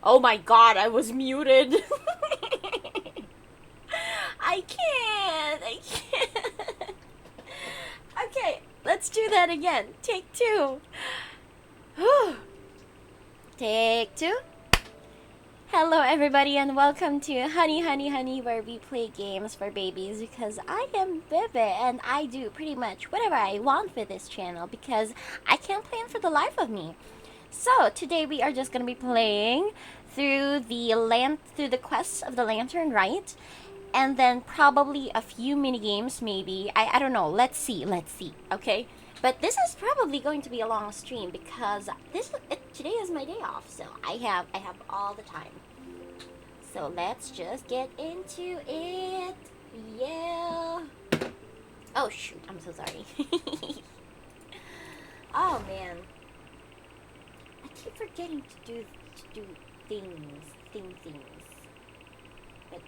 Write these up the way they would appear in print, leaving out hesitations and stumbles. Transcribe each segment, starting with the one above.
Oh my god, I was muted. I can't. I can't. Okay, let's do that again. Take two. Take two. Hello, everybody, and welcome to Honey, Honey, Honey, where we play games for babies because I am Bebe and I do pretty much whatever I want with this channel because I can't plan for the life of me. So, today we are just going to be playing through the quests of the Lantern Rite and then probably a few mini games maybe. I don't know. Let's see. Okay? But this is probably going to be a long stream because today is my day off, so I have all the time. So let's just get into it. Yeah. Oh shoot, I'm so sorry. Oh man. I keep forgetting to do things. But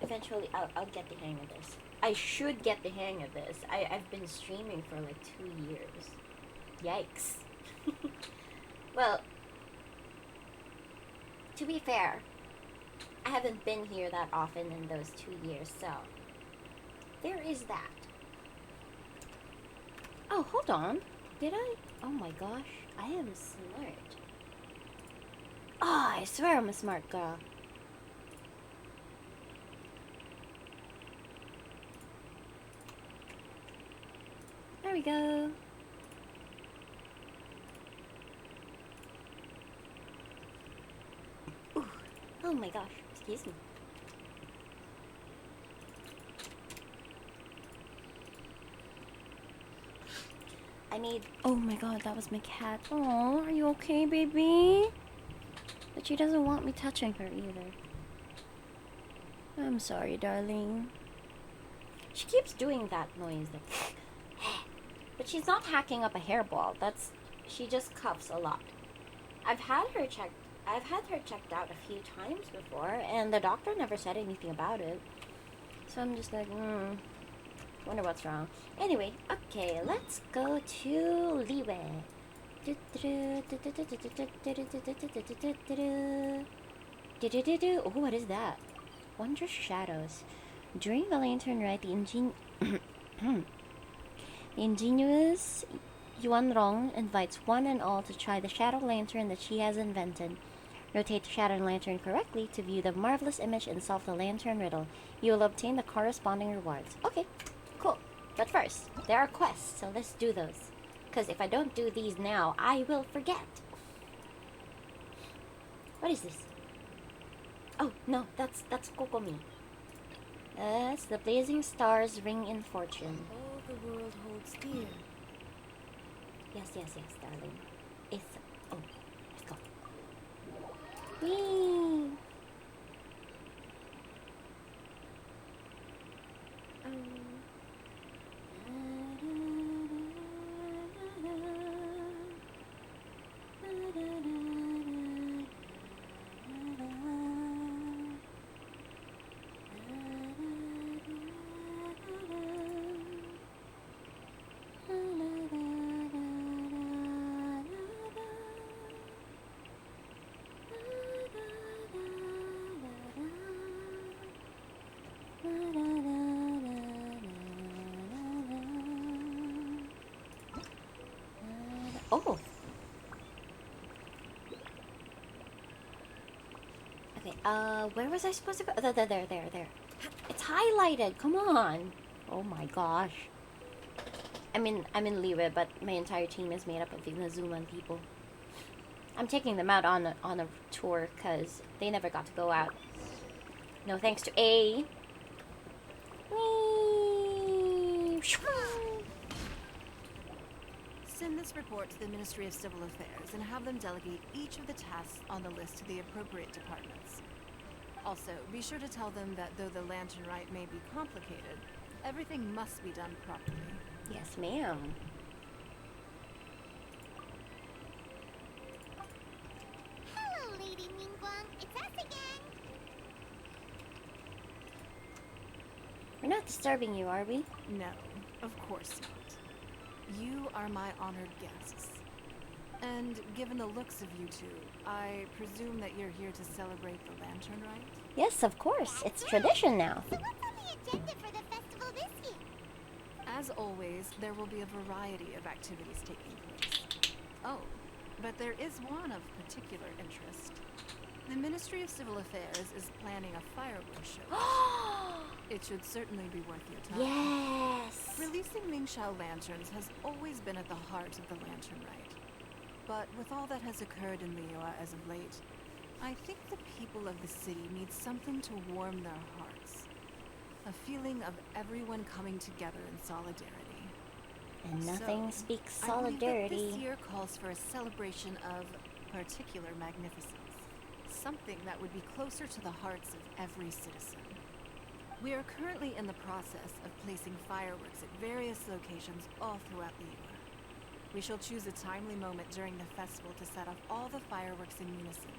eventually I'll get the hang of this. I should get the hang of this. I've been streaming for like 2 years. Yikes. Well, to be fair, I haven't been here that often in those 2 years, so there is that. Oh, hold on. Did I? Oh my gosh, I am smart. Oh, I swear I'm a smart girl. There we go. Ooh. Oh my gosh, excuse me. Oh my god, that was my cat. Oh, are you okay, baby? But she doesn't want me touching her either. I'm sorry, darling. She keeps doing that noise. But she's not hacking up a hairball. She just coughs a lot. I've had her checked out a few times before, and the doctor never said anything about it. So I'm just like, wonder what's wrong. Anyway, okay, let's go to Liwe. Oh, what is that? Wondrous Shadows. During the Lantern Rite, the ingenious Yuan Rong invites one and all to try the shadow lantern that she has invented. Rotate the shadow lantern correctly to view the marvelous image and solve the lantern riddle. You will obtain the corresponding rewards. Okay, cool. But first, there are quests, so let's do those. Because if I don't do these now, I will forget. What is this? Oh, no, that's Kokomi. That's the Blazing Stars Ring in Fortune. All the world holds dear. Yes, darling. Let's go. Whee! Oh. Okay, where was I supposed to go? There. It's highlighted, come on. Oh my gosh. I'm in Liwe, but my entire team is made up of Inazuman people. I'm taking them out on a tour, because they never got to go out. No thanks to A. Whee! Send this report to the Ministry of Civil Affairs and have them delegate each of the tasks on the list to the appropriate departments. Also, be sure to tell them that though the Lantern Rite may be complicated, everything must be done properly. Yes, ma'am. Hello, Lady Mingguang. It's us again. We're not disturbing you, are we? No, of course not. You are my honored guests. And given the looks of you two, I presume that you're here to celebrate the Lantern Rite? Yes, of course. It's tradition now. So what's on the agenda for the festival this year? As always, there will be a variety of activities taking place. Oh, but there is one of particular interest. The Ministry of Civil Affairs is planning a fireworks show. It should certainly be worth your time. Yes! Releasing Mingxiao lanterns has always been at the heart of the Lantern Rite. But with all that has occurred in Liyue as of late, I think the people of the city need something to warm their hearts. A feeling of everyone coming together in solidarity. And nothing speaks I believe that solidarity. this year calls for a celebration of particular magnificence. Something that would be closer to the hearts of every citizen. We are currently in the process of placing fireworks at various locations all throughout Liyue. We shall choose a timely moment during the festival to set off all the fireworks in unison,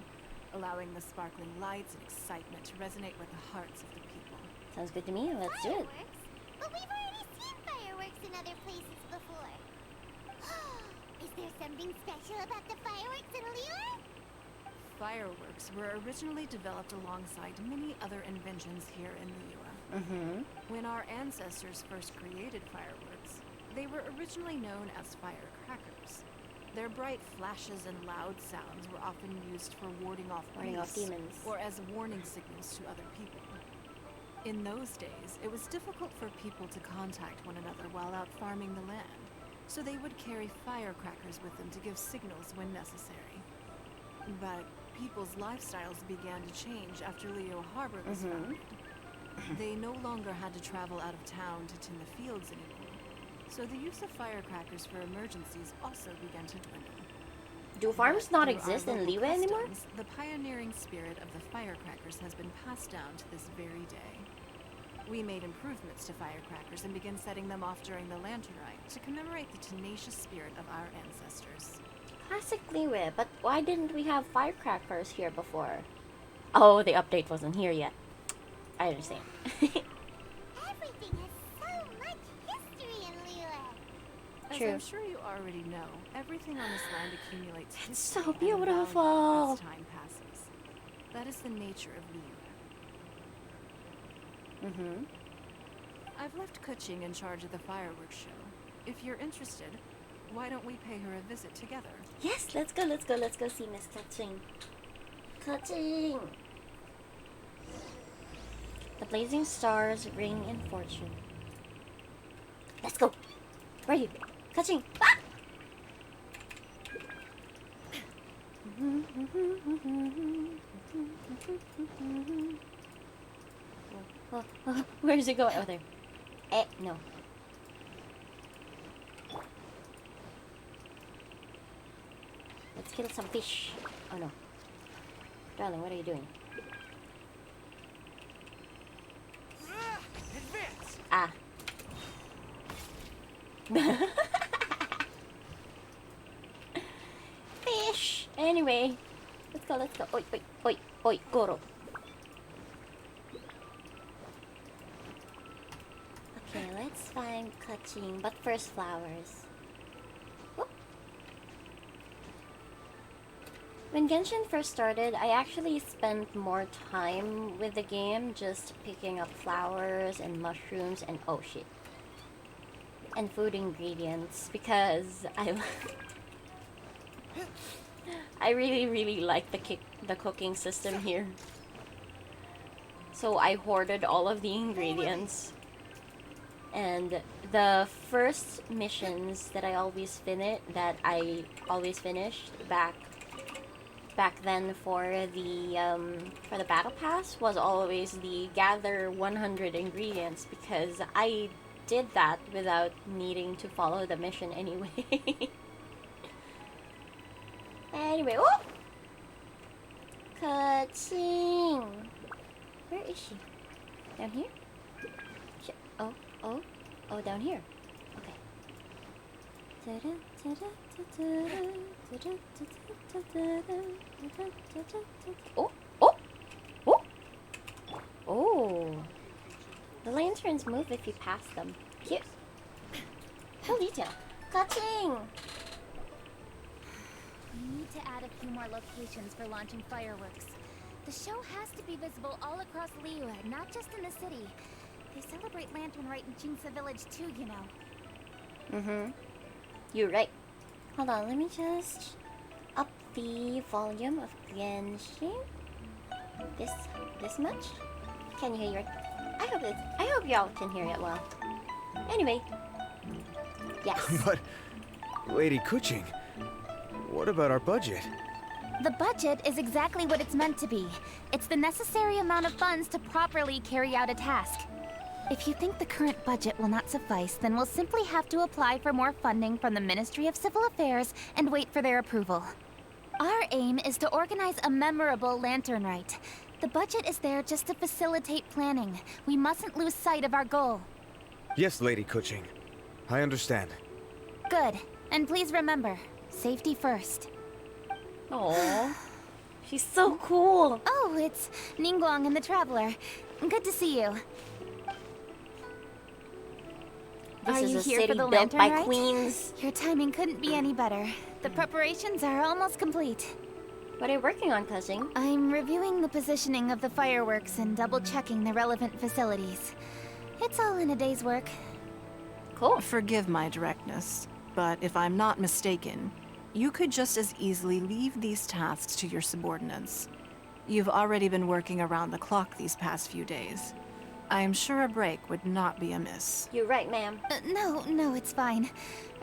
allowing the sparkling lights and excitement to resonate with the hearts of the people. Sounds good to me. Let's do it. Fireworks? But we've already seen fireworks in other places before. Is there something special about the fireworks in Liyue? Fireworks were originally developed alongside many other inventions here in Liyue. When our ancestors first created fireworks, they were originally known as firecrackers. Their bright flashes and loud sounds were often used for warding off demons. or as warning signals to other people. In those days, it was difficult for people to contact one another while out farming the land, so they would carry firecrackers with them to give signals when necessary. But people's lifestyles began to change after Liyue Harbor was founded. They no longer had to travel out of town to tend the fields anymore, so the use of firecrackers for emergencies also began to dwindle. Do farms not Through our exist in local Liyue anymore? customs, the pioneering spirit of the firecrackers has been passed down to this very day. We made improvements to firecrackers and began setting them off during the Lantern Rite to commemorate the tenacious spirit of our ancestors. Classic Liyue, but why didn't we have firecrackers here before? Oh, the update wasn't here yet. I understand. Everything has so much history in Liyue. As True. I'm sure you already know, everything on this land accumulates It's history so and value beautiful. as time passes. That is the nature of Liyue. I've left Kuching in charge of the fireworks show. If you're interested, why don't we pay her a visit together? Yes, let's go see Miss Kaching. Kaching! The blazing stars ring in fortune. Let's go! Where are you? Kaching! Ah! Where is it going? Oh, there. No. Let's kill some fish. Oh no. Darling, what are you doing? Advance! Ah. Fish! Anyway. Let's go. Oi, Goro. Okay, let's find Kaching, but first flowers. Whoop. When Genshin first started, I actually spent more time with the game just picking up flowers and mushrooms and oh shit. And food ingredients because I really like the cooking system here. So I hoarded all of the ingredients. And the first missions that I always finished back then for the battle pass was always the gather 100 ingredients because I did that without needing to follow the mission anyway. Anyway, oh! Kaching! Where is she? Down here? Oh, down here. Okay. Oh! The lanterns move if you pass them. Cute. Cool detail. Kaching! We need to add a few more locations for launching fireworks. The show has to be visible all across Liyue, not just in the city. They celebrate Lantern Rite in Jinsa Village too, you know. Mm-hmm. You're right. Hold on, let me just up the volume of Genshin. This much? Can you hear it? I hope y'all can hear it well. Anyway. Yes. But, Lady Kuching, what about our budget? The budget is exactly what it's meant to be. It's the necessary amount of funds to properly carry out a task. If you think the current budget will not suffice, then we'll simply have to apply for more funding from the Ministry of Civil Affairs and wait for their approval. Our aim is to organize a memorable Lantern Rite. The budget is there just to facilitate planning. We mustn't lose sight of our goal. Yes, Lady Kuching. I understand. Good. And please remember, safety first. Aww. She's so cool. Oh, it's Ningguang and the Traveler. Good to see you. This Are is you a here city for the built Lantern by Rite? queens. Your timing couldn't be any better. The preparations are almost complete. What are you working on, cousin? I'm reviewing the positioning of the fireworks and double-checking the relevant facilities. It's all in a day's work. Cool. Forgive my directness, but if I'm not mistaken, you could just as easily leave these tasks to your subordinates. You've already been working around the clock these past few days. I am sure a break would not be amiss. You're right, ma'am. No, it's fine.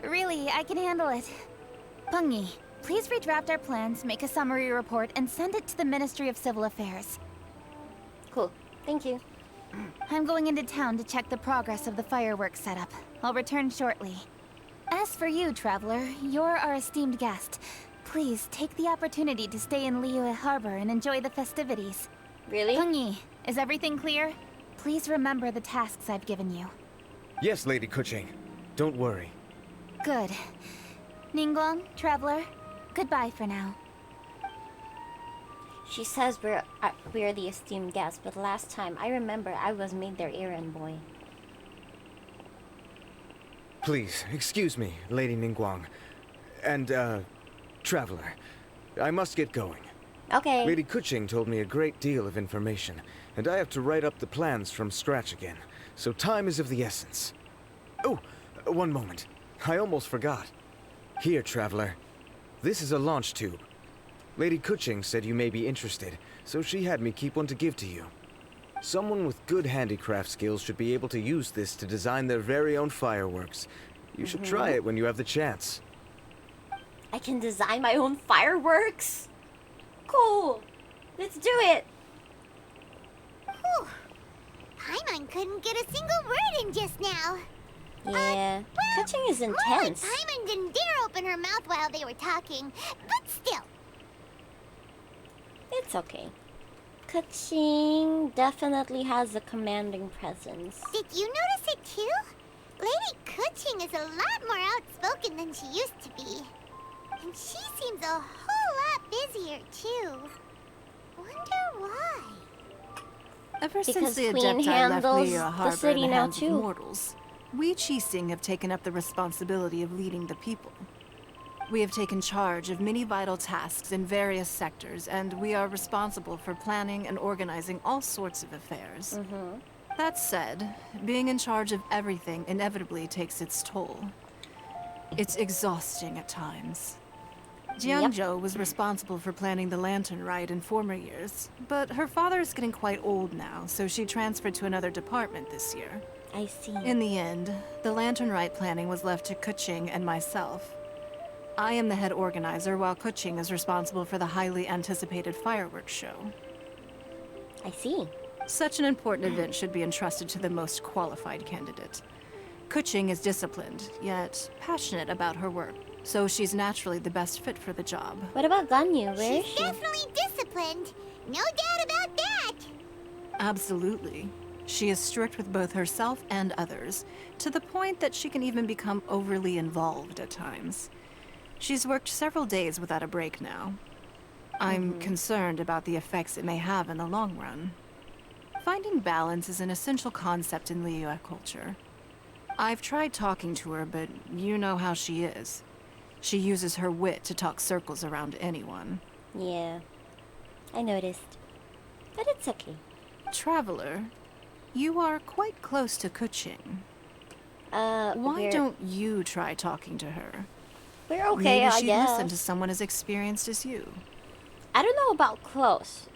Really, I can handle it. Pengyi, please redraft our plans, make a summary report, and send it to the Ministry of Civil Affairs. Cool. Thank you. I'm going into town to check the progress of the fireworks setup. I'll return shortly. As for you, Traveler, you're our esteemed guest. Please take the opportunity to stay in Liyue Harbor and enjoy the festivities. Really? Pengyi, is everything clear? Please remember the tasks I've given you. Yes, Lady Kuching. Don't worry. Good. Ningguang, Traveler, goodbye for now. She says we're the esteemed guests, but last time I remember I was made their errand boy. Please, excuse me, Lady Ningguang. And, Traveler. I must get going. Okay. Lady Kuching told me a great deal of information, and I have to write up the plans from scratch again, so time is of the essence. Oh, one moment. I almost forgot. Here, Traveler. This is a launch tube. Lady Kuching said you may be interested, so she had me keep one to give to you. Someone with good handicraft skills should be able to use this to design their very own fireworks. You should try it when you have the chance. I can design my own fireworks? Cool. Let's do it. Whew. Paimon couldn't get a single word in just now. Yeah. Catching is More like intense. Paimon didn't dare open her mouth while they were talking. But still. It's okay. Kaching definitely has a commanding presence. Did you notice it too? Lady Kuching is a lot more outspoken than she used to be. And she seems a whole lot busier too. Wonder why? Ever Because since the Queen Adepti left handles Liyue the Harbor city in the now, hands too. of mortals, we Qixing have taken up the responsibility of leading the people. We have taken charge of many vital tasks in various sectors, and we are responsible for planning and organizing all sorts of affairs. That said, being in charge of everything inevitably takes its toll. It's exhausting at times. Jiangzhou was responsible for planning the Lantern Rite in former years, but her father is getting quite old now, so she transferred to another department this year. I see. In the end, the Lantern Rite planning was left to Kuching and myself. I am the head organizer, while Kuching is responsible for the highly anticipated fireworks show. I see. Such an important event should be entrusted to the most qualified candidate. Kuching is disciplined, yet passionate about her work, so she's naturally the best fit for the job. What about Ganyu? Where is She's she? definitely disciplined. No doubt about that. Absolutely. She is strict with both herself and others, to the point that she can even become overly involved at times. She's worked several days without a break now. I'm concerned about the effects it may have in the long run. Finding balance is an essential concept in Liyue culture. I've tried talking to her, but you know how she is. She uses her wit to talk circles around anyone. Yeah. I noticed. But it's okay. Traveler, You are quite close to Kuching. Why we're, don't you try talking to her? we're okay, Maybe I she'd guess. listen to someone as experienced as you. I don't know about close.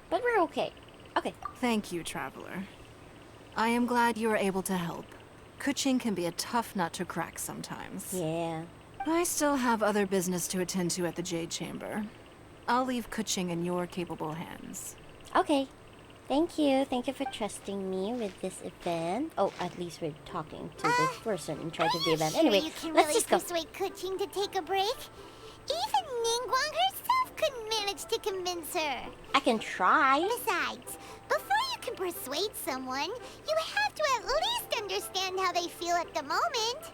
But we're okay. Okay. Thank you, Traveler. I am glad you were able to help. Kuching can be a tough nut to crack sometimes. Yeah. I still have other business to attend to at the Jade Chamber. I'll leave Kuching in your capable hands. Okay. Thank you. Thank you for trusting me with this event. Oh, at least we're talking to the person in charge of the event. Sure Anyway, you can let's really just go. persuade Kuching to take a break? Even Ningguang herself couldn't manage to convince her. I can try. Besides, before you can persuade someone, you have to at least understand how they feel at the moment.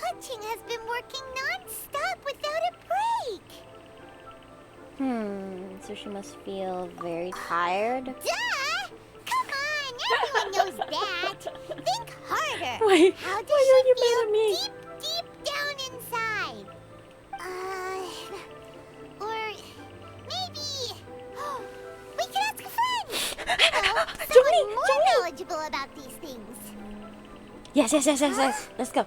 Kuching has been working non-stop without a break. So she must feel very tired. Duh! Come on, everyone knows that. Think harder. Wait, How does why are you she mad at me? feel deep down inside? Or maybe we could ask a friend. Someone more knowledgeable about these things. Yes. Let's go.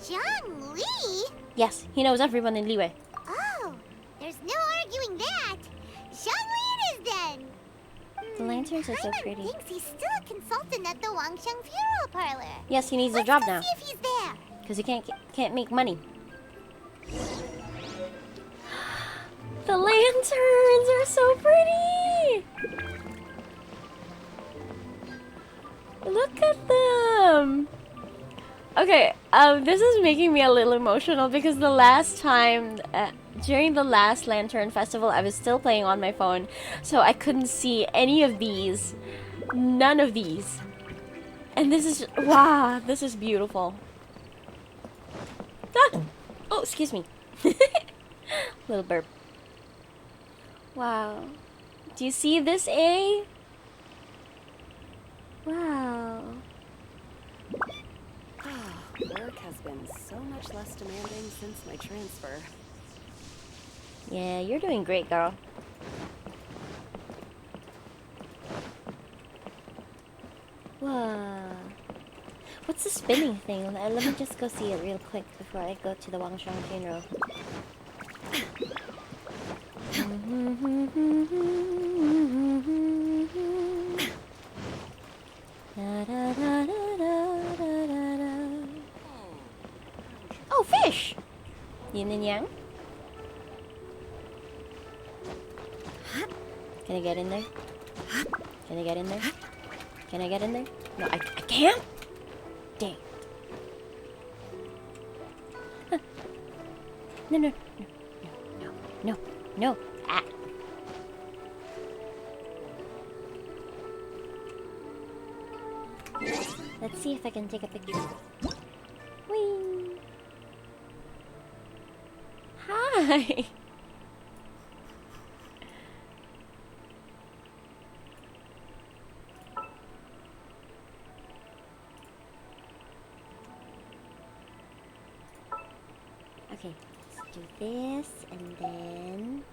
Zhang Li? Yes, he knows everyone in Liwei. Oh, there's no arguing that. Zhang Li it is then. The lanterns are so Paimon pretty. thinks he's still a consultant at the Wangsheng Funeral Parlor. Yes, he needs a Let's job go now see if he's there. because he can't make money. The lanterns are so pretty. Look at them. Okay, this is making me a little emotional because the last time, during the last Lantern Festival, I was still playing on my phone, so I couldn't see any of these. None of these. And this is, wow, this is beautiful. Ah! Oh, excuse me. Little burp. Wow. Do you see this, A? Wow. Work has been so much less demanding since my transfer. Yeah, you're doing great, girl. Wow. What's the spinning thing? Let me just go see it real quick before I go to the Wangshang funeral. Oh, fish! Yin and yang. Can I get in there? Can I get in there? Can I get in there? No, I can't? Dang. Huh. No. Ah. Let's see if I can take a picture. Whee! Hi! Okay, let's do this and then...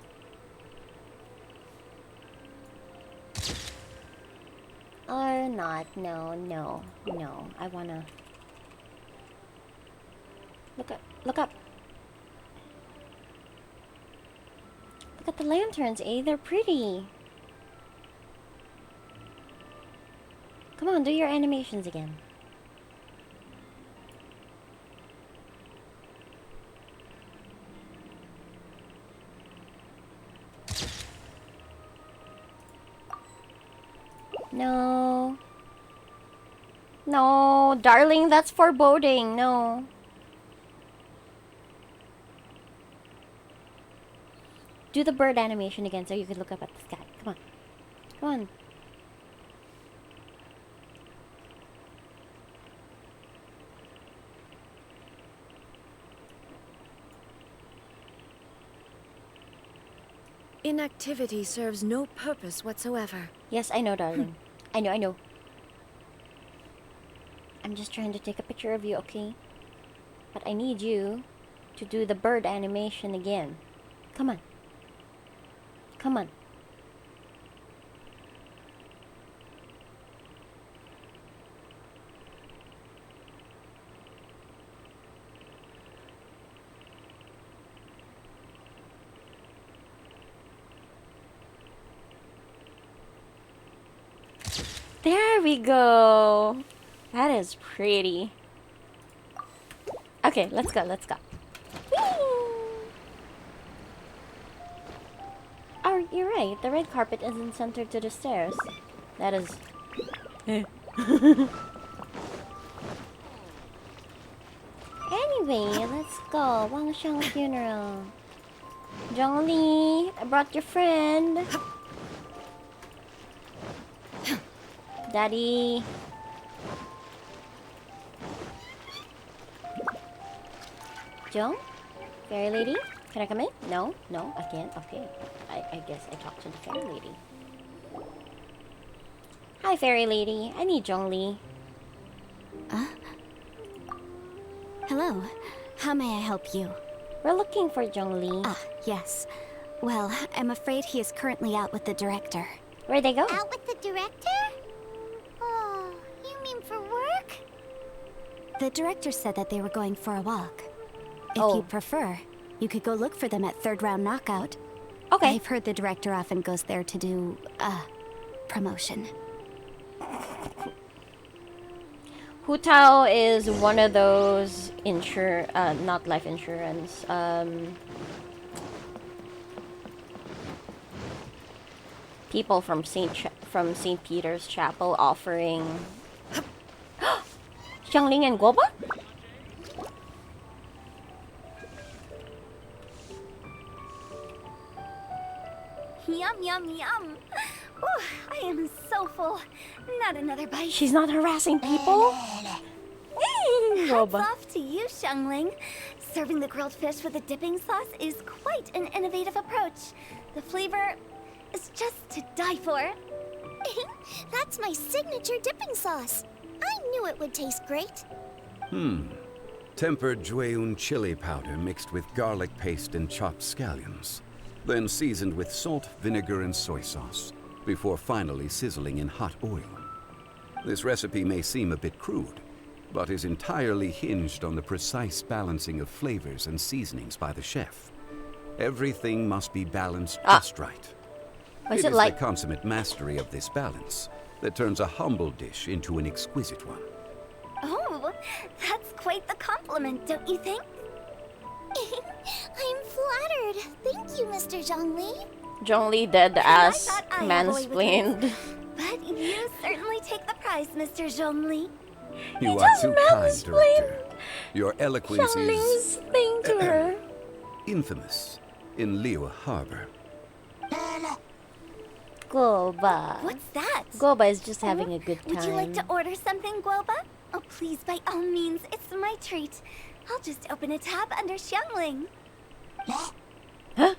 Or not, no. I wanna... Look up. Look at the lanterns, eh? They're pretty. Come on, do your animations again. No, darling, that's foreboding. No. Do the bird animation again so you can look up at the sky. Come on. Inactivity serves no purpose whatsoever. Yes, I know, darling. I know. I'm just trying to take a picture of you, okay? But I need you to do the bird animation again. Come on. There we go. That is pretty. Okay, let's go, let's go. Whee! Oh, you're right. The red carpet isn't centered to the stairs. That is... Anyway, let's go. Wang Shang funeral. Zhongli, I brought your friend. Daddy. Zhong? Fairy lady? Can I come in? No? No? I can't? Okay. I guess I talked to the fairy lady. Hi, fairy lady. I need Zhongli. Hello. How may I help you? We're looking for Zhongli. Ah, yes. Well, I'm afraid he is currently out with the director. Where'd they go? Out with the director? Oh, you mean for work? The director said that they were going for a walk. If Oh. you prefer, you could go look for them at third round knockout. Okay. I've heard the director often goes there to do, promotion. Hu Tao is one of those not life insurance, people from St. Peter's Chapel offering Xiangling and Guoba? Yum, yum, yum. Ooh, I am so full. Not another bite. She's not harassing people? Hats Guoba. off to you, Xiangling. Serving the grilled fish with a dipping sauce is quite an innovative approach. The flavor is just to die for. That's my signature dipping sauce. I knew it would taste great. Tempered Jueyun chili powder mixed with garlic paste and chopped scallions. Then seasoned with salt, vinegar, and soy sauce, before finally sizzling in hot oil. This recipe may seem a bit crude, but is entirely hinged on the precise balancing of flavors and seasonings by the chef. Everything must be balanced just right. Was It it is like... the consummate mastery of this balance that turns a humble dish into an exquisite one. Oh, that's quite the compliment, don't you think? I'm flattered. Thank you, Mr. Zhongli. Zhongli dead ass thought I avoided mansplained. But you certainly take the prize, Mr. Zhongli. You are just too kind, mansplained Director. Your eloquence is Xiangling's thing to her. infamous in Liu Harbor. Guoba. What's that? Guoba is just having a good time. Would you like to order something, Guoba? Oh, please, by all means, it's my treat. I'll just open a tab under Xiangling. Huh? Are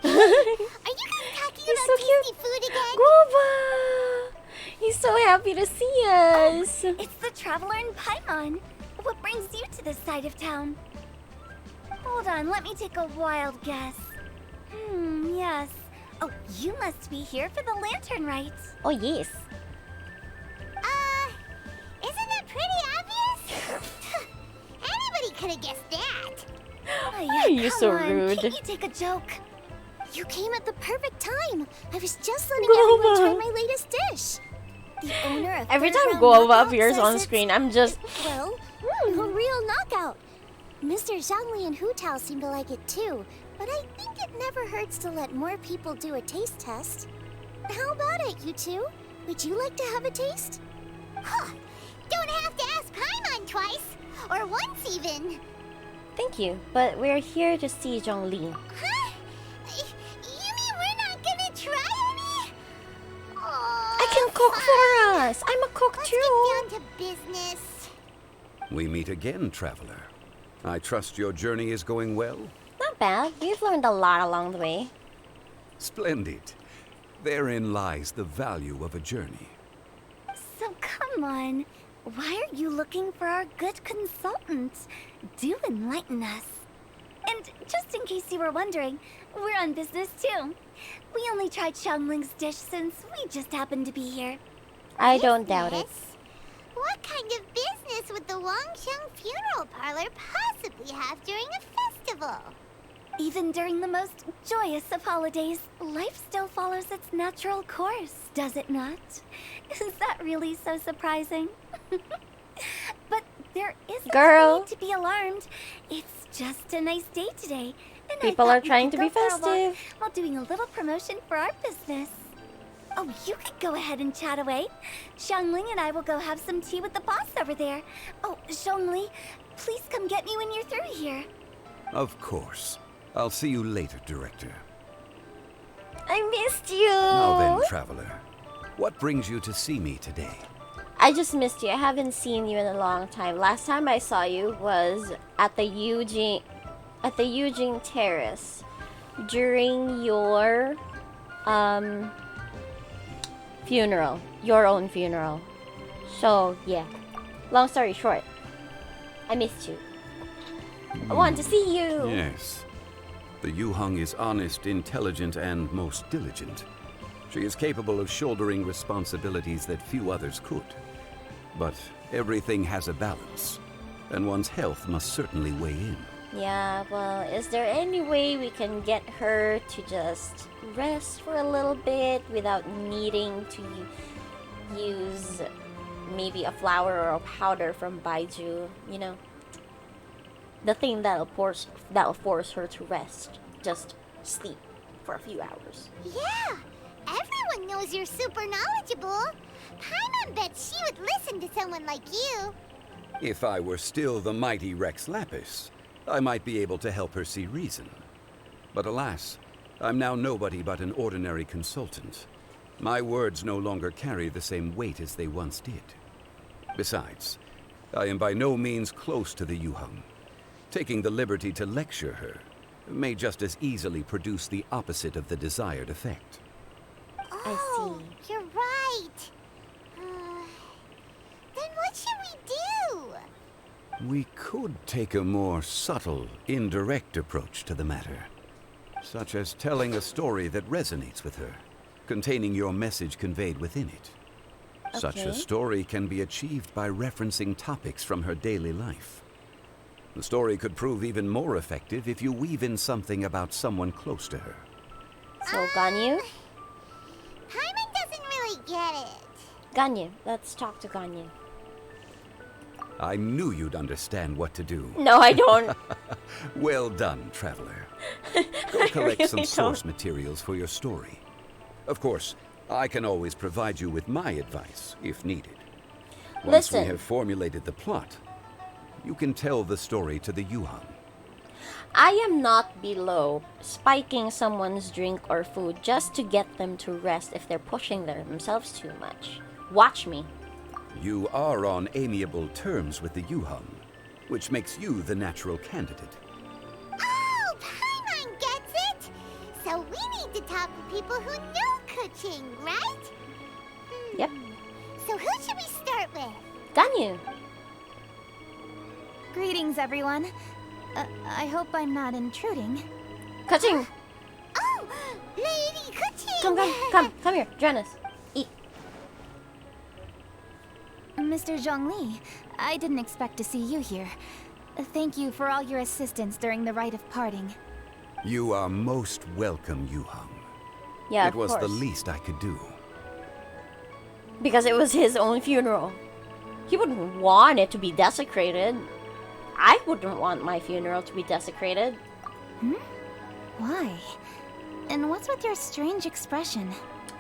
you guys talking He's about so tasty cute. food again? Guoba! He's so happy to see us. It's the traveler in Paimon. What brings you to this side of town? Hold on, let me take a wild guess. Yes. Oh, you must be here for the Lantern Rite. Oh, yes. Isn't it pretty obvious? Anybody could have guessed that. Oh, Why are you come so on, rude? Can't you take a joke? You came at the perfect time. I was just letting Guava. everyone try my latest dish. The owner of Every Third time Round Guava Knockout appears says on it's- screen, I'm just... Well, a real knockout. Mr. Zhongli and Hu Tao seem to like it too, but I think it never hurts to let more people do a taste test. How about it, you two? Would you like to have a taste? Huh. Don't have to ask Paimon twice, or once even. Thank you, but we're here to see Zhongli. Huh? You mean we're not gonna try any? I can cook for us. I'm a cook Let's too. get down to business. We meet again, traveler. I trust your journey is going well? Not bad. We've learned a lot along the way. Splendid. Therein lies the value of a journey. So come on. Why are you looking for our good consultant? Do enlighten us. And just in case you were wondering, we're on business too. We only tried Xiangling's dish since we just happened to be here. I don't doubt it. Business? What kind of business would the Wangsheng Funeral Parlor possibly have during a festival? Even during the most joyous of holidays, life still follows its natural course, does it not? Is that really so surprising? But there isn't Girl. a need to be alarmed. It's just a nice day today. And People I are thought we trying could to be go for a walk festive. while doing a little promotion for our business. Oh, you could go ahead and chat away. Xiangling and I will go have some tea with the boss over there. Oh, Zhongli, please come get me when you're through here. Of course. I'll see you later, Director. I missed you. Now then, Traveler. What brings you to see me today? I just missed you. I haven't seen you in a long time. Last time I saw you was at the Eugene Terrace during your funeral, your own funeral. So yeah, long story short, I missed you. I want to see you. Yes. The Yuhang is honest, intelligent, and most diligent. She is capable of shouldering responsibilities that few others could. But everything has a balance, and one's health must certainly weigh in. Yeah, well, is there any way we can get her to just rest for a little bit without needing to use maybe a flower or a powder from Baiju, you know? The thing that'll force her to rest. Just sleep for a few hours. Yeah, everyone knows you're super knowledgeable. Paimon bets she would listen to someone like you. If I were still the mighty Rex Lapis, I might be able to help her see reason. But alas, I'm now nobody but an ordinary consultant. My words no longer carry the same weight as they once did. Besides, I am by no means close to the Yuhang. Taking the liberty to lecture her may just as easily produce the opposite of the desired effect. Oh, you're right. Then what should we do? We could take a more subtle, indirect approach to the matter, such as telling a story that resonates with her, containing your message conveyed within it. Such a Okay. story can be achieved by referencing topics from her daily life. The story could prove even more effective if you weave in something about someone close to her. So, Ganyu? Paimon doesn't really get it. Ganyu, let's talk to Ganyu. I knew you'd understand what to do. No, I don't. Well done, Traveler. Go collect some source materials for your story. Of course, I can always provide you with my advice, if needed. Once we Listen. have formulated the plot, you can tell the story to the Yuhang. I am not below spiking someone's drink or food just to get them to rest if they're pushing themselves too much. Watch me. You are on amiable terms with the Yuhang, which makes you the natural candidate. Oh, Paimon gets it. So we need to talk to people who know Kuching, right? Yep. So who should we start with? Ganyu. Greetings, everyone. I hope I'm not intruding. Kaching. Oh, Lady Kuching. Come here. Join us. Eat. Mr. Zhongli, I didn't expect to see you here. Thank you for all your assistance during the rite of parting. You are most welcome, Yuhang. Yeah, It was the course. least I could do. Because it was his own funeral. He wouldn't want it to be desecrated. I wouldn't want my funeral to be desecrated. Why? And what's with your strange expression?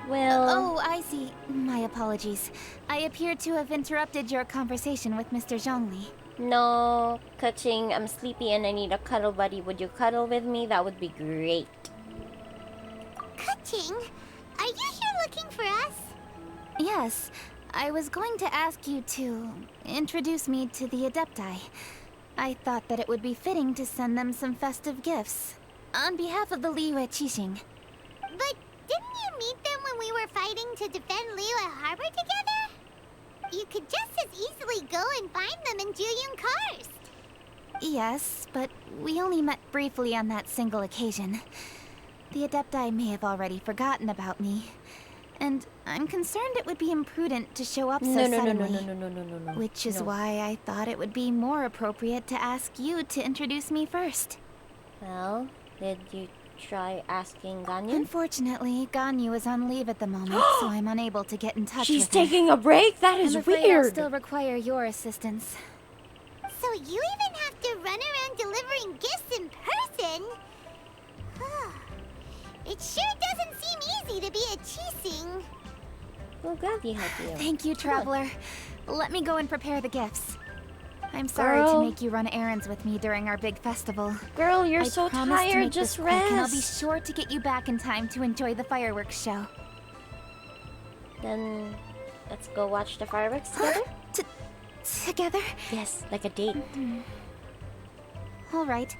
Well, Oh, I see. My apologies. I appear to have interrupted your conversation with Mr. Zhongli. no, Kaching, I'm sleepy and I need a cuddle buddy. Would you cuddle with me? That would be great. Kuching, are you here looking for us? Yes, I was going to ask you to introduce me to the Adepti. I thought that it would be fitting to send them some festive gifts. On behalf of the Liyue Qixing. But didn't you meet them when we were fighting to defend Liyue Harbor together? You could just as easily go and find them in Juyun Karst. Yes, but we only met briefly on that single occasion. The Adepti may have already forgotten about me. And I'm concerned it would be imprudent to show up so No. suddenly. No. Which is No. why I thought it would be more appropriate to ask you to introduce me first. Well, Did you try asking Ganyu? Unfortunately, Ganyu is on leave at the moment, so I'm unable to get in touch She's with her. taking a break? That is I'm afraid I'll weird. still require your assistance. So you even have to run around delivering gifts in person? It sure doesn't seem easy to be a Chising. We'll gladly help you. Thank you, Come on. Traveler. Let me go and prepare the gifts. I'm sorry Girl. to make you run errands with me during our big festival. Girl, you're I so promise to tired. make Just this quick, and I'll be rest. sure to get you back in time to enjoy the fireworks show. Then let's go watch the fireworks together? Together? Yes, like a date. All right.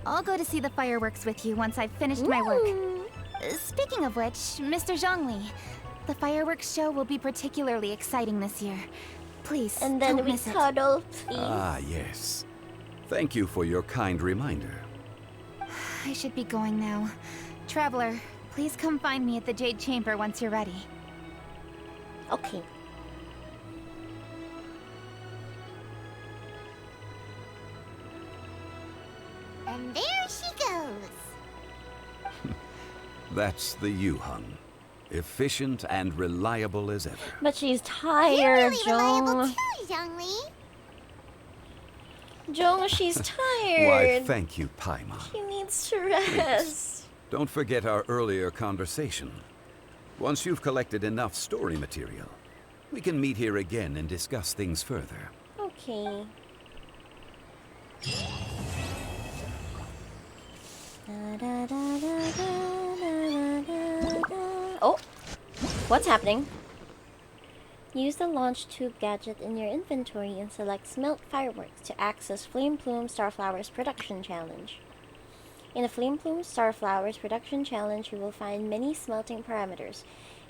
I'll go to see the fireworks with you once I've finished my work. Ooh. Speaking of which, Mr. Zhongli, the fireworks show will be particularly exciting this year. Please, And then don't we miss it. cuddle, please. Ah, yes. Thank you for your kind reminder. I should be going now. Traveler, please come find me at the Jade Chamber once you're ready. Okay. And there she goes. That's the Yuhung. Efficient and reliable as ever. But she's You're tired, really reliable Jong. too, Zhongli. Jong, she's Why, tired. thank you, Paimon. She needs to rest. Don't forget our earlier conversation. Once you've collected enough story material, we can meet here again and discuss things further. Okay. Oh! What's happening? Use the launch tube gadget in your inventory and select Smelt Fireworks to access Flame Plume Starflower's production challenge. In the Flame Plume Starflower's production challenge, you will find many smelting parameters.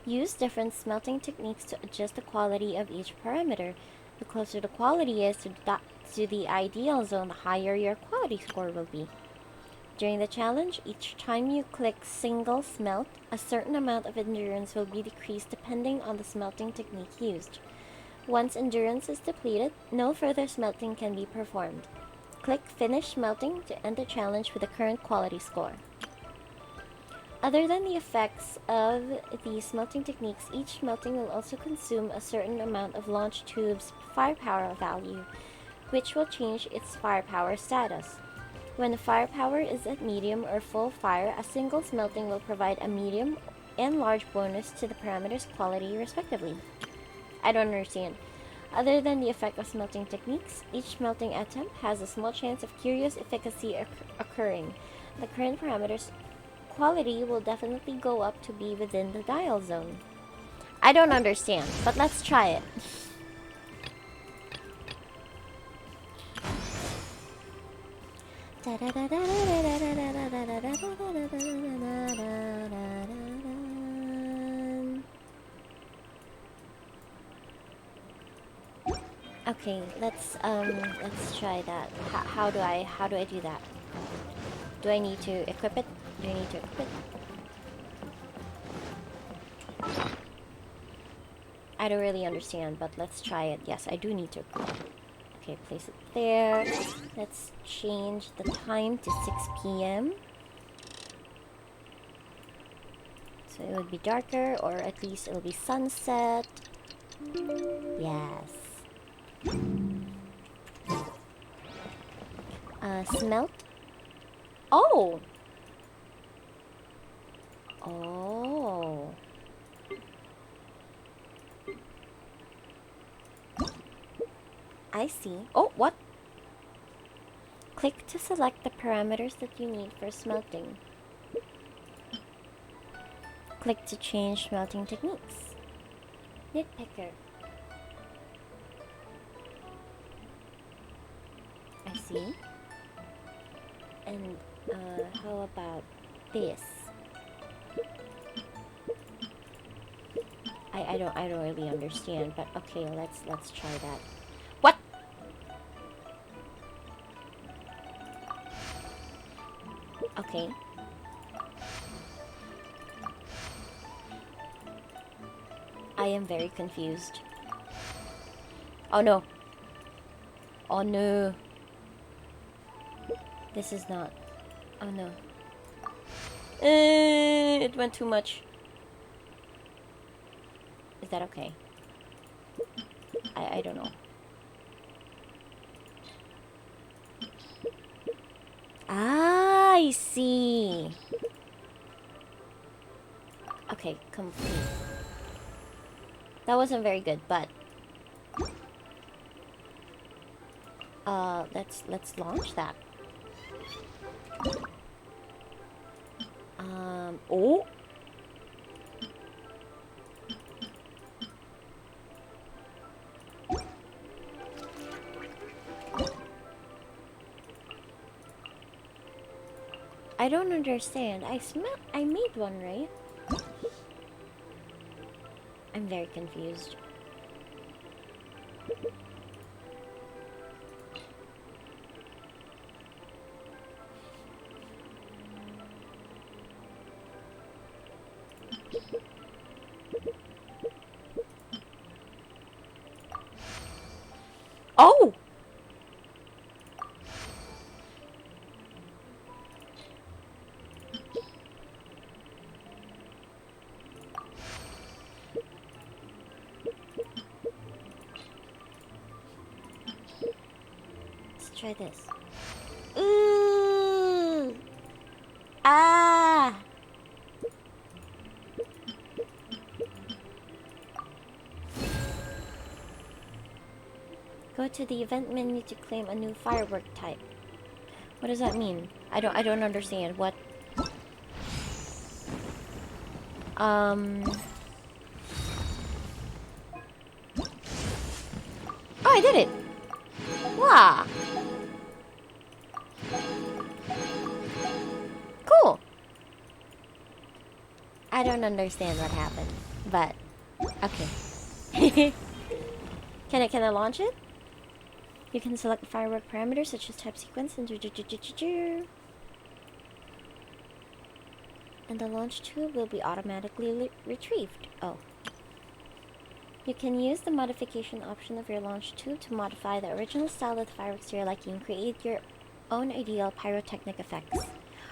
Use different smelting techniques to adjust the quality of each parameter. The closer the quality is to the ideal zone, the higher your quality score will be. During the challenge, each time you click single smelt, a certain amount of endurance will be decreased depending on the smelting technique used. Once endurance is depleted, no further smelting can be performed. Click Finish Smelting to end the challenge with the current quality score. Other than the effects of the smelting techniques, each smelting will also consume a certain amount of launch tube's firepower value, which will change its firepower status. When the firepower is at medium or full fire, a single smelting will provide a medium and large bonus to the parameter's quality respectively. I don't understand. Other than the effect of smelting techniques, each smelting attempt has a small chance of curious efficacy occurring. The current parameter's quality will definitely go up to be within the dial zone. I don't understand, but let's try it. Okay, let's try that. How do I do that? Do I need to equip it? Do I need to equip it? I don't really understand, but let's try it. Yes, I do need to equip it. Okay, place it there. Let's change the time to 6 p.m. So it would be darker, or at least it'll be sunset. Yes. Smelt. Oh! Oh. I see. Oh, what? Click to select the parameters that you need for smelting. Click to change smelting techniques. Nitpicker. I see. And how about this? I don't really understand, but okay, let's try that. What? Okay. I am very confused. Oh no. Oh no. This is not. Oh no. It went too much. Is that okay? I don't know. Ah, I see. Okay, complete. That wasn't very good, but let's launch that. Oh. I don't understand. I made one, right? I'm very confused. Oh! Let's try this. Ooh! Ah! Go to the event menu to claim a new firework type. What does that mean? I don't understand. What? Oh, I did it! Wow! Cool! I don't understand what happened, but okay. Can I launch it? You can select firework parameters such as type sequence and the launch tube will be automatically retrieved. Oh. You can use the modification option of your launch tube to modify the original style of the fireworks to your liking and create your own ideal pyrotechnic effects.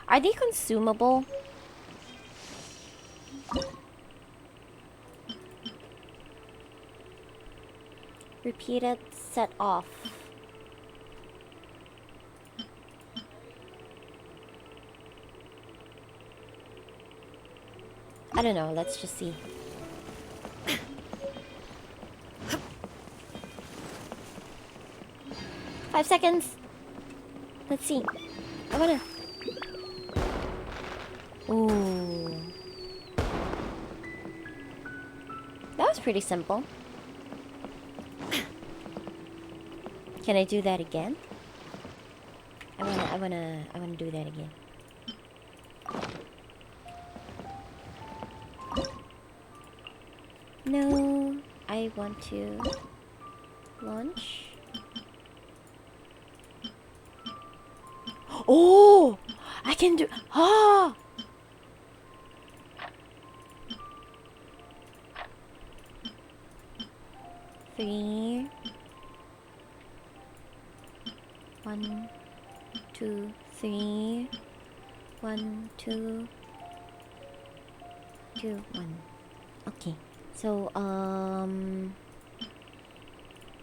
Are they consumable? Repeated set off. I don't know, let's just see. Five seconds. Let's see. I wanna. Ooh. That was pretty simple. Can I do that again? I wanna do that again. No, I want to launch. Oh, I can do. Ah. Three. 1, 2, 3. 1, 2, 2, 1. Okay. So,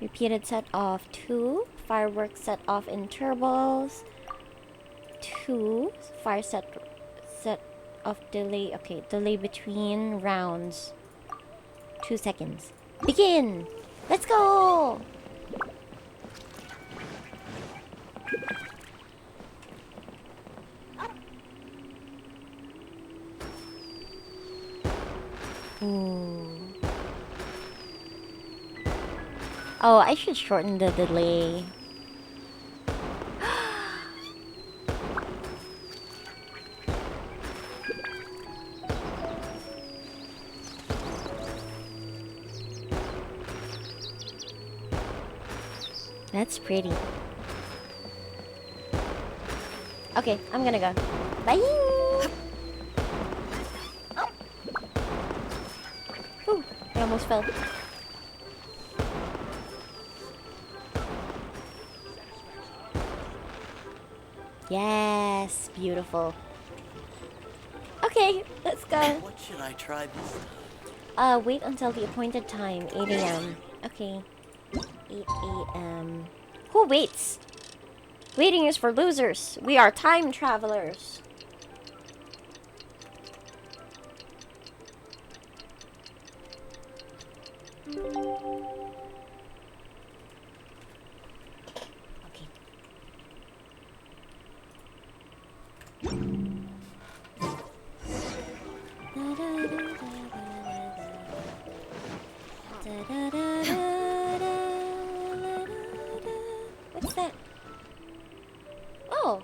repeated set off 2, fireworks set off intervals 2, fire set off delay. Okay, delay between rounds 2 seconds. Begin. Let's go. Ooh. Oh, I should shorten the delay. That's pretty. Okay, I'm gonna go. Bye! Ooh, I almost fell. Yes, beautiful. Okay, let's go. What should I try this time? Wait until the appointed time, 8 a.m. Okay. 8 a.m. Who waits? Waiting is for losers. We are time travelers. Okay. What's that? Oh.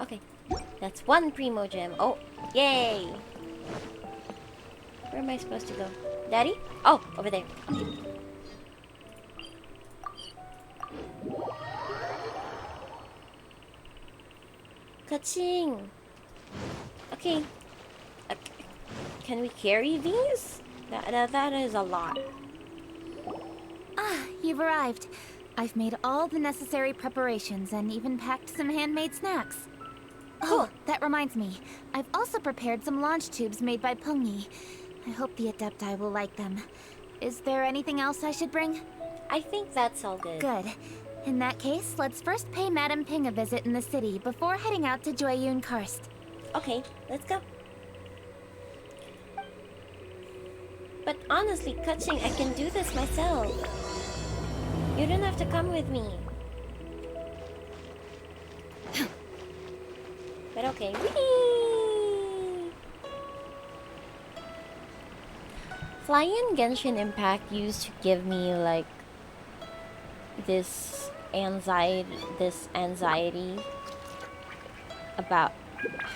Okay. That's one Primo Gem. Oh, yay. Where am I supposed to go? Daddy? Oh, over there. Okay. Kaching. Okay. Can we carry these? That is a lot. Ah, you've arrived. I've made all the necessary preparations and even packed some handmade snacks. Oh, that reminds me. I've also prepared some launch tubes made by Pungi. I hope the Adepti will like them. Is there anything else I should bring? I think that's all good. Good. In that case, let's first pay Madame Ping a visit in the city before heading out to Joyun Karst. Okay, let's go. But honestly, Kaching, I can do this myself. You don't have to come with me. But okay. Whee! Flying in Genshin Impact used to give me like this anxiety about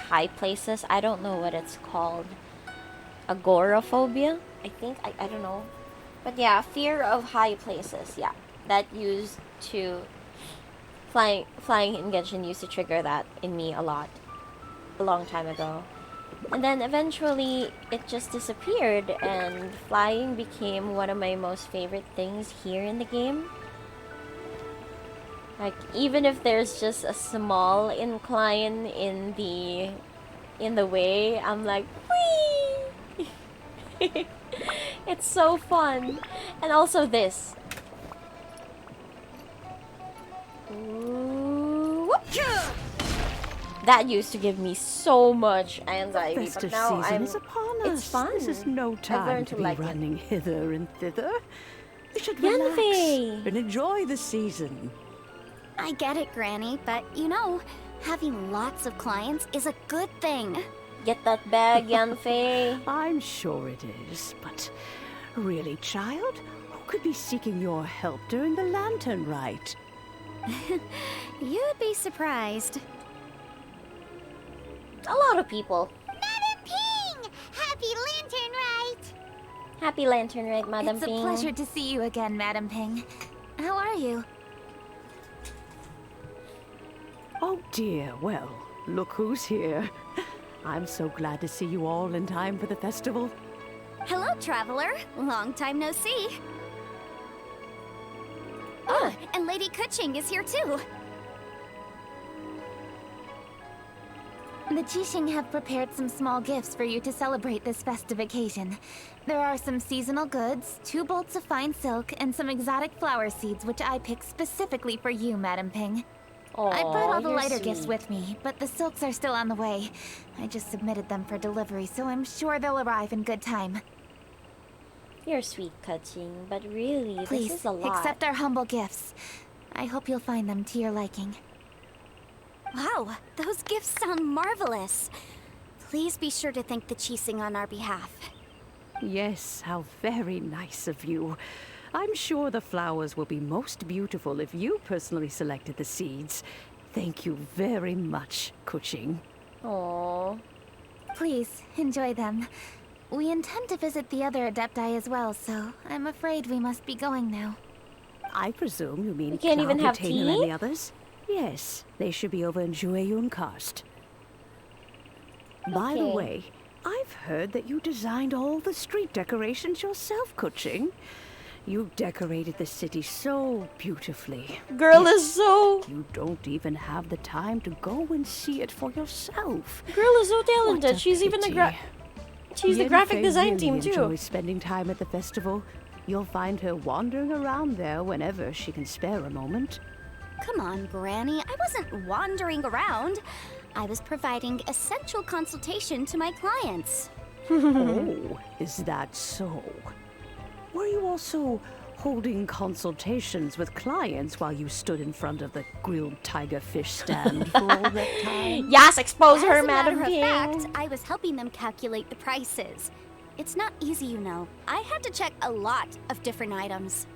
high places. I don't know what it's called. Agoraphobia? I think. I don't know. But yeah, fear of high places. Yeah. That used to... Flying in Genshin used to trigger that in me a lot. A long time ago. And then eventually, it just disappeared. And flying became one of my most favorite things here in the game. Like, even if there's just a small incline in the way, I'm like, whee! It's so fun. And also this. Ooh, whoop. That used to give me so much anxiety, Festive but now season is upon us. It's fun. This is no time learned to to be like it. running hither and thither. You should Yanfei! relax and enjoy the season. I get it, Granny, but you know, having lots of clients is a good thing. Get that bag, Yanfei. I'm sure it is, but really, child, who could be seeking your help during the Lantern Rite? You'd be surprised. A lot of people. Madam Ping! Happy Lantern Rite! Happy Lantern Rite, Madam It's a Ping. pleasure to see you again, Madame Ping. How are you? Oh dear, well, look who's here. I'm so glad to see you all in time for the festival. Hello, traveler. Long time no see. Ah. Oh, and Lady Kuching is here too. The Qixing have prepared some small gifts for you to celebrate this festive occasion. There are some seasonal goods, 2 bolts of fine silk, and some exotic flower seeds which I picked specifically for you, Madame Ping. I brought all the you're lighter sweet. gifts with me, but the silks are still on the way. I just submitted them for delivery, so I'm sure they'll arrive in good time. You're sweet, Kaching, but really, this Please, is a lot. accept our humble gifts. I hope you'll find them to your liking. Wow, those gifts sound marvelous. Please be sure to thank the Qixing on our behalf. Yes, how very nice of you. I'm sure the flowers will be most beautiful if you personally selected the seeds. Thank you very much, Kuching. Aww. Please, enjoy them. We intend to visit the other Adepti as well, so I'm afraid we must be going now. I presume you mean We can't even have Cloud, Retainer, tea? and the others? Yes, they should be over in Joyun Karst. By the Okay. way, I've heard that you designed all the street decorations yourself, Kuching. You decorated the city so beautifully. Girl is so... You don't even have the time to go and see it for yourself. Girl is so What talented. a She's even the pity. she's the Yennefer graphic design team really too. enjoys spending time at the festival. You'll find her wandering around there whenever she can spare a moment. Come on, Granny. I wasn't wandering around. I was providing essential consultation to my clients. Oh, is that so? Were you also holding consultations with clients while you stood in front of the grilled tiger fish stand for all that time? Yes, expose her, As a Madam matter of King. fact, I was helping them calculate the prices. It's not easy, you know. I had to check a lot of different items.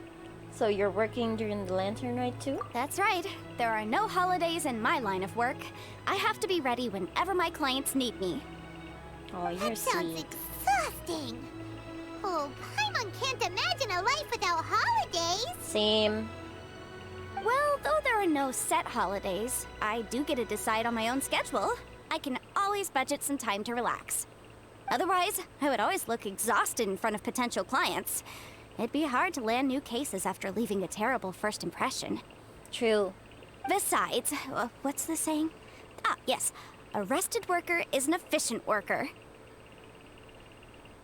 So you're working during the Lantern Rite too? That's right. There are no holidays in my line of work. I have to be ready whenever my clients need me. Oh, you're That sounds sweet. exhausting. Oh, Paimon can't imagine a life without holidays. Same. Well, though there are no set holidays, I do get to decide on my own schedule. I can always budget some time to relax. Otherwise, I would always look exhausted in front of potential clients. It'd be hard to land new cases after leaving a terrible first impression. True. Besides, what's the saying? Ah, yes. A rested worker is an efficient worker.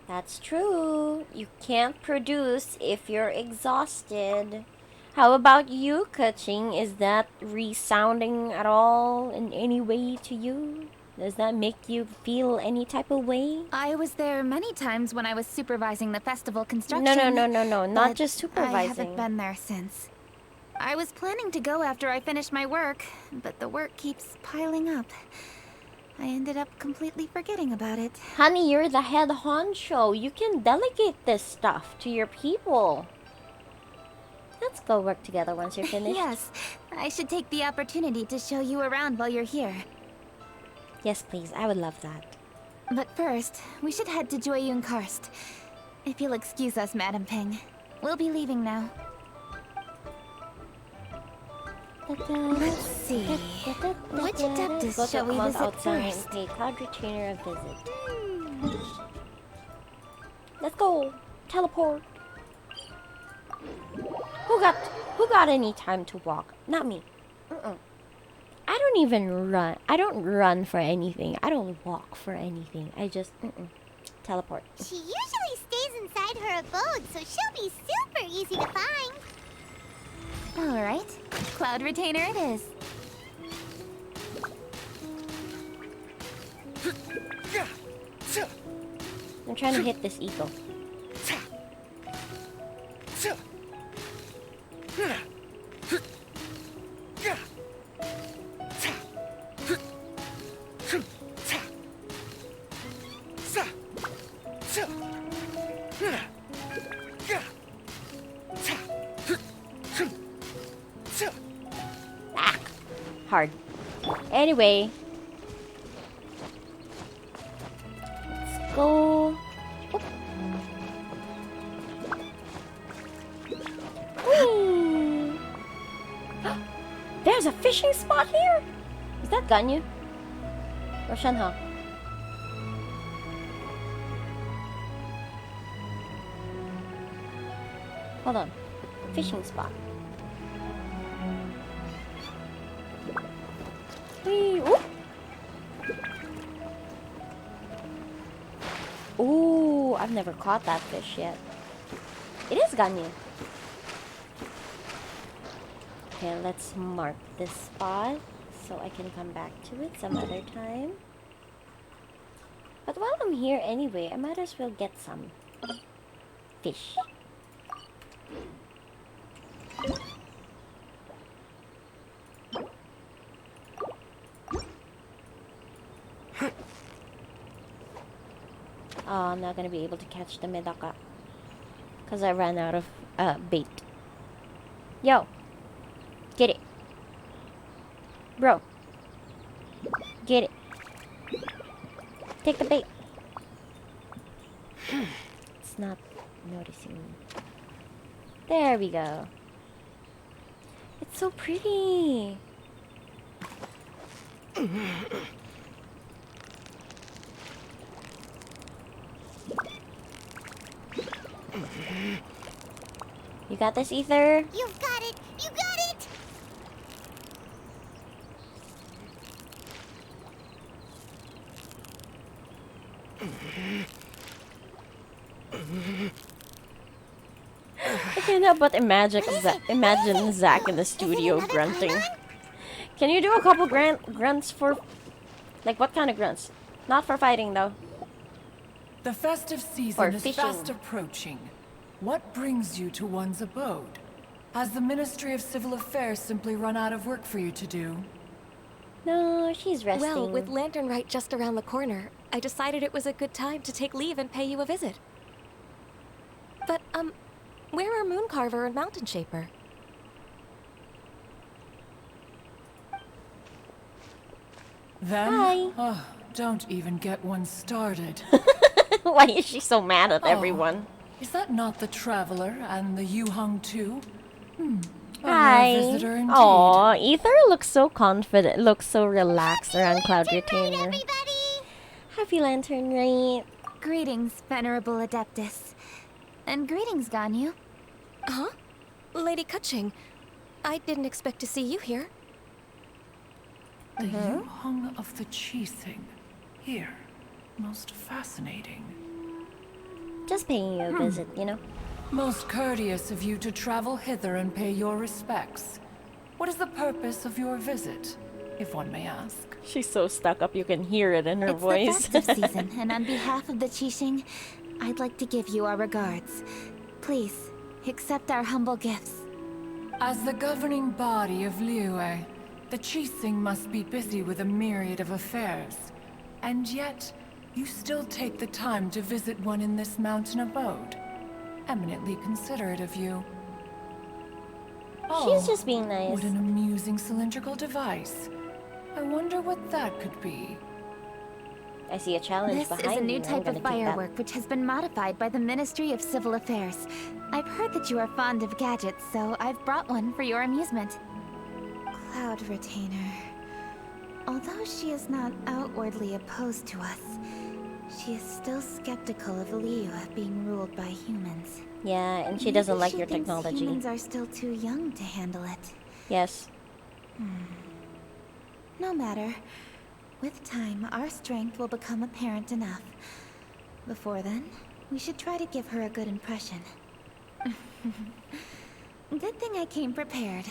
That's true. You can't produce if you're exhausted. How about you, Kaching? Is that resounding at all in any way to you? Does that make you feel any type of way? I was there many times when I was supervising the festival construction. No. Not but just I supervising. haven't been there since. I was planning to go after I finished my work, but the work keeps piling up. I ended up completely forgetting about it. Honey, you're the head honcho. You can delegate this stuff to your people. Let's go work together once you're finished. Yes, I should take the opportunity to show you around while you're here. Yes, please. I would love that. But first, we should head to Joyun Karst. If you'll excuse us, Madam Ping. We'll be leaving now. Let's see. Which adeptus Go shall to we Mount visit outside and first? pay Cloud Retainer a visit. Let's go. Teleport. Who got any time to walk? Not me. I don't even run. I don't run for anything. I don't walk for anything. I just teleport. She usually stays inside her abode, so she'll be super easy to find. All right, Cloud Retainer it is. I'm trying to hit this eagle. Hard. Anyway. Let's go. Oop. Whee! There's a fishing spot here? Is that Ganyu? Or Shenhe? Hold on. Fishing spot. Whee! Ooh! Ooh, I've never caught that fish yet. It is Ganyu. Okay, let's mark this spot so I can come back to it some other time. But while I'm here anyway, I might as well get some fish. Oh, I'm not gonna be able to catch the medaka because I ran out of bait. Yo, get it, bro. Get it. Take the bait. It's not noticing me. There we go. It's so pretty. You got this, Ether? You've got it! You got it! I can't help but imagine Zach in the studio grunting. Can you do a couple grunts for... Like, what kind of grunts? Not for fighting, though. The festive Or season is fishing. fast approaching. What brings you to one's abode? Has the Ministry of Civil Affairs simply run out of work for you to do? No, she's resting. Well, with Lantern Rite just around the corner, I decided it was a good time to take leave and pay you a visit. But, where are Mooncarver and Mountain Shaper? Them? Hi. Oh, don't even get one started. Why is she so mad at Oh. everyone? Is that not the Traveler and the Yu-Hung too? A Hi. rare visitor indeed. Aw, Ether looks so confident, looks so relaxed around Cloud Retainer. Everybody! Happy Lantern Rite. Greetings, Venerable Adeptus. And greetings, Ganyu. Huh? Lady Kutching, I didn't expect to see you here. The Yu-Hung of the Qixing. Here. Most fascinating. Just paying you a visit, you know? Most courteous of you to travel hither and pay your respects. What is the purpose of your visit, if one may ask? She's so stuck up you can hear it in her It's voice. the festive season, and on behalf of the Qixing, I'd like to give you our regards. Please, accept our humble gifts. As the governing body of Liyue, the Qixing must be busy with a myriad of affairs. And yet, you still take the time to visit one in this mountain abode. Eminently considerate of you. She's just being nice. What an amusing cylindrical device. I wonder what that could be. I see a challenge This behind is a new you. I'm type gonna of take that. firework which has been modified by the Ministry of Civil Affairs. I've heard that you are fond of gadgets, so I've brought one for your amusement. Cloud Retainer. Although she is not outwardly opposed to us, she is still skeptical of Liyue being ruled by humans. Yeah, and she doesn't Maybe like she your thinks technology. Humans are still too young to handle it. Yes. No matter. With time, our strength will become apparent enough. Before then, we should try to give her a good impression. Good thing I came prepared.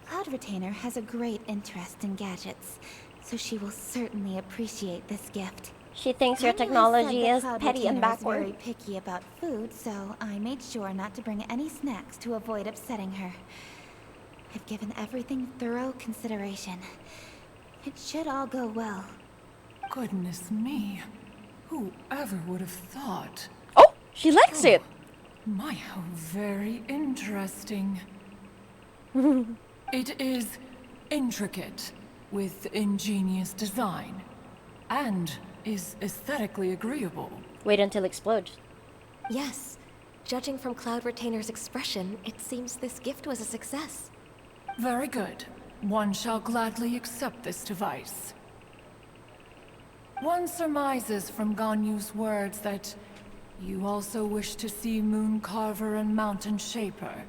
Cloud Retainer has a great interest in gadgets, so she will certainly appreciate this gift. She thinks your Ganyu has technology said that is Cloud petty and Retainer is backward. very picky about food, so I made sure not to bring any snacks to avoid upsetting her. I've given everything thorough consideration. It should all go well. Goodness me. Whoever would have thought? Oh, she likes it. My, how very interesting. It is intricate, with ingenious design, and is aesthetically agreeable. Wait until it explodes. Yes. Judging from Cloud Retainer's expression, it seems this gift was a success. Very good. One shall gladly accept this device. One surmises from Ganyu's words that you also wish to see Mooncarver and Mountain Shaper.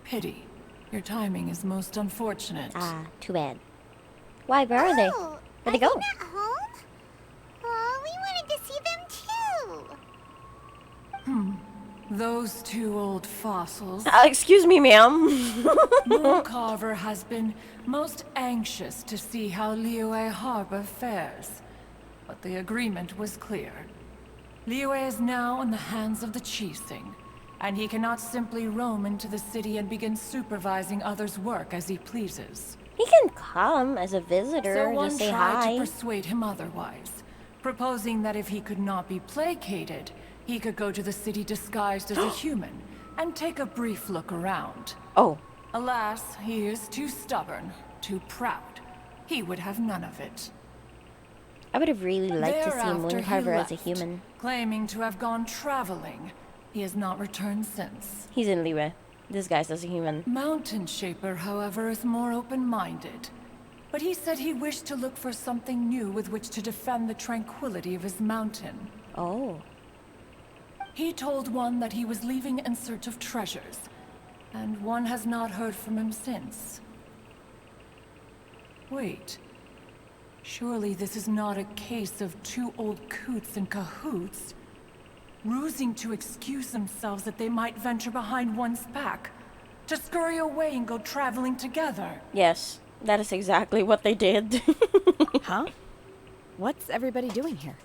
Pity. Your timing is most unfortunate. Ah, too bad. Why, where are they? Oh, Where'd they go? Are they not home? Oh, we wanted to see them too. Those two old fossils. Excuse me, ma'am. Mooncarver has been most anxious to see how Liyue Harbor fares. But the agreement was clear. Liyue is now in the hands of the Qixing, and he cannot simply roam into the city and begin supervising others' work as he pleases. He can come as a visitor, So one just say tried hi. to persuade him otherwise, proposing that if he could not be placated, he could go to the city disguised as a human and take a brief look around. Oh, Alas, he is too stubborn, too proud. He would have none of it. I would have really liked to see Thereafter, he Mooncarver as a left, human. claiming to have gone traveling. He has not returned since. He's in Liyue, disguised as a human. Mountain Shaper, however, is more open-minded. But he said he wished to look for something new with which to defend the tranquility of his mountain. Oh. He told one that he was leaving in search of treasures, and one has not heard from him since. Wait. Surely this is not a case of two old coots in cahoots, rusing to excuse themselves that they might venture behind one's back, to scurry away and go traveling together. Yes, that is exactly what they did. Huh? What's everybody doing here?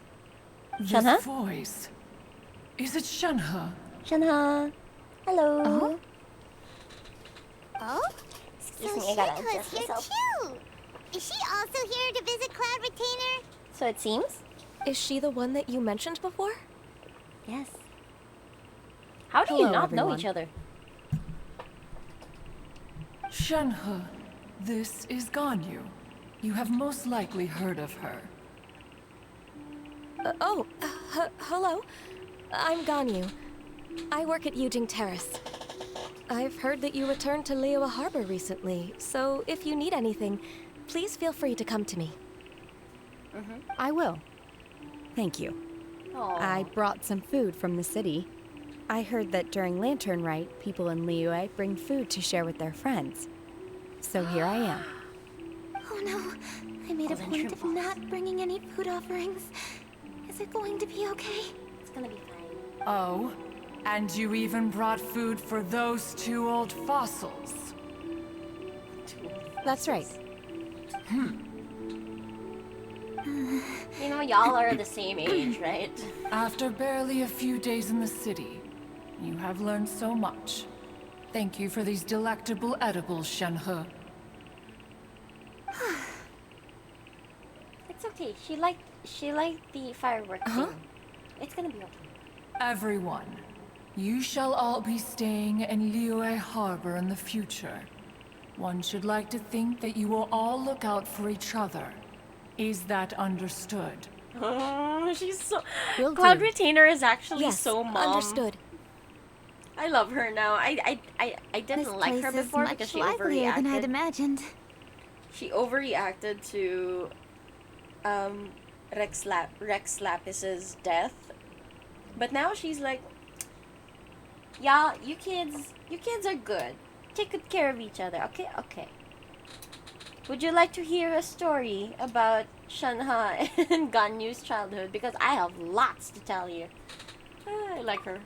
Shanha? This voice. Is it Shanha? Shanha. Hello. Oh? Excuse So me, I gotta Shanha's adjust here myself. too. Is she also here to visit Cloud Retainer? So it seems? Is she the one that you mentioned before? Yes. How do you Hello, not know everyone. each other? Shanha, this is Ganyu. You have most likely heard of her. Hello. I'm Ganyu. I work at Yujing Terrace. I've heard that you returned to Liyue Harbor recently, so if you need anything, please feel free to come to me. I will. Thank you. Aww. I brought some food from the city. I heard that during Lantern Rite, people in Liyue bring food to share with their friends. So here I am. Oh no, I made a point of not bringing any food offerings. Is it going to be okay? It's gonna be fine. Oh, and you even brought food for those two old fossils. That's right. You know, y'all are the same age, right? After barely a few days in the city, you have learned so much. Thank you for these delectable edibles, Shenhe. It's okay. She liked the firework thing. It's gonna be okay. Everyone, you shall all be staying in Liyue Harbor in the future. One should like to think that you will all look out for each other. Is that understood? Oh, she's so... Will Cloud do. Retainer is actually Yes, so mom. understood. I love her now. I didn't This like her place is before much because she livelier than I'd overreacted. imagined. She overreacted to Rex Lapis's death. But now she's like, yeah, you kids are good. Take good care of each other, okay? Okay. Would you like to hear a story about Shanha and Ganyu's childhood? Because I have lots to tell you. I like her.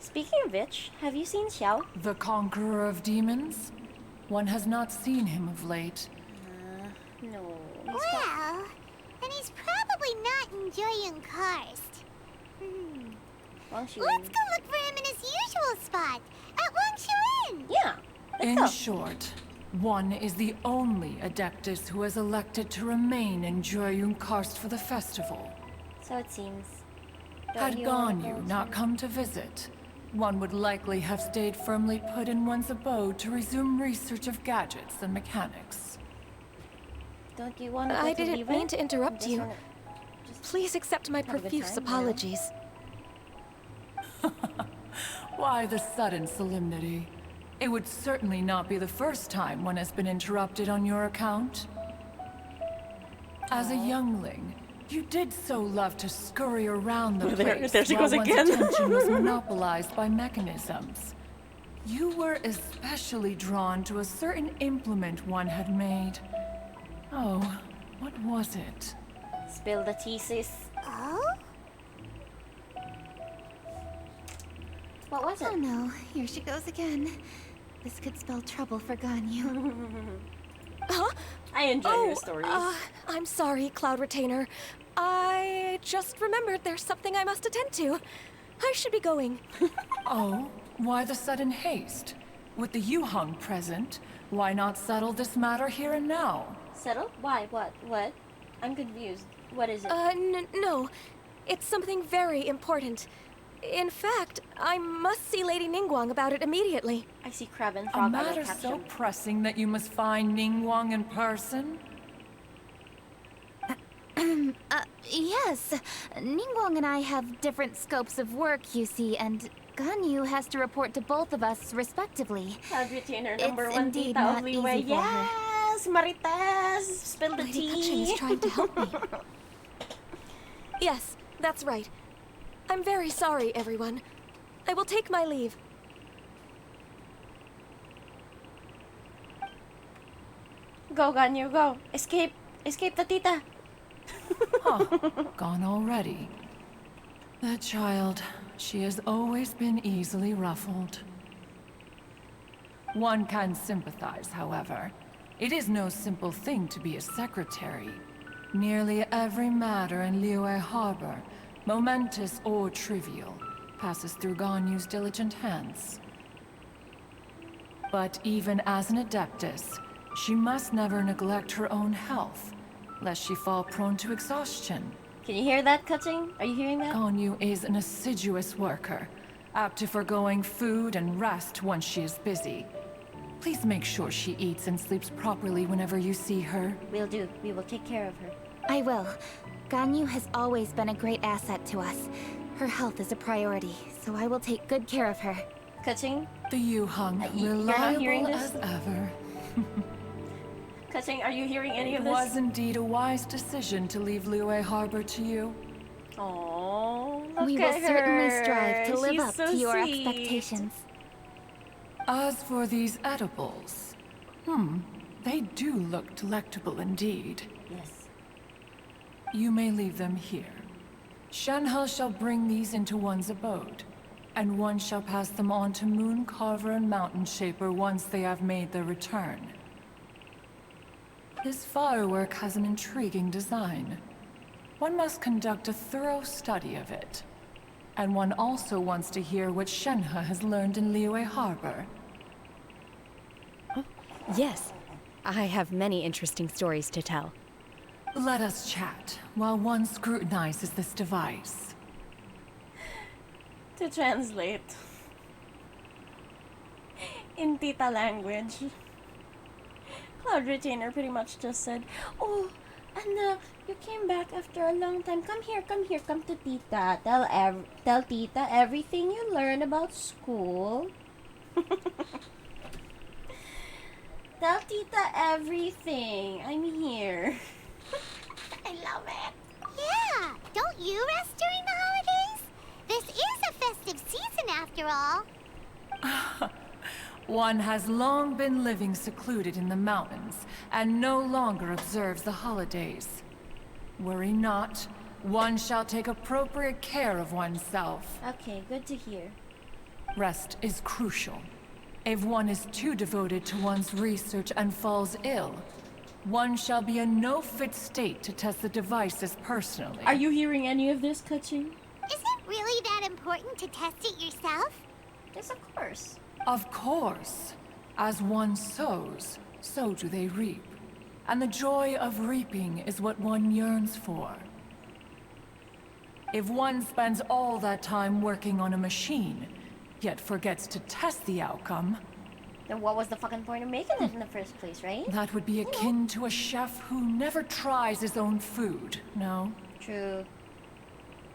Speaking of which, have you seen Xiao? The conqueror of demons? One has not seen him of late. No. Well, then he's probably not enjoying Karst. Wang Let's go look for him in his usual spot, at Wangshuin. Yeah. In Let's go. short, one is the only Adeptus who has elected to remain in Joyun Karst for the festival. So it seems. Had you wanna Ganyu go not to- come to visit, one would likely have stayed firmly put in one's abode to resume research of gadgets and mechanics. Don't you want to go I to didn't Levi? mean to interrupt Just you. wanna- just Please accept my have a good profuse time, apologies. Why the sudden solemnity? It would certainly not be the first time one has been interrupted on your account. As a youngling, you did so love to scurry around the place there she while goes one's again. attention was monopolized by mechanisms. You were especially drawn to a certain implement one had made. Oh, what was it? Spill the tea, sis. Oh? What was it? Oh no, here she goes again. This could spell trouble for Ganyu. Huh? I enjoy your stories. I'm sorry, Cloud Retainer. I just remembered there's something I must attend to. I should be going. Oh, why the sudden haste? With the Yuhang present, why not settle this matter here and now? Settle? Why? What? I'm confused. What is it? No. It's something very important. In fact, I must see Lady Ningguang about it immediately. I see crab and A frog matter auto so caption. pressing that you must find Ningguang in person? Yes. Ningguang and I have different scopes of work, you see, and Ganyu has to report to both of us respectively. Cloud Retainer It's number one indeed tita of not Leeway. easy for her. Yes, Marites, spill the Lady Kachin tea. is trying to help me. Yes, that's right. I'm very sorry, everyone. I will take my leave. Go, Ganyu, go. Escape. Escape the tita. Huh. Gone already. That child, she has always been easily ruffled. One can sympathize, however. It is no simple thing to be a secretary. Nearly every matter in Liyue Harbor, momentous or trivial, passes through Ganyu's diligent hands. But even as an adeptus, she must never neglect her own health, lest she fall prone to exhaustion. Can you hear that, Cutting? Are you hearing that? Ganyu is an assiduous worker, apt to forgoing food and rest once she is busy. Please make sure she eats and sleeps properly whenever you see her. We'll do. We will take care of her. I will. Ganyu has always been a great asset to us. Her health is a priority, so I will take good care of her. Cutting? The Yuhang, You're not hearing reliable this? as ever. Cutting, are you hearing any It of this? was indeed a wise decision to leave Liyue Harbor to you. Oh, look We will at her. certainly strive to live She's up so to your sweet. expectations. As for these edibles, they do look delectable indeed. Yes. You may leave them here. Shenhe shall bring these into one's abode, and one shall pass them on to Moon Carver and Mountain Shaper once they have made their return. This firework has an intriguing design. One must conduct a thorough study of it. And one also wants to hear what Shenhe has learned in Liyue Harbor. Yes, I have many interesting stories to tell. Let us chat while one scrutinizes this device. To translate. In Tita language. Cloud Retainer pretty much just said, oh, and you came back after a long time. Come here, come to Tita. Tell Tita everything you learn about school. Tell Tita everything. I'm here. I love it. Yeah, don't you rest during the holidays? This is a festive season after all. One has long been living secluded in the mountains and no longer observes the holidays. Worry not, one shall take appropriate care of oneself. Okay, good to hear. Rest is crucial. If one is too devoted to one's research and falls ill, one shall be in no fit state to test the devices personally. Are you hearing any of this, Kaching? Is it really that important to test it yourself? Yes, of course. Of course. As one sows, so do they reap. And the joy of reaping is what one yearns for. If one spends all that time working on a machine, yet forgets to test the outcome, then what was the fucking point of making it in the first place, right? that would be akin to a chef who never tries his own food, no? True.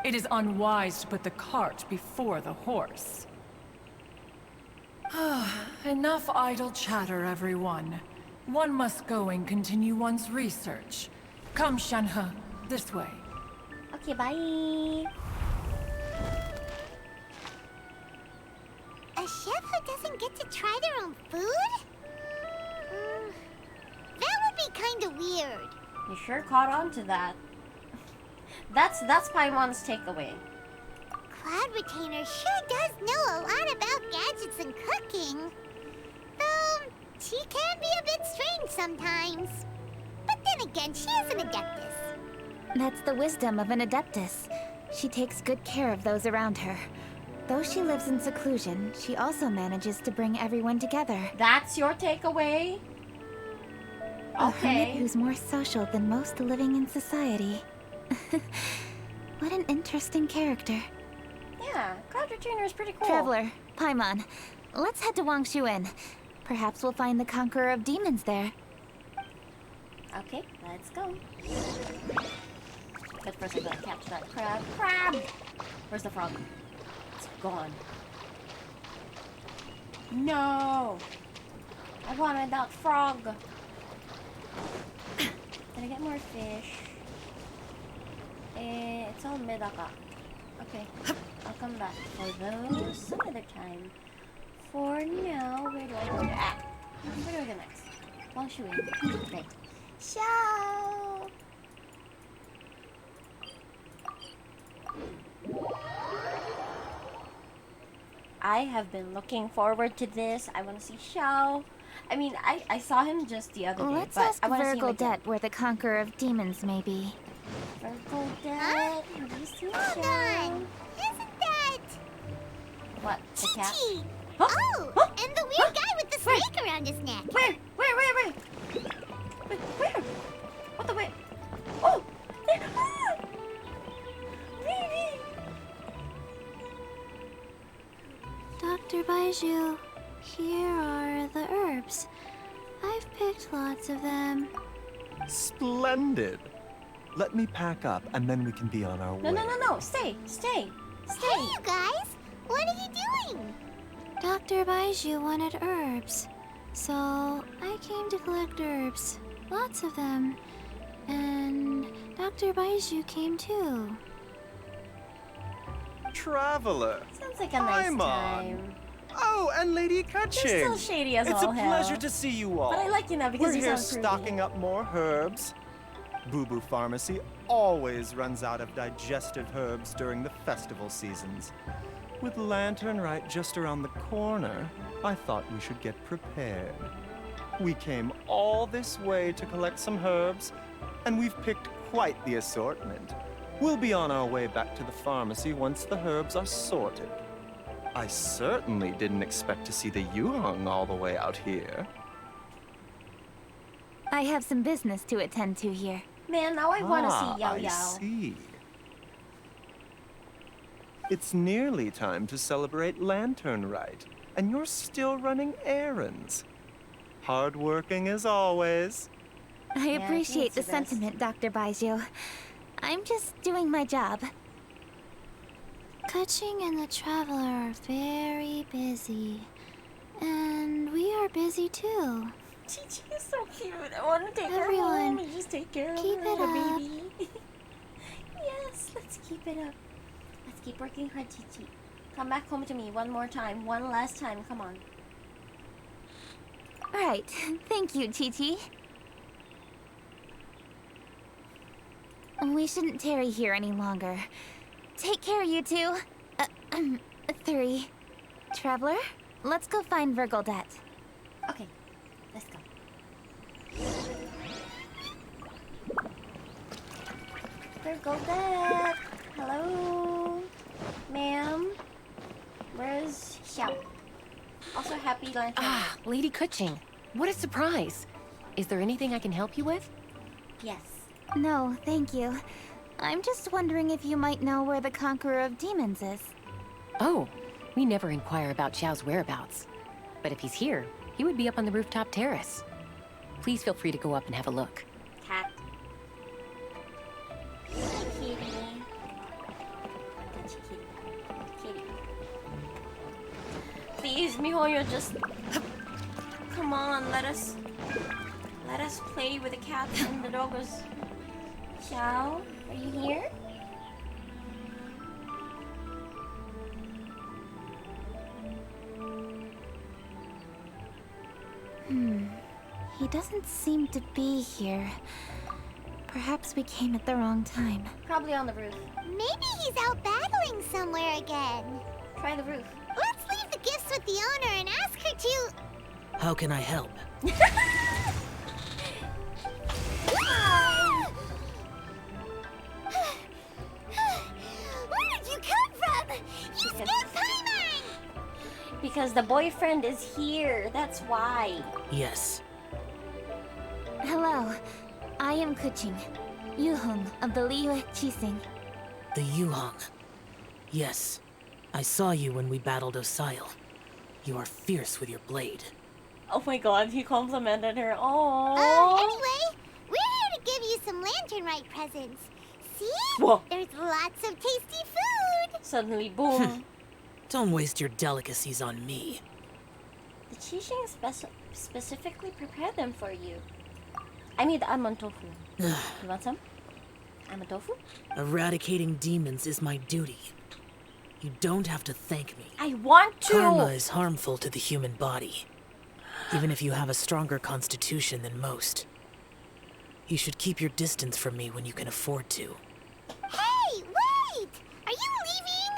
It is unwise to put the cart before the horse. Enough idle chatter, everyone. One must go and continue one's research. Come, Shenhe, this way. Okay, bye. A chef who doesn't get to try their own food? That would be kind of weird. You sure caught on to that. That's Paimon's takeaway. Cloud Retainer sure does know a lot about gadgets and cooking. Though, she can be a bit strange sometimes. But then again, she is an adeptus. That's the wisdom of an adeptus. She takes good care of those around her. Though she lives in seclusion, she also manages to bring everyone together. That's your takeaway? A hermit Okay. who's more social than most living in society. What an interesting character. Yeah, Cloud Retainer is pretty cool. Traveler, Paimon, let's head to Wangshu Inn. Perhaps we'll find the Conqueror of Demons there. Okay, let's go. But first I gotta catch that crab. Crab! Where's the frog? It's gone. No! I wanted that frog. Can I get more fish? It's all Medaka. Okay, I'll come back for those some other time. For now, where do I go? Where do I go next? Wang Shui. Right. Xiao! I have been looking forward to this. I want to see Xiao. I mean, I saw him just the other day, Let's but ask I want to see him again. Virgildet where the Conqueror of Demons may be. Virgildet, Huh? have you seen Hold Xiao? on. Isn't that What? The cat? Chi-Chi? Huh? Oh, Huh? and the weird guy with the snake around his neck. Where? Wait, where? What the wait? Oh! There! Ah! Baby! Dr. Baiju, here are the herbs. I've picked lots of them. Splendid. Let me pack up, and then we can be on our way. No. Stay. Hey, you guys. What are you doing? Dr. Baiju wanted herbs, so I came to collect herbs. Lots of them. And Dr. Baiju came too. Traveler. Sounds like a nice I'm time. Oh, and Lady Kutching. You're still shady as It's all a hell. pleasure to see you all. But I like you now because We're you here sound stocking up more herbs. Boo Boo Pharmacy always runs out of digestive herbs during the festival seasons. With Lantern Rite just around the corner, I thought we should get prepared. We came all this way to collect some herbs, and we've picked quite the assortment. We'll be on our way back to the pharmacy once the herbs are sorted. I certainly didn't expect to see the Yuhong all the way out here. I have some business to attend to here. Man, now I want to see Yao I Yao. see. It's nearly time to celebrate Lantern Rite, and you're still running errands. Hardworking as always. I Yeah, appreciate the it's your best. sentiment, Dr. Baiju. I'm just doing my job. Kutching and the Traveler are very busy. And we are busy too. Chi-Chi is so cute. I want to take her Everyone, home and just take care of keep her, it the up. baby. Yes, let's keep it up. Let's keep working hard, Chi-Chi. Come back home to me one more time. One last time. Come on. Right. Thank you, Chi-Chi. We shouldn't tarry here any longer. Take care, you two. 3. Traveler, let's go find Virgildet. Okay, let's go. Virgildet! Hello? Ma'am? Where's Xiao? Also, happy Lantern. Ah, Lady Kutching. What a surprise. Is there anything I can help you with? Yes. No, thank you. I'm just wondering if you might know where the Conqueror of Demons is. Oh, we never inquire about Xiao's whereabouts. But if he's here, he would be up on the rooftop terrace. Please feel free to go up and have a look. Cat. Kitty. Kitty. Please, MiHoYo, just... Come on, let us play with the cats and the doggos. Xiao, are you here? He doesn't seem to be here. Perhaps we came at the wrong time. Probably on the roof. Maybe he's out battling somewhere again. Try the roof. Let's leave the gifts with the owner and ask her to... How can I help? Where did you come from? You scared Paimon! Because the boyfriend is here, that's why. Yes. Hello, I am Kutching, Yuhong of the Liyue Qixing. The Yuhong. Yes. I saw you when we battled Osile. You are fierce with your blade. Oh my god, he complimented her. Oh. Anyway, we're here to give you some Lantern Rite presents. See? Whoa. There's lots of tasty food. Suddenly, boom. Don't waste your delicacies on me. The Qixing specifically prepared them for you. I made the almond tofu. You want some? Almond tofu? Eradicating demons is my duty. You don't have to thank me. I want to! Karma is harmful to the human body. even if you have a stronger constitution than most. You should keep your distance from me when you can afford to. Hey, wait! Are you leaving?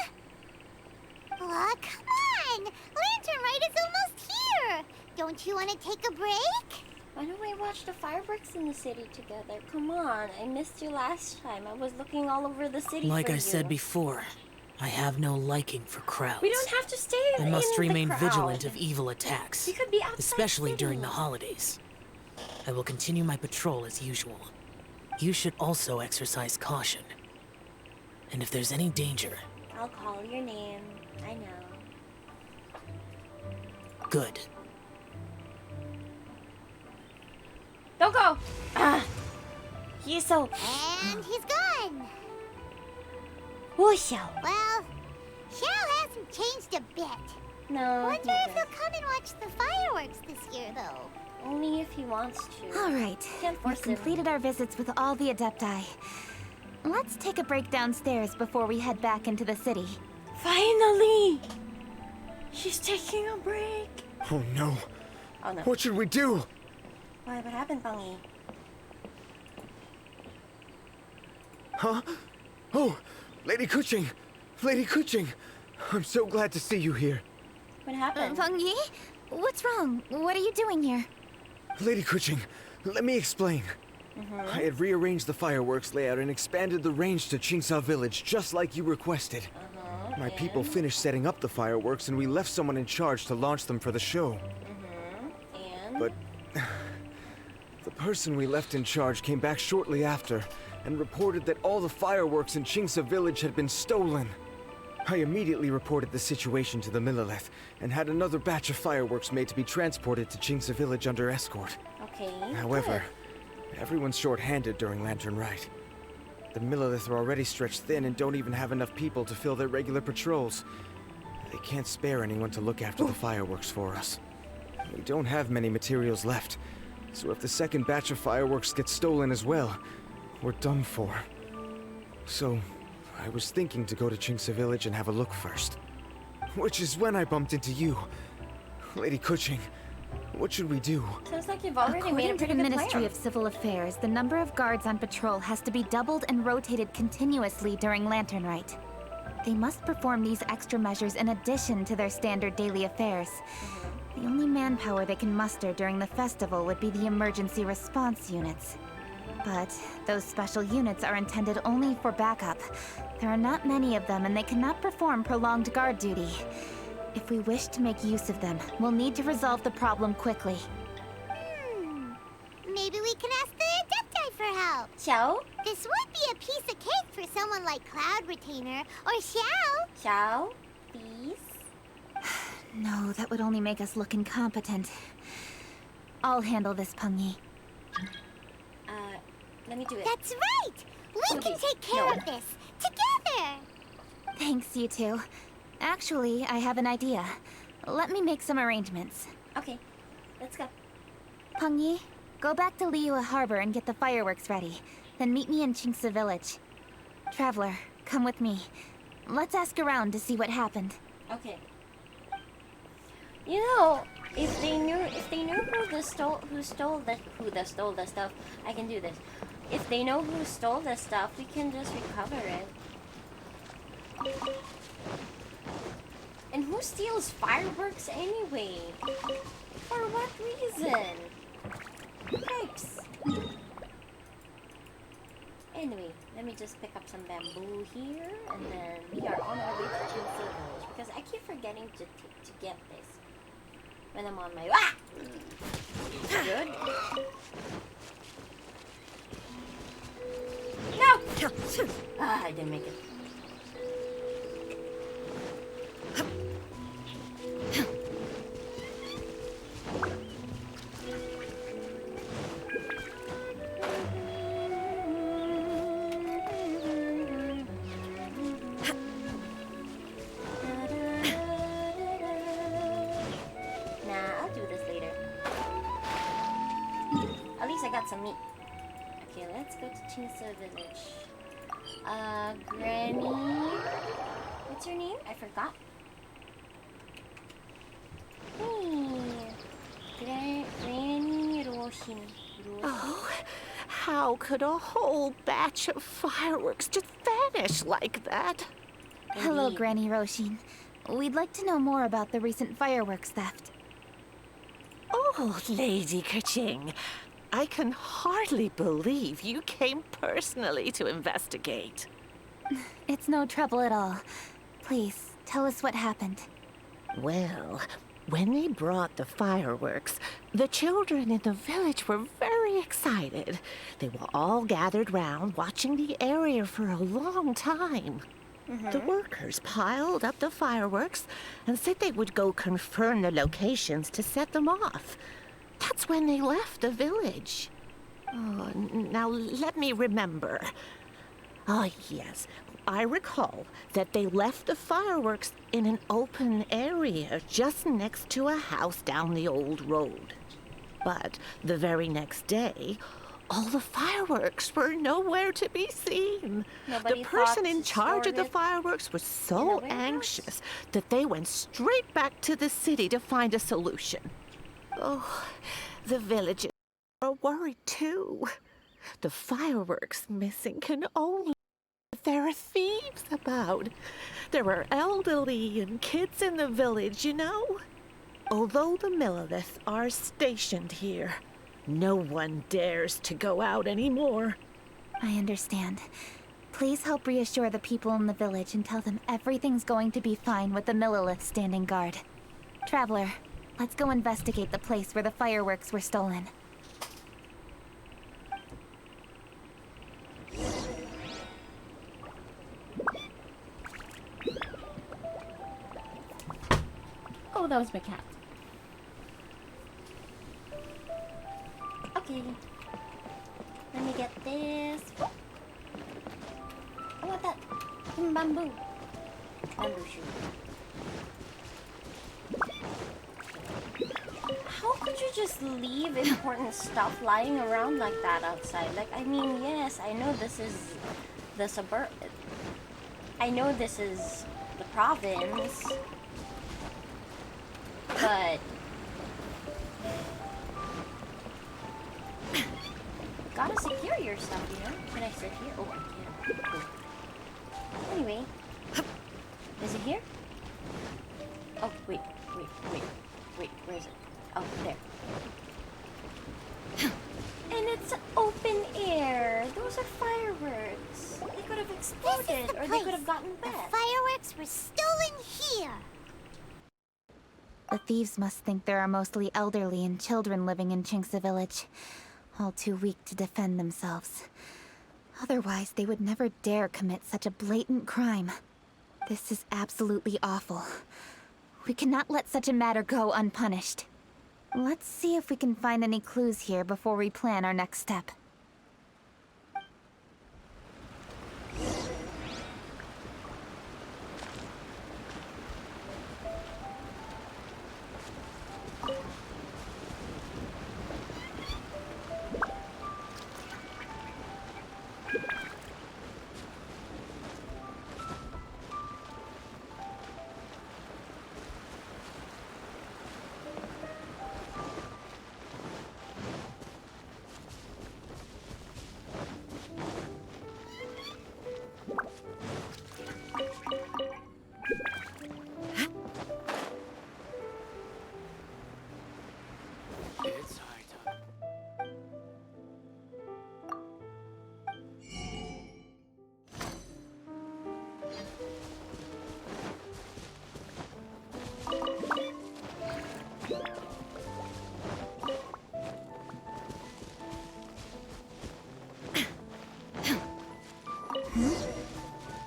Aw, come on! Lantern Rite is almost here! Don't you want to take a break? Why don't we watch the fireworks in the city together? Come on, I missed you last time. I was looking all over the city Like for I you. said before, I have no liking for crowds. We don't have to stay in I must the remain crowd. vigilant of evil attacks, We could be outside especially city. during the holidays. I will continue my patrol as usual. You should also exercise caution. And if there's any danger... I'll call your name. I know. Good. Don't go! Ah! He's so... And he's gone! Who's Xiao? Well, Xiao hasn't changed a bit. No. Wonder if he'll come and watch the fireworks this year, though. Only if he wants to. All right, Can't we've force him. completed our visits with all the Adepti. Let's take a break downstairs before we head back into the city. Finally! She's taking a break. Oh no. Oh no. What should we do? Why? What happened, Bungy? Huh? Oh, Lady Kuching! Lady Kuching! I'm so glad to see you here. What happened? Feng Yi? What's wrong? What are you doing here? Lady Kuching, let me explain. I had rearranged the fireworks layout and expanded the range to Qingsa Village just like you requested. My people finished setting up the fireworks and we left someone in charge to launch them for the show. And? But the person we left in charge came back shortly after and reported that all the fireworks in Qingsa Village had been stolen. I immediately reported the situation to the Millilith and had another batch of fireworks made to be transported to Qingsa Village under escort. Okay. However, everyone's short-handed during Lantern Rite. The Millilith are already stretched thin and don't even have enough people to fill their regular patrols. They can't spare anyone to look after the fireworks for us. We don't have many materials left, so if the second batch of fireworks gets stolen as well, we're done for. So, I was thinking to go to Qingsa Village and have a look first. Which is when I bumped into you. Lady Kuching, what should we do? Sounds like you've already According made a to pretty the good Ministry plan. of Civil Affairs, the number of guards on patrol has to be doubled and rotated continuously during Lantern Rite. They must perform these extra measures in addition to their standard daily affairs. The only manpower they can muster during the festival would be the emergency response units. But those special units are intended only for backup. There are not many of them and they cannot perform prolonged guard duty. If we wish to make use of them, we'll need to resolve the problem quickly. Maybe we can ask the Adepti for help. Xiao? This would be a piece of cake for someone like Cloud Retainer or Xiao. Xiao? Please? No, that would only make us look incompetent. I'll handle this, Peng Yi. Let me do it. That's right! We can take care of this together! Thanks, you two. Actually, I have an idea. Let me make some arrangements. Okay, let's go. Peng Yi, go back to Liyue Harbor and get the fireworks ready. Then meet me in Qingsa Village. Traveler, come with me. Let's ask around to see what happened. Okay. You know, if they knew who stole the stuff, I can do this. If they know who stole the stuff, we can just recover it. And who steals fireworks anyway? For what reason? Yikes. Anyway, let me just pick up some bamboo here, and then we are on our way to Qingsa Village because I keep forgetting to get this when I'm on my Good. No! I didn't make it. Some meat. Okay, let's go to Qingsa Village. Granny... What's her name? I forgot. Hey, How could a whole batch of fireworks just vanish like that? Hello, Granny Roshin. We'd like to know more about the recent fireworks theft. Oh, Lady Kaching, I can hardly believe you came personally to investigate. It's no trouble at all. Please, tell us what happened. Well, when they brought the fireworks, the children in the village were very excited. They were all gathered round watching the area for a long time. The workers piled up the fireworks and said they would go confirm the locations to set them off. That's when they left the village. Oh, now let me remember. Oh, yes. I recall that they left the fireworks in an open area just next to a house down the old road. But the very next day, all the fireworks were nowhere to be seen. Nobody the person thought in to charge of store the it fireworks was so anxious that they went straight back to the city to find a solution. Oh, the villagers are worried too. The fireworks missing can only if there are thieves about. There are elderly and kids in the village, you know. Although the Milliliths are stationed here, no one dares to go out anymore. I understand. Please help reassure the people in the village and tell them everything's going to be fine with the Millilith standing guard. Traveler, let's go investigate the place where the fireworks were stolen. Oh, that was my cat. Okay. Let me get this. I want that bamboo. Bamboo shoe. How could you just leave important stuff lying around like that outside? Like, I mean, yes, I know this is the suburb. I know this is the province. But gotta secure your stuff, you know? Can I sit here? Oh, I can't. Cool. Anyway, is it here? Oh, wait. Where is it? Oh, there. And it's open air. Those are fireworks. They could have exploded, or they could have gotten wet. The fireworks were stolen here. The thieves must think there are mostly elderly and children living in Chinksa village, all too weak to defend themselves. Otherwise, they would never dare commit such a blatant crime. This is absolutely awful. We cannot let such a matter go unpunished. Let's see if we can find any clues here before we plan our next step. It's high time.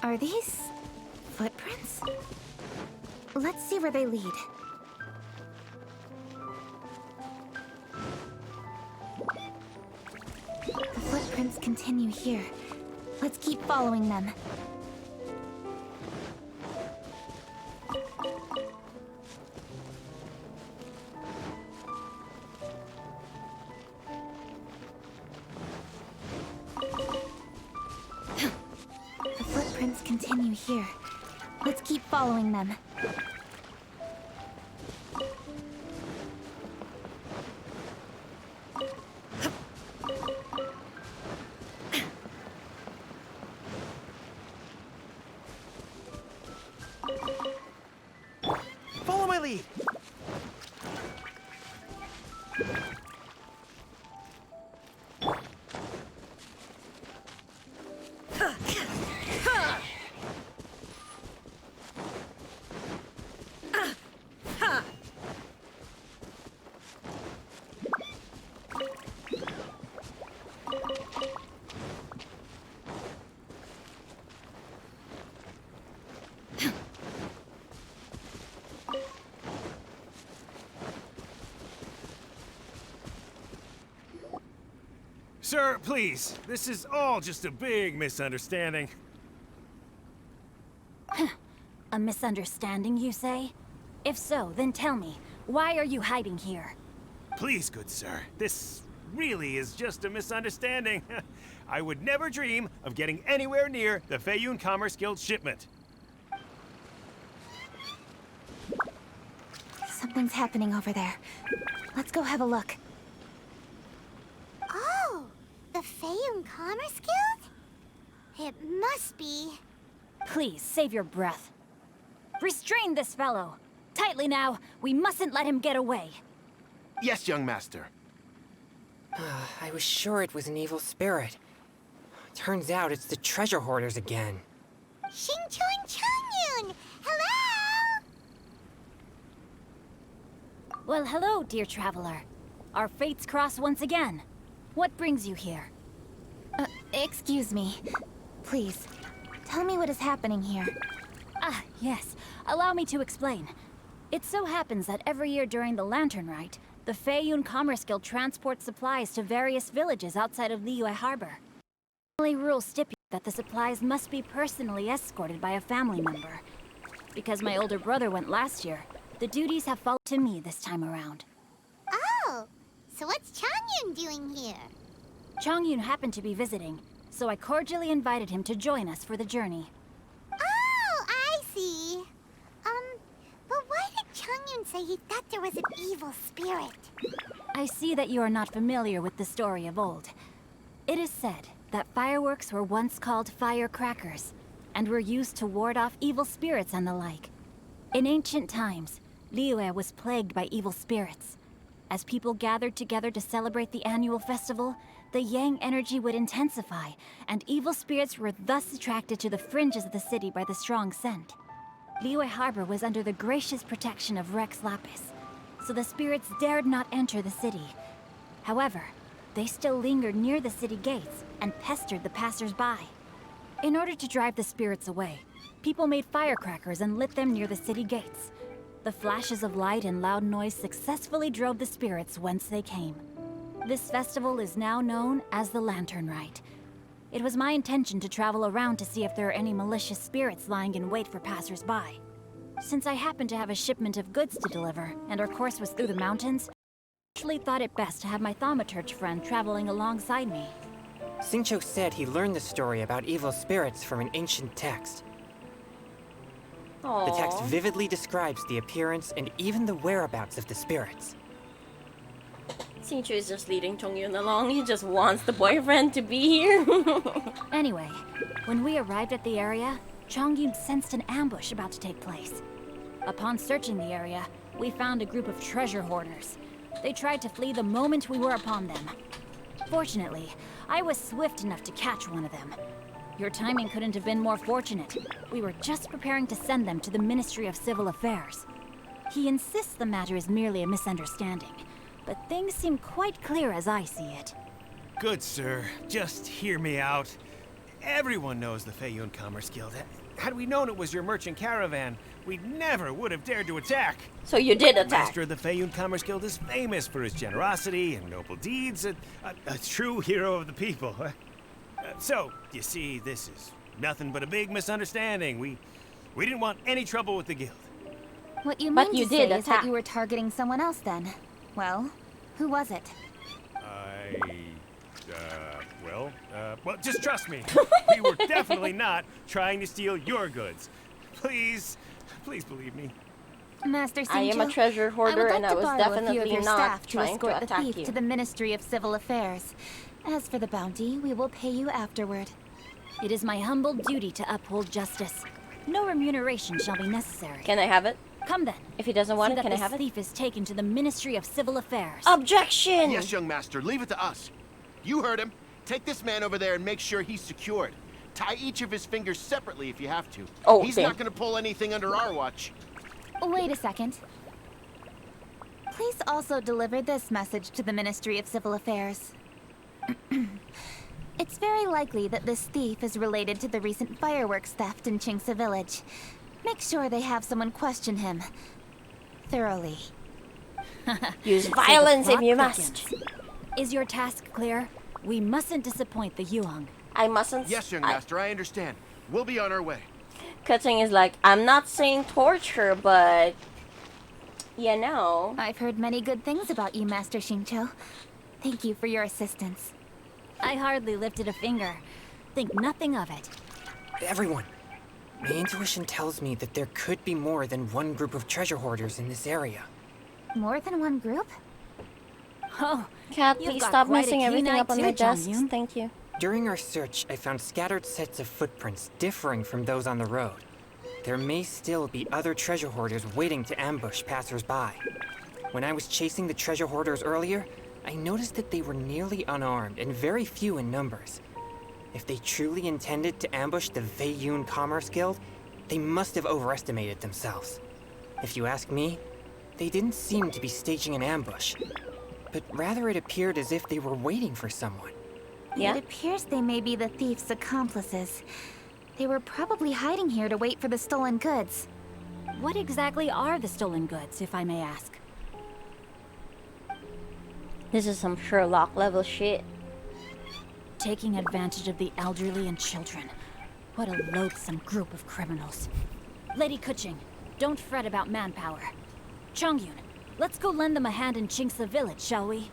Are these footprints? Let's see where they lead. The footprints continue here. Let's keep following them. The footprints continue here. Let's keep following them. Sir, please. This is all just a big misunderstanding. A misunderstanding, you say? If so, then tell me, why are you hiding here? Please, good sir. This really is just a misunderstanding. I would never dream of getting anywhere near the Feiyun Commerce Guild shipment. Something's happening over there. Let's go have a look. Oh, the Feiyun Commerce Guild? It must be. Please, save your breath. Restrain this fellow. Tightly now, we mustn't let him get away. Yes, young master. I was sure it was an evil spirit. Turns out it's the treasure hoarders again. Xingchun Chungyun! Hello! Well, hello, dear traveler. Our fates cross once again. What brings you here? Excuse me. Please, tell me what is happening here. Ah, yes. Allow me to explain. It so happens that every year during the Lantern Rite, the Feiyun Commerce Guild transports supplies to various villages outside of Liyue Harbor. The rules stipulate that the supplies must be personally escorted by a family member. Because my older brother went last year, the duties have fallen to me this time around. Oh, so what's Changyun doing here? Changyun happened to be visiting, so I cordially invited him to join us for the journey. Oh, I see. But why did Changyun say he thought there was an evil spirit? I see that you are not familiar with the story of old. It is said that fireworks were once called firecrackers, and were used to ward off evil spirits and the like. In ancient times, Liyue was plagued by evil spirits. As people gathered together to celebrate the annual festival, the yang energy would intensify, and evil spirits were thus attracted to the fringes of the city by the strong scent. Liyue Harbor was under the gracious protection of Rex Lapis, so the spirits dared not enter the city. However, they still lingered near the city gates and pestered the passers-by. In order to drive the spirits away, people made firecrackers and lit them near the city gates. The flashes of light and loud noise successfully drove the spirits whence they came. This festival is now known as the Lantern Rite. It was my intention to travel around to see if there are any malicious spirits lying in wait for passers-by. Since I happened to have a shipment of goods to deliver, and our course was through the mountains, I actually thought it best to have my thaumaturge friend traveling alongside me. Xingqiu said he learned the story about evil spirits from an ancient text. Aww. The text vividly describes the appearance and even the whereabouts of the spirits. Xingqiu is just leading Chongyun along. He just wants the boyfriend to be here. Anyway, when we arrived at the area, Chongyun sensed an ambush about to take place. Upon searching the area, we found a group of treasure hoarders. They tried to flee the moment we were upon them. Fortunately, I was swift enough to catch one of them. Your timing couldn't have been more fortunate. We were just preparing to send them to the Ministry of Civil Affairs. He insists the matter is merely a misunderstanding, but things seem quite clear as I see it. Good sir, just hear me out. Everyone knows the Feiyun Commerce Guild. Had we known it was your merchant caravan, we never would have dared to attack. So you did attack. The master of the Feiyun Commerce Guild is famous for his generosity and noble deeds, a true hero of the people. So, you see, this is nothing but a big misunderstanding. We didn't want any trouble with the guild. What you But mean you to did say is that attack. you were targeting someone else then. Well, who was it? Well, just trust me. We were definitely not trying to steal your goods. Please believe me. Master Xingqiu, I am a treasure hoarder, I would like and I to was borrow a few of definitely your not staff to trying to escort the attack thief you. to the Ministry of Civil Affairs. As for the bounty, we will pay you afterward. It is my humble duty to uphold justice. No remuneration shall be necessary. Can I have it? Come then. If he doesn't want See it, can I that have this it? thief is taken to the Ministry of Civil Affairs. Objection! Yes, young master, leave it to us. You heard him. Take this man over there and make sure he's secured. Tie each of his fingers separately if you have to. Oh, he's not gonna pull anything under our watch. Wait a second. Please also deliver this message to the Ministry of Civil Affairs. It's very likely that this thief is related to the recent fireworks theft in Chingsa Village. Make sure they have someone question him thoroughly. Use violence if you must. Is your task clear? We mustn't disappoint the Yuang. I mustn't. Yes, young master, I understand. We'll be on our way. Cutting is like, I'm not saying torture, but you know. I've heard many good things about you, Master Xingqiu. Thank you for your assistance. I hardly lifted a finger. Think nothing of it. Everyone, my intuition tells me that there could be more than one group of treasure hoarders in this area. More than one group? Oh, Cat, you've please got stop quite a messing keen everything eye up on too, my desk. Zhang Yun. Thank you. During our search, I found scattered sets of footprints differing from those on the road. There may still be other treasure hoarders waiting to ambush passers-by. When I was chasing the treasure hoarders earlier, I noticed that they were nearly unarmed and very few in numbers. If they truly intended to ambush the Weiyun Commerce Guild, they must have overestimated themselves. If you ask me, they didn't seem to be staging an ambush, but rather it appeared as if they were waiting for someone. It appears they may be the thief's accomplices. They were probably hiding here to wait for the stolen goods. What exactly are the stolen goods, if I may ask? This is some Sherlock level shit. Taking advantage of the elderly and children. What a loathsome group of criminals. Lady Kuching, don't fret about manpower. Chongyun, let's go lend them a hand in Chingsa Village, shall we?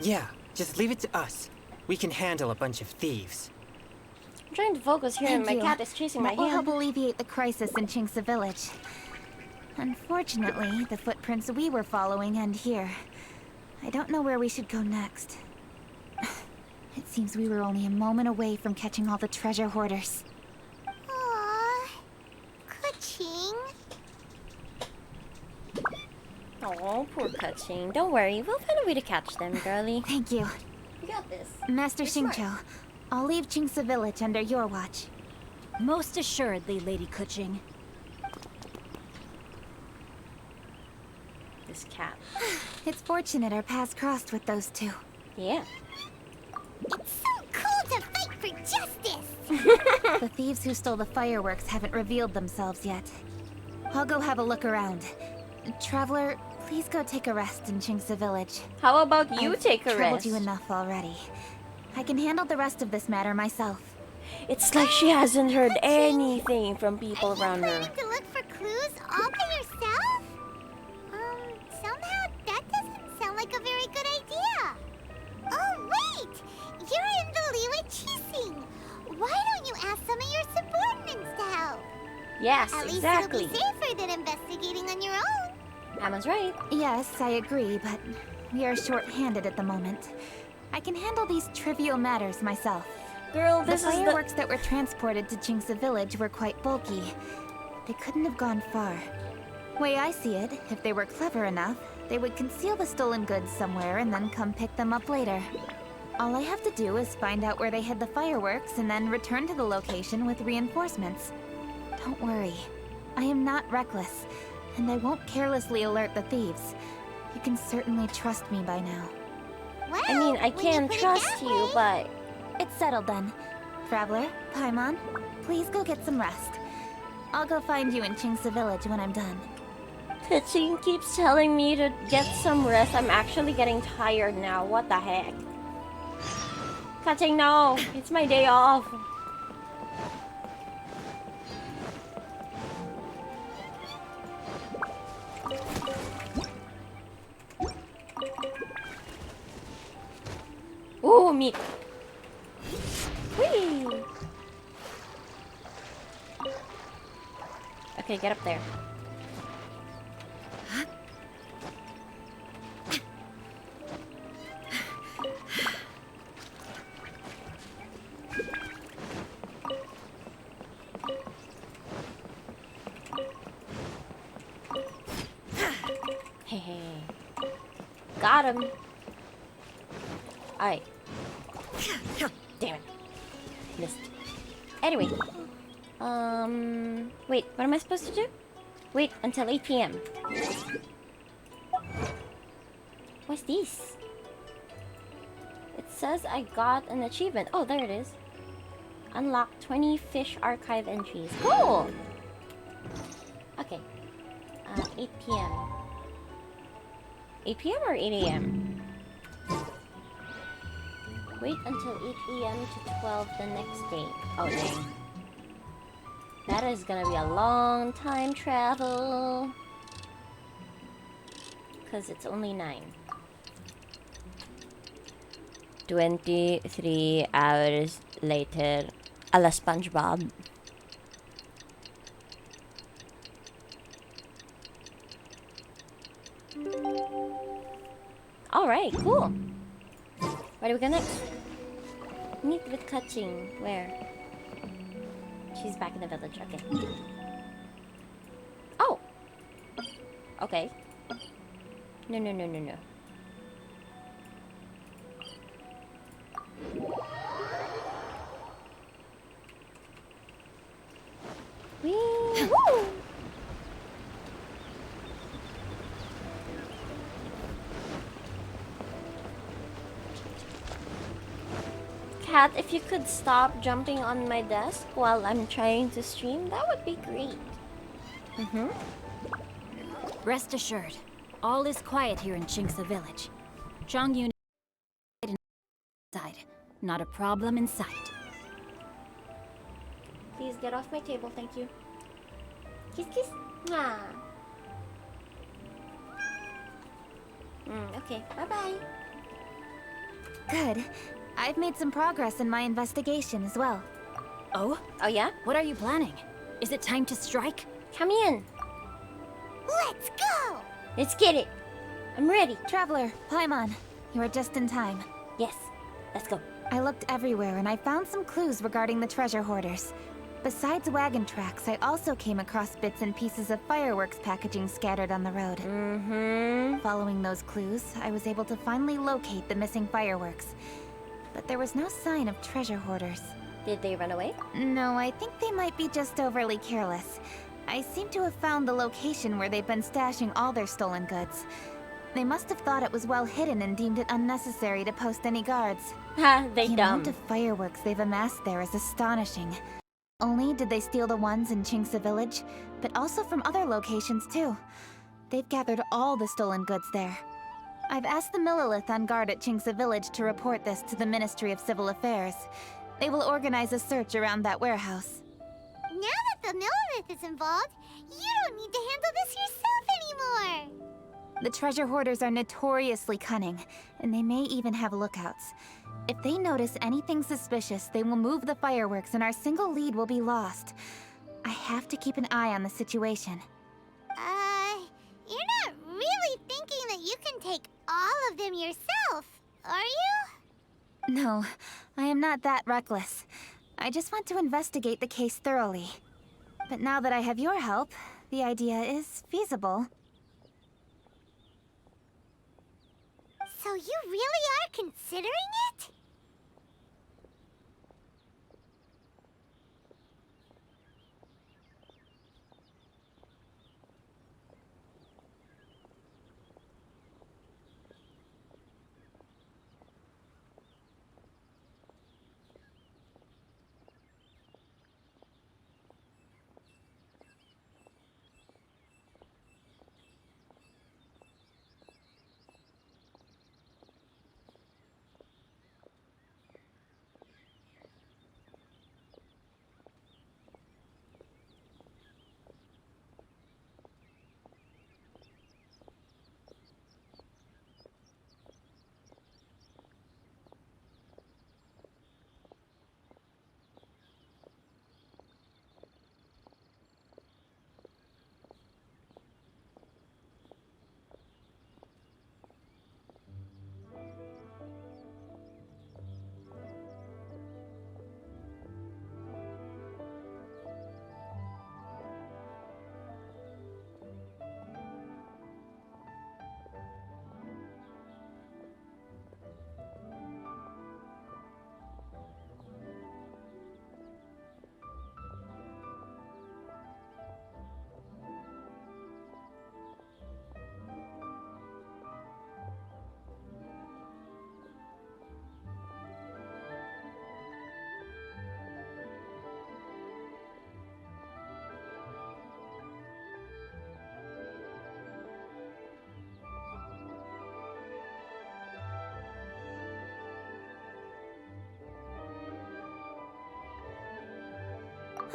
Yeah, just leave it to us. We can handle a bunch of thieves. I'm trying to focus here and Thank my you. cat is chasing my That will help hand. alleviate the crisis in Chingsa Village. Unfortunately, the footprints we were following end here. I don't know where we should go next. It seems we were only a moment away from catching all the treasure hoarders. Aww. Kuching. Oh, poor Kuching. Don't worry, we'll find a way to catch them, girlie. Thank you. You got this. Master You're smart. Xingqiu, I'll leave Chingsa Village under your watch. Most assuredly, Lady Kuching. This cat. It's fortunate our paths crossed with those two. Yeah. It's so cool to fight for justice! The thieves who stole the fireworks haven't revealed themselves yet. I'll go have a look around. Traveler, please go take a rest in Chingsa Village. How about you I've take a troubled rest? you enough already. I can handle the rest of this matter myself. It's like she hasn't heard anything from people around her. To look for clues all by yourself? Somehow that doesn't sound like a very good idea. Oh, wait! You're in the Liwei Qixing. Why don't you ask some of your subordinates to help? Yes, At exactly. least it'll be safer than investigating on your own. Emma's right. Yes, I agree, but we are short-handed at the moment. I can handle these trivial matters myself. Girl, The this is fireworks that were transported to Chingsa Village were quite bulky. They couldn't have gone far. Way I see it, if they were clever enough, they would conceal the stolen goods somewhere and then come pick them up later. All I have to do is find out where they hid the fireworks and then return to the location with reinforcements. Don't worry. I am not reckless, and I won't carelessly alert the thieves. You can certainly trust me by now. Well, I mean, I can trust you, but... It's settled then. Traveler, Paimon, please go get some rest. I'll go find you in Chingsa Village when I'm done. Kuching keeps telling me to get some rest. I'm actually getting tired now. What the heck? Kuching, no. It's my day off. Ooh, meat. Whee! Okay, get up there. Got him. Alright. Damn it. Missed. Anyway. Wait, what am I supposed to do? Wait until 8 p.m. What's this? It says I got an achievement. Oh, there it is. Unlock 20 fish archive entries. Cool! Okay. 8 p.m. 8 p.m. or 8 a.m.? Wait until 8 a.m. to 12 the next day. Oh, dang. That is gonna be a long time travel. Because it's only 9. 23 hours later. A la SpongeBob. Alright, cool. Where do we go next? Meet with Kaching. Where? She's back in the village. Okay. Oh! Okay. No, no, no, no, no. Whee! Woo! Cat, if you could stop jumping on my desk while I'm trying to stream, that would be great. Rest assured, all is quiet here in Chinksa village. Chongyun inside. Not a problem in sight. Please get off my table, thank you. Kiss, kiss. Mwah. Okay, bye-bye. Good. I've made some progress in my investigation as well. Oh? Oh, yeah? What are you planning? Is it time to strike? Come in. Let's go! Let's get it. I'm ready. Traveler, Paimon, you are just in time. Yes, let's go. I looked everywhere and I found some clues regarding the treasure hoarders. Besides wagon tracks, I also came across bits and pieces of fireworks packaging scattered on the road. Following those clues, I was able to finally locate the missing fireworks. But there was no sign of treasure hoarders. Did they run away? No, I think they might be just overly careless. I seem to have found the location where they've been stashing all their stolen goods. They must have thought it was well hidden and deemed it unnecessary to post any guards. Ha, they The dumb. amount of fireworks they've amassed there is astonishing. Only did they steal the ones in Chinksa village, but also from other locations too. They've gathered all the stolen goods there. I've asked the Millilith on guard at Chinksa village to report this to the Ministry of Civil Affairs. They will organize a search around that warehouse. Now that the Millilith is involved, you don't need to handle this yourself anymore! The treasure hoarders are notoriously cunning, and they may even have lookouts. If they notice anything suspicious, they will move the fireworks and our single lead will be lost. I have to keep an eye on the situation. You're not really thinking that you can take all of them yourself, are you? No, I am not that reckless. I just want to investigate the case thoroughly. But now that I have your help, the idea is feasible. So you really are considering it?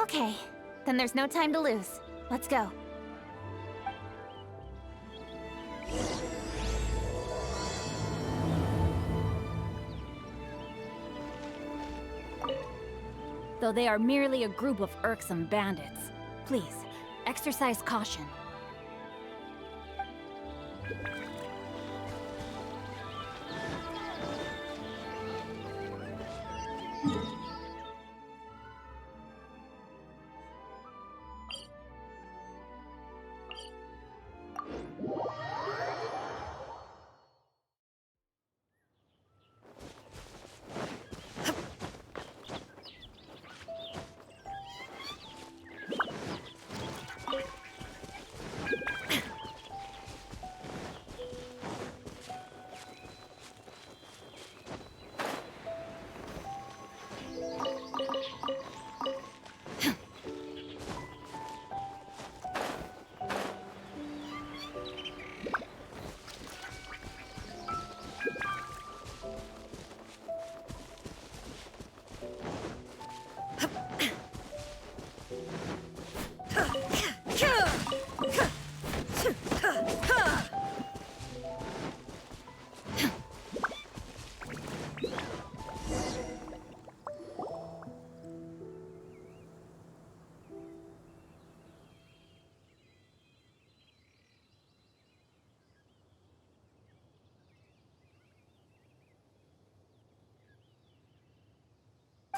Okay, then there's no time to lose. Let's go. Though they are merely a group of irksome bandits, please, exercise caution.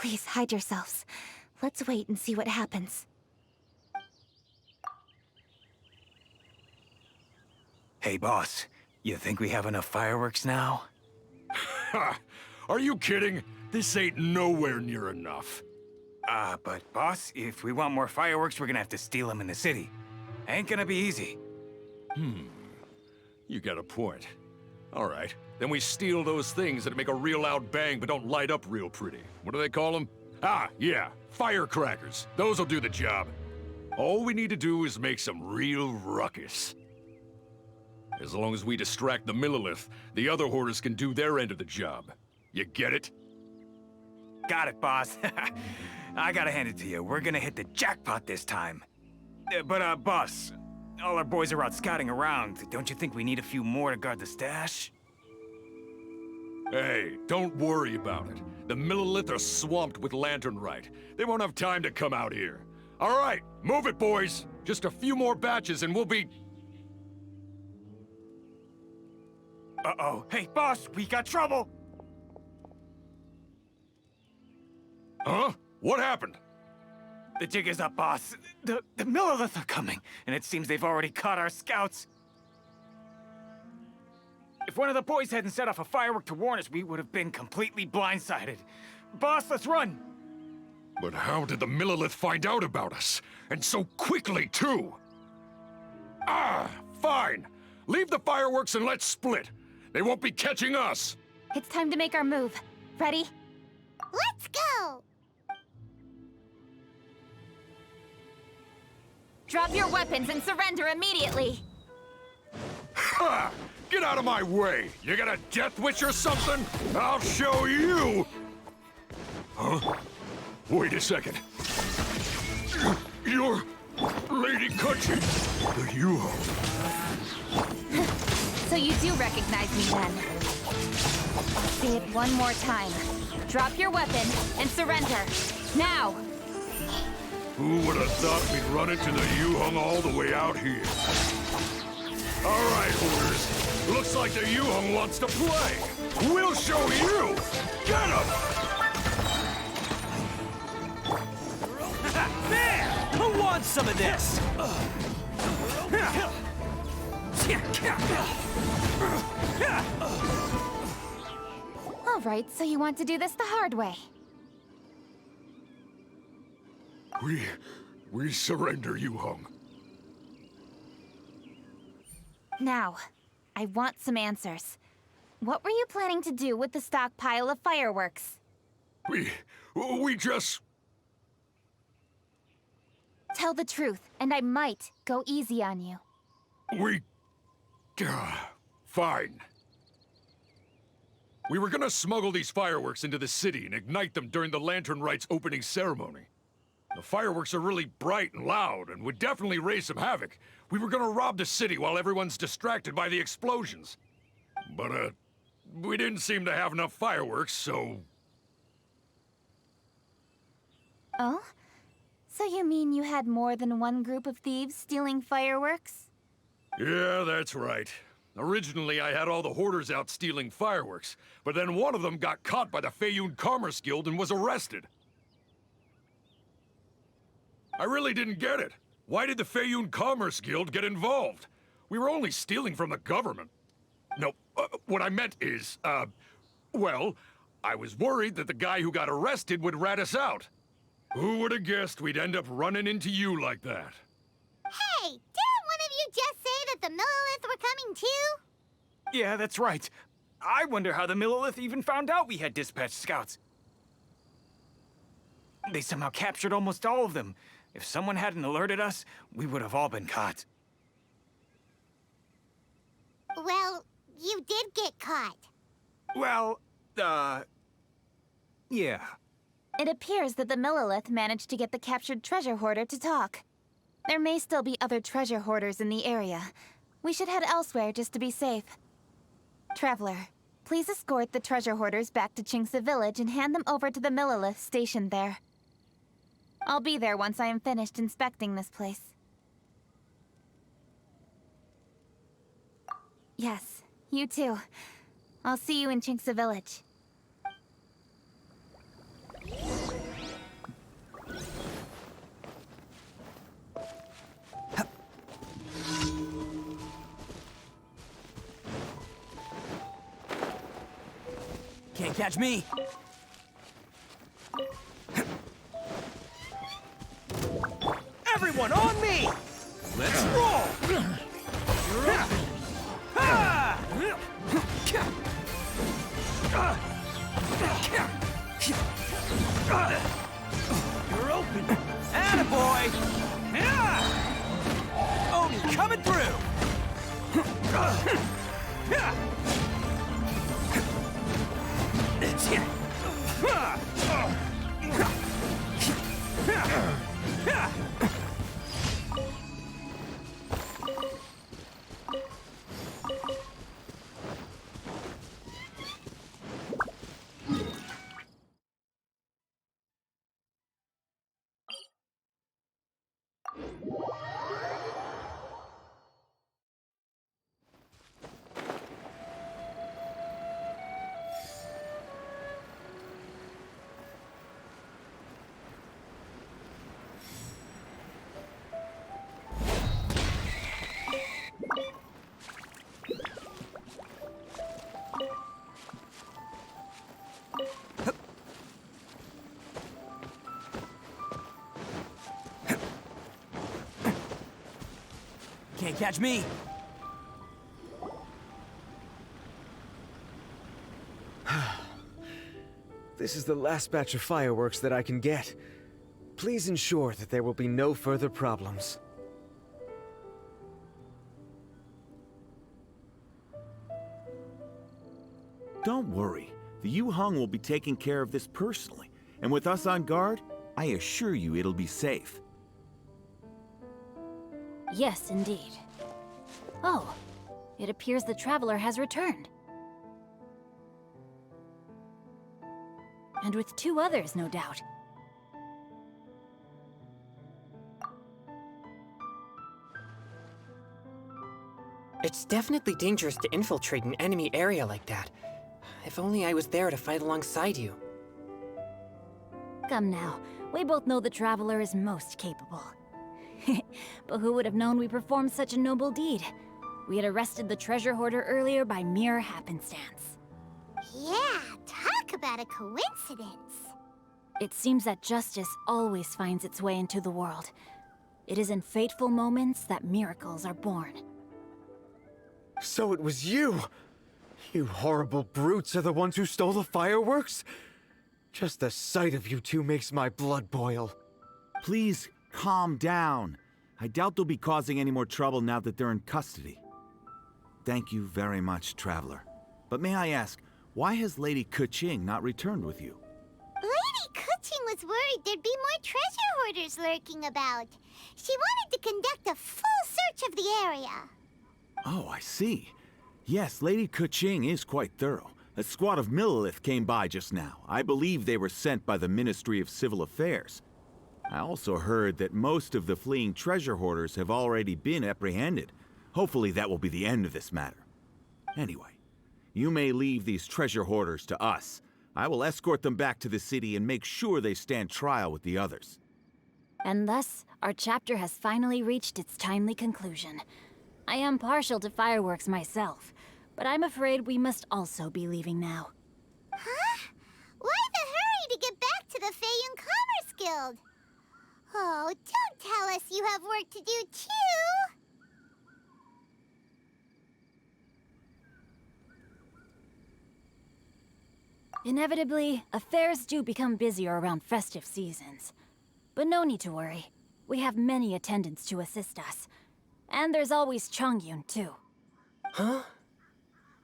Please hide yourselves. Let's wait and see what happens. Hey, boss. You think we have enough fireworks now? Ha! Are you kidding? This ain't nowhere near enough. But boss, if we want more fireworks, we're gonna have to steal them in the city. Ain't gonna be easy. You got a point. All right, then we steal those things that make a real loud bang but don't light up real pretty. What do they call them? Ah, yeah, firecrackers. Those'll do the job. All we need to do is make some real ruckus. As long as we distract the Millilith, the other hoarders can do their end of the job. You get it? Got it, boss. I gotta hand it to you. We're gonna hit the jackpot this time. But boss, all our boys are out scouting around. Don't you think we need a few more to guard the stash? Hey, don't worry about it. The Millilith are swamped with Lantern Rite. They won't have time to come out here. All right, move it, boys. Just a few more batches and we'll be... Uh-oh. Hey, boss, we got trouble! Huh? What happened? The jig is up, boss. The Millilith are coming, and it seems they've already caught our scouts. If one of the boys hadn't set off a firework to warn us, we would have been completely blindsided. Boss, let's run! But how did the Millilith find out about us? And so quickly, too? Ah, fine. Leave the fireworks and let's split. They won't be catching us. It's time to make our move. Ready? Let's go! Drop your weapons and surrender immediately! Ha! Get out of my way! You got a death wish or something? I'll show you! Huh? Wait a second. You're... Lady Kutchin, the U-Ho. So you do recognize me then. I'll say it one more time. Drop your weapon and surrender. Now! Who would have thought we'd run into the U-Hung all the way out here? All right, hoarders. Looks like the U-Hung wants to play. We'll show you! Get him! There! Who wants some of this? All right, so you want to do this the hard way. We surrender, U-Hung. Now, I want some answers. What were you planning to do with the stockpile of fireworks? We just... Tell the truth, and I might go easy on you. Fine. We were gonna smuggle these fireworks into the city and ignite them during the Lantern Rite's opening ceremony. The fireworks are really bright and loud and would definitely raise some havoc. We were gonna rob the city while everyone's distracted by the explosions. But, we didn't seem to have enough fireworks, so... Oh? So you mean you had more than one group of thieves stealing fireworks? Yeah, that's right. Originally, I had all the hoarders out stealing fireworks, but then one of them got caught by the Feiyun Commerce Guild and was arrested. I really didn't get it. Why did the Feiyun Commerce Guild get involved? We were only stealing from the government. No, what I meant is, well, I was worried that the guy who got arrested would rat us out. Who would have guessed we'd end up running into you like that? Hey, didn't one of you just say that the Millilith were coming too? Yeah, that's right. I wonder how the Millilith even found out we had dispatched scouts. They somehow captured almost all of them. If someone hadn't alerted us, we would have all been caught. Well, you did get caught. Well, yeah. It appears that the Millilith managed to get the captured treasure hoarder to talk. There may still be other treasure hoarders in the area. We should head elsewhere just to be safe. Traveler, please escort the treasure hoarders back to Chingsa Village and hand them over to the Millilith stationed there. I'll be there once I am finished inspecting this place. Yes, you too. I'll see you in Chingsa Village. Can't catch me. Everyone on me! Let's roll! You're open. Ha! You're open. Attaboy! Odin coming through! Can't catch me. This is the last batch of fireworks that I can get. Please ensure that there will be no further problems. Don't worry. The Yu Hong will be taking care of this personally. And with us on guard, I assure you it'll be safe. Yes, indeed. Oh, it appears the traveler has returned. And with 2 others, no doubt. It's definitely dangerous to infiltrate an enemy area like that. If only I was there to fight alongside you. Come now, we both know the traveler is most capable. But who would have known we performed such a noble deed? We had arrested the treasure hoarder earlier by mere happenstance. Yeah, talk about a coincidence. It seems that justice always finds its way into the world. It is in fateful moments that miracles are born. So it was you! You horrible brutes are the ones who stole the fireworks? Just the sight of you two makes my blood boil. Please, calm down. I doubt they'll be causing any more trouble now that they're in custody. Thank you very much, Traveler. But may I ask, why has Lady Keqing not returned with you? Lady Keqing was worried there'd be more treasure hoarders lurking about. She wanted to conduct a full search of the area. Oh, I see. Yes, Lady Kuching is quite thorough. A squad of Millilith came by just now. I believe they were sent by the Ministry of Civil Affairs. I also heard that most of the fleeing treasure hoarders have already been apprehended. Hopefully that will be the end of this matter. Anyway, you may leave these treasure hoarders to us. I will escort them back to the city and make sure they stand trial with the others. And thus, our chapter has finally reached its timely conclusion. I am partial to fireworks myself, but I'm afraid we must also be leaving now. Huh? Why the hurry to get back to the Feiyun Commerce Guild? Oh, don't tell us you have work to do too! Inevitably, affairs do become busier around festive seasons. But no need to worry. We have many attendants to assist us. And there's always Chongyun, too. Huh?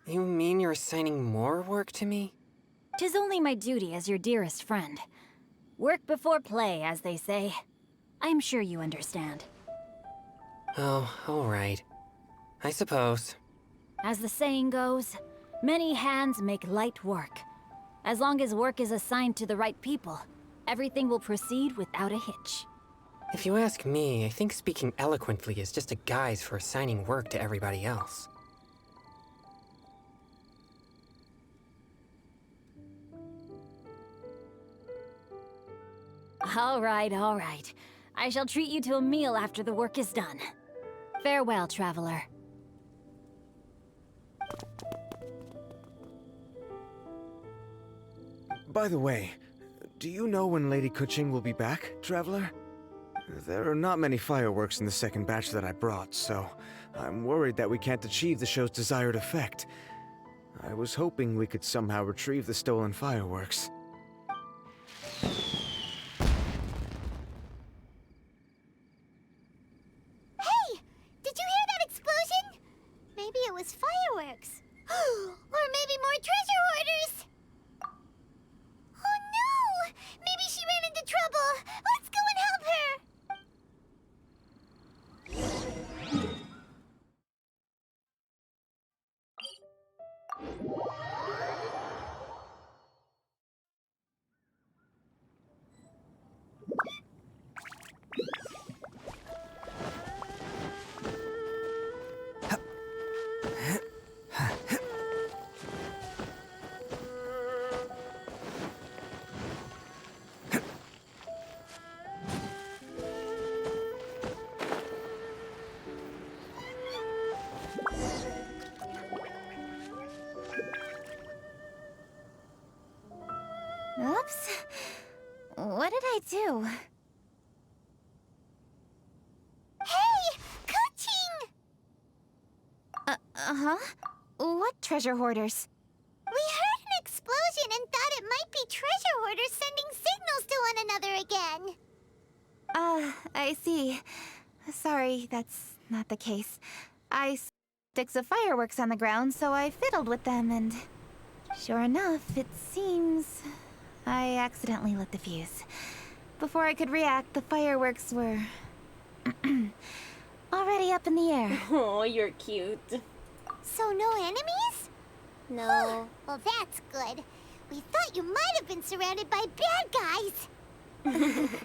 You mean you're assigning more work to me? 'Tis only my duty as your dearest friend. Work before play, as they say. I'm sure you understand. Oh, alright. I suppose. As the saying goes, many hands make light work. As long as work is assigned to the right people, everything will proceed without a hitch. If you ask me, I think speaking eloquently is just a guise for assigning work to everybody else. All right. I shall treat you to a meal after the work is done. Farewell, traveler. By the way, do you know when Lady Kuching will be back, Traveler? There are not many fireworks in the second batch that I brought, so I'm worried that we can't achieve the show's desired effect. I was hoping we could somehow retrieve the stolen fireworks. Hey! Did you hear that explosion? Maybe it was fireworks. Or maybe more treasure hoarders! Oh no! Maybe she ran into trouble! Let's go and help her! Oops. What did I do? Hey! Kuching! Uh-huh? What treasure hoarders? We heard an explosion and thought it might be treasure hoarders sending signals to one another again. I see. Sorry, that's not the case. I saw sticks of fireworks on the ground, so I fiddled with them, and sure enough, it seems I accidentally lit the fuse. Before I could react, the fireworks were already up in the air. Oh, you're cute. So no enemies? No. Well, that's good. We thought you might have been surrounded by bad guys.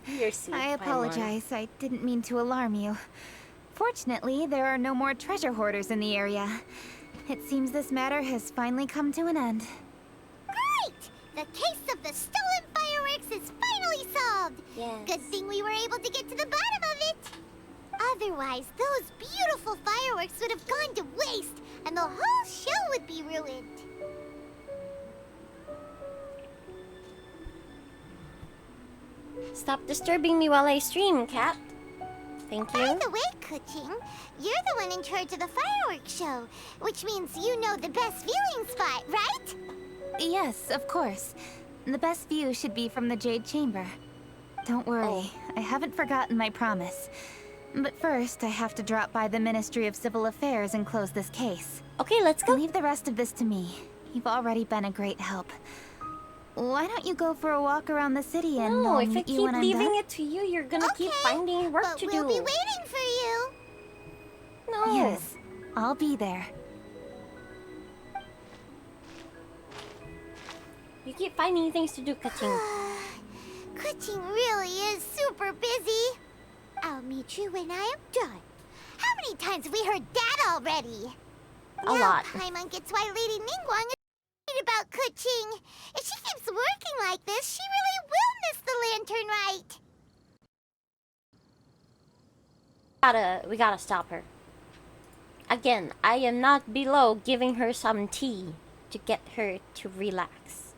You're sweet. I apologize. I didn't mean to alarm you. Fortunately, there are no more treasure hoarders in the area. It seems this matter has finally come to an end. Great! The case of the stolen fireworks is finally solved. Yes. Good thing we were able to get to the bottom of it. Otherwise, those beautiful fireworks would have gone to waste, and the whole show would be ruined. Stop disturbing me while I stream, Cat. Thank you. By the way, Kuching, you're the one in charge of the fireworks show, which means you know the best viewing spot, right? Yes, of course. The best view should be from the Jade Chamber. Don't worry, I haven't forgotten my promise. But first, I have to drop by the Ministry of Civil Affairs and close this case. Okay, let's go. Leave the rest of this to me. You've already been a great help. Why don't you go for a walk around the city and No, I'll if I meet you keep when I'm leaving done? it to you, you're gonna keep finding work but to we'll do. be waiting for you. No. Yes, I'll be there. You keep finding things to do, Kaching. Kuching really is super busy. I'll meet you when I am done. How many times have we heard that already? A lot. Paimon gets why Lady Ningguang is worried about Kuching. If she keeps working like this, she really will miss the Lantern Rite. We gotta stop her. Again, I am not below giving her some tea to get her to relax.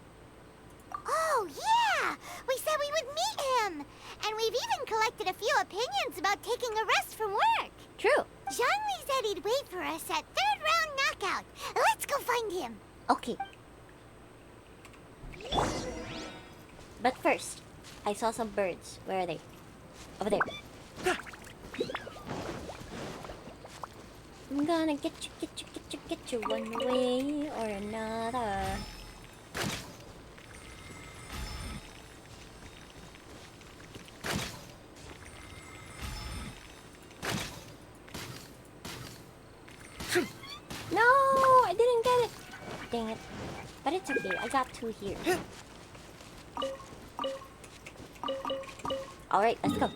Oh, yeah! We said we would meet him! And we've even collected a few opinions about taking a rest from work. True. Zhongli said he'd wait for us at 3rd round knockout. Let's go find him. Okay. But first, I saw some birds. Where are they? Over there. I'm gonna get you one way or another. No, I didn't get it. Dang it. But it's okay. I got 2 here. Alright, let's go.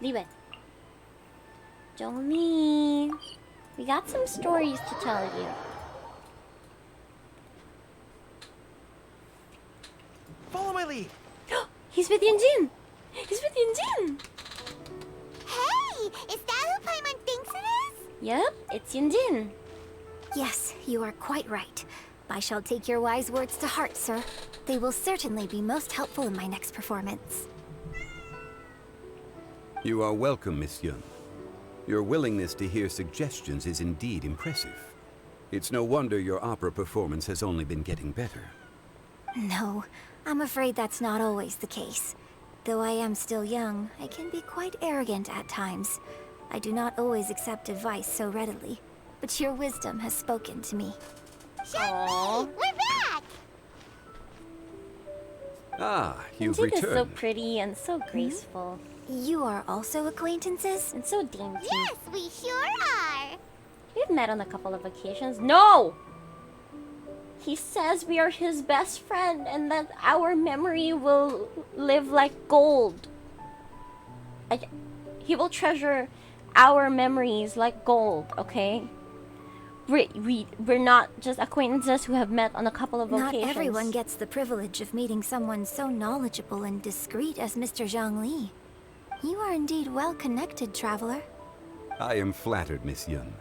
Liwe. Zhongli. We got some stories to tell you. Follow my lead. He's with Yunjin. He's with Yunjin. Hey, is that who Paimon thinks it is? Yep, it's Yunjin. Yes, you are quite right. I shall take your wise words to heart, sir. They will certainly be most helpful in my next performance. You are welcome, Miss Yun. Your willingness to hear suggestions is indeed impressive. It's no wonder your opera performance has only been getting better. No, I'm afraid that's not always the case. Though I am still young, I can be quite arrogant at times. I do not always accept advice so readily, but your wisdom has spoken to me. Aww. We're back! Ah, you've Yunjin is so returned. pretty and so graceful. You are also acquaintances? And so dainty. Yes, we sure are. We've met on a couple of occasions. No! He says we are his best friend and that our memory will live like gold. He will treasure our memories like gold, okay? We're not just acquaintances who have met on a couple of occasions. Not everyone gets the privilege of meeting someone so knowledgeable and discreet as Mr. Zhongli. You are indeed well connected, traveler. I am flattered, Miss Yun.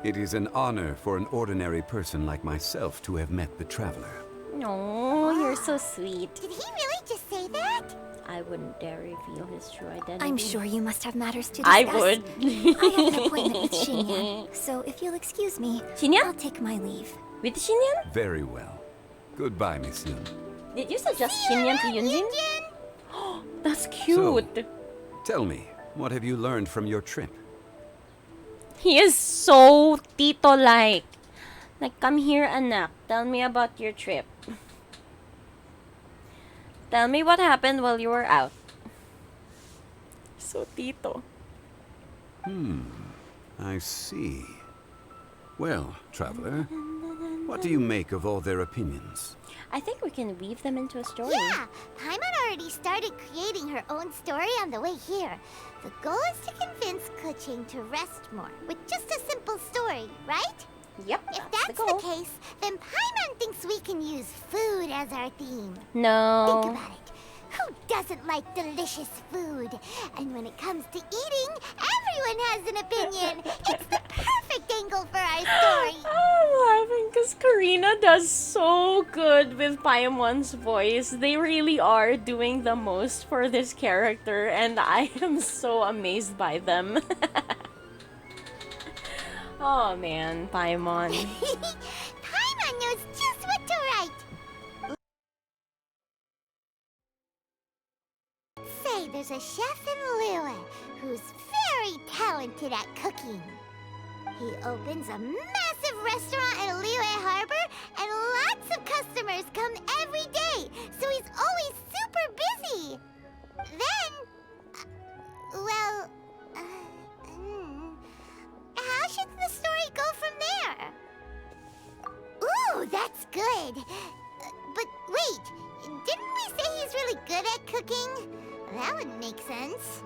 It is an honor for an ordinary person like myself to have met the traveler. No, you're so sweet. Did he really just say that? I wouldn't dare reveal his true identity. I'm sure you must have matters to discuss. I would. I have an appointment with Xinyan, so if you'll excuse me, Xinyan? I'll take my leave. With Xinyan? Very well. Goodbye, Miss Yun. Did you suggest Xinyan to Yunjin? That's cute. Tell me, what have you learned from your trip? He is so Tito-like. Like, come here, anak. Tell me about your trip. Tell me what happened while you were out. So Tito. I see. Well, traveler, what do you make of all their opinions? I think we can weave them into a story. Yeah, Paimon already started creating her own story on the way here. The goal is to convince Kuching to rest more with just a simple story, right? Yep, If that's that's the goal. case, then Paimon thinks we can use food as our theme. No. Think about it. Who doesn't like delicious food? And when it comes to eating, everyone has an opinion. It's the perfect angle for our story. I'm laughing because Karina does so good with Paimon's voice. They really are doing the most for this character, and I am so amazed by them. Oh man, Paimon. Paimon knows just what to write. Say there's a chef in Liyue who's very talented at cooking. He opens a massive restaurant in Liyue Harbor, and lots good. But wait, didn't we say he's really good at cooking? That would make sense.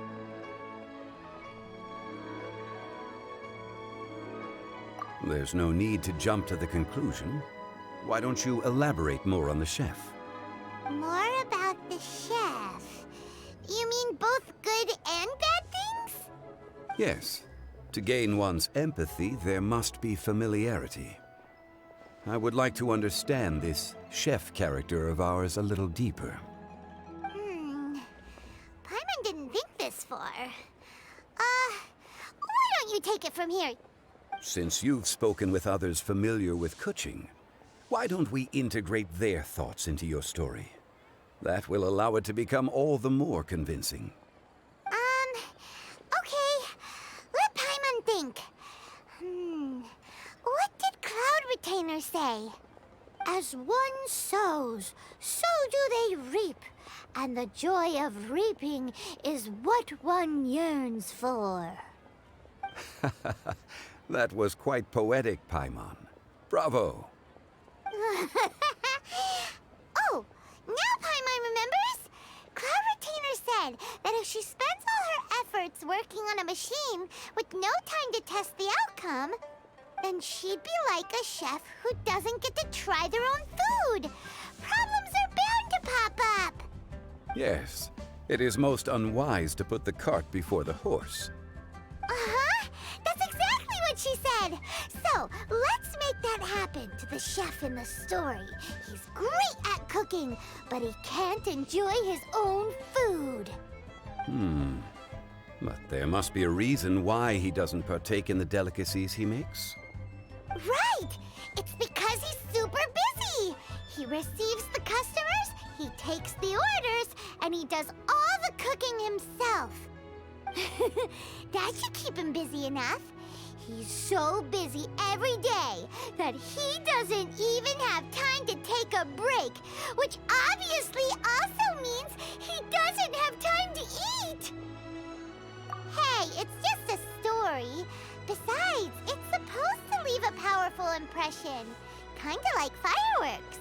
There's no need to jump to the conclusion. Why don't you elaborate more on the chef? More about the chef. You mean both good and bad things? Yes. To gain one's empathy, there must be familiarity. I would like to understand this chef character of ours a little deeper. Paimon didn't think this far. Why don't you take it from here? Since you've spoken with others familiar with Kuching, why don't we integrate their thoughts into your story? That will allow it to become all the more convincing. Okay. Let Paimon think. What did Cloud Retainer say? As one sows, so do they reap. And the joy of reaping is what one yearns for. That was quite poetic, Paimon. Bravo! Oh, now Paimon remembers? Cloud Retainer said that if she spends all her efforts working on a machine with no time to test the outcome, then she'd be like a chef who doesn't get to try their own food. Problems are bound to pop up. Yes, it is most unwise to put the cart before the horse. Uh-huh. That's exactly what she said. So, let's make that happen to the chef in the story. He's great at cooking, but he can't enjoy his own food. But there must be a reason why he doesn't partake in the delicacies he makes. Right! It's because he's super busy. He receives the customers, he takes the orders, and he does all the cooking himself. That should keep him busy enough. He's so busy every day that he doesn't even have time to take a break, which obviously also means he doesn't have time to eat. Hey, it's just a story. Besides, it's supposed to leave a powerful impression. Kinda like fireworks.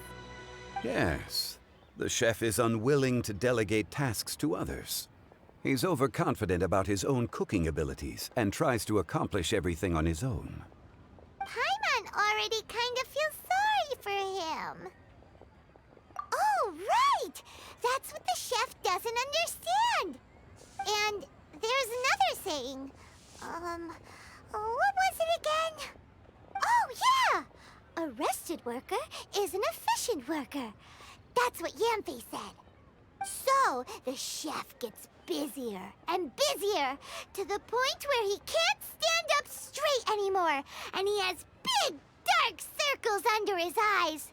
Yes, the chef is unwilling to delegate tasks to others. He's overconfident about his own cooking abilities and tries to accomplish everything on his own. Paimon already kind of feels sorry for him. Oh, right! That's what the chef doesn't understand. And there's another saying. What was it again? Oh, yeah! A rested worker is an efficient worker. That's what Yamfe said. So, the chef gets busier and busier to the point where he can't stand up straight anymore, and he has big, dark circles under his eyes.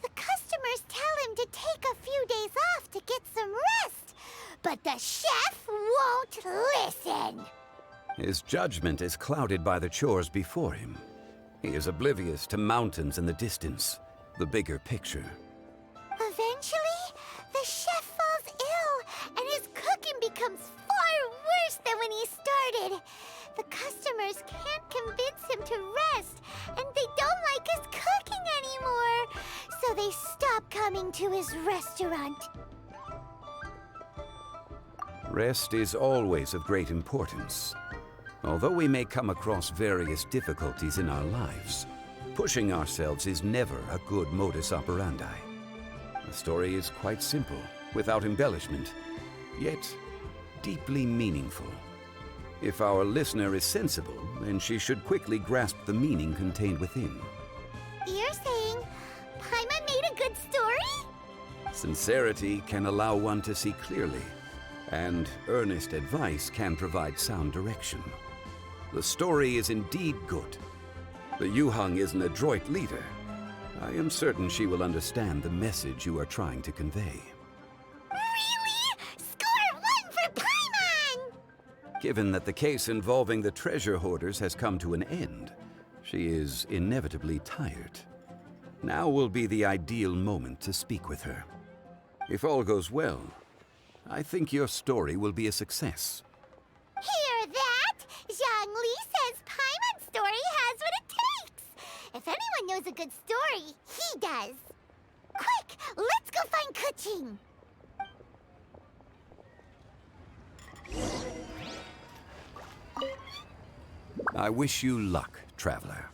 The customers tell him to take a few days off to get some rest, but the chef won't listen. His judgment is clouded by the chores before him. He is oblivious to mountains in the distance, the bigger picture. Eventually, the chef falls ill, and his cooking becomes far worse than when he started. The customers can't convince him to rest, and they don't like his cooking anymore, so they stop coming to his restaurant. Rest is always of great importance. Although we may come across various difficulties in our lives, pushing ourselves is never a good modus operandi. The story is quite simple, without embellishment, yet deeply meaningful. If our listener is sensible, then she should quickly grasp the meaning contained within. You're saying Paimon made a good story? Sincerity can allow one to see clearly, and earnest advice can provide sound direction. The story is indeed good. The Yuhang is an adroit leader. I am certain she will understand the message you are trying to convey. Really? Score 1 for Paimon! Given that the case involving the treasure hoarders has come to an end, she is inevitably tired. Now will be the ideal moment to speak with her. If all goes well, I think your story will be a success. Hear that? Zhang Li says Paimon's story has what it takes. If anyone knows a good story, he does. Quick, let's go find Kuching. I wish you luck, traveler.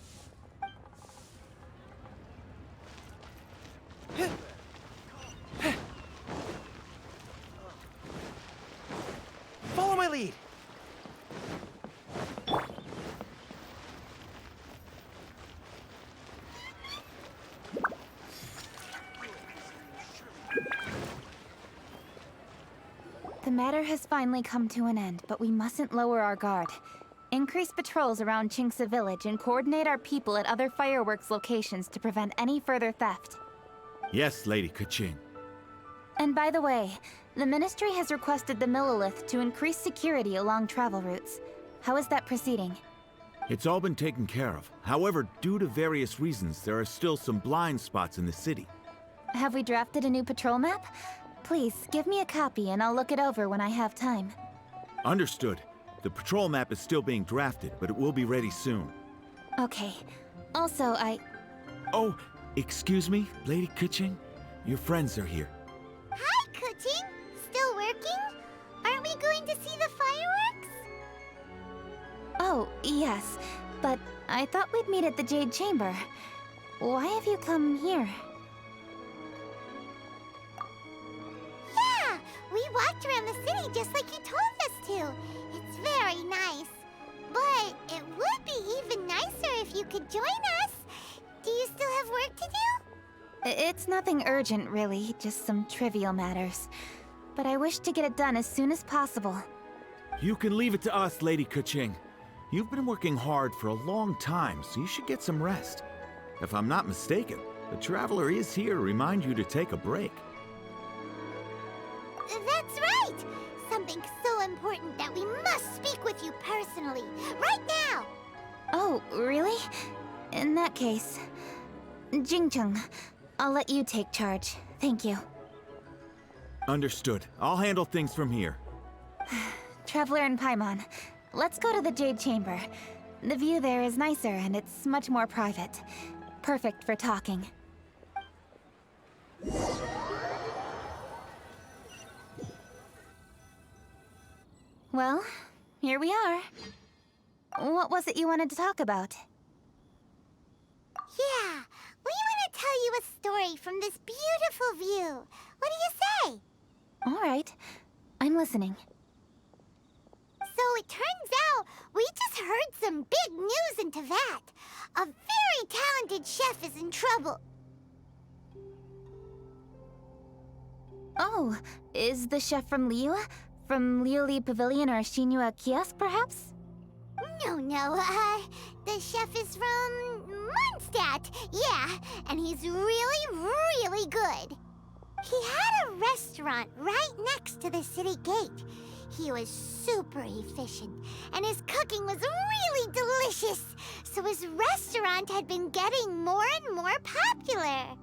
Follow my lead. The matter has finally come to an end, but we mustn't lower our guard. Increase patrols around Chinksa village and coordinate our people at other fireworks locations to prevent any further theft. Yes, Lady Kuching. And by the way, the Ministry has requested the Millilith to increase security along travel routes. How is that proceeding? It's all been taken care of. However, due to various reasons, there are still some blind spots in the city. Have we drafted a new patrol map? Please, give me a copy and I'll look it over when I have time. Understood. The patrol map is still being drafted, but it will be ready soon. Okay. Also, Oh, excuse me, Lady Kuching? Your friends are here. Hi, Kuching. Still working? Aren't we going to see the fireworks? Oh, yes. But I thought we'd meet at the Jade Chamber. Why have you come here? Yeah, we walked around the city just like you told us to. It's very nice. But it would be even nicer if you could join us. Do you still have work to do? It's nothing urgent, really. Just some trivial matters. But I wish to get it done as soon as possible. You can leave it to us, Lady Kuching. You've been working hard for a long time, so you should get some rest. If I'm not mistaken, the Traveler is here to remind you to take a break. That's right! Something so important that we must speak with you personally, right now! Oh, really? In that case... Jingcheng, I'll let you take charge. Thank you. Understood. I'll handle things from here. Traveler and Paimon, let's go to the Jade Chamber. The view there is nicer and it's much more private. Perfect for talking. Well, here we are. What was it you wanted to talk about? Yeah, we want to tell you a story from this beautiful view. What do you say? All right, I'm listening. So it turns out we just heard some big news in Teyvat. A very talented chef is in trouble. Oh, is the chef from Liyue? From Liuli Pavilion or Shinua Kiosk, perhaps? No, the chef is from Mondstadt. Yeah, and he's really good. He had a restaurant right next to the city gate. He was super efficient, and his cooking was really delicious, so his restaurant had been getting more and more popular.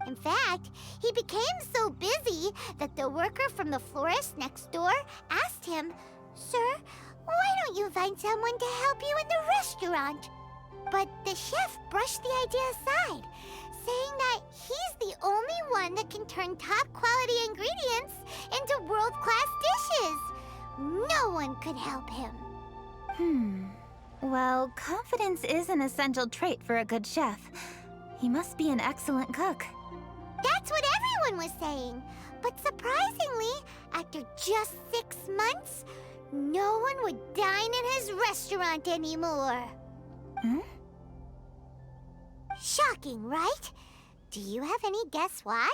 In fact, he became so busy that the worker from the florist next door asked him, "Sir, why don't you find someone to help you in the restaurant?" But the chef brushed the idea aside, saying that he's the only one that can turn top-quality ingredients into world-class dishes. No one could help him. Well, confidence is an essential trait for a good chef. He must be an excellent cook. That's what everyone was saying. But surprisingly, after just 6 months, no one would dine in his restaurant anymore. Shocking, right? Do you have any guess why?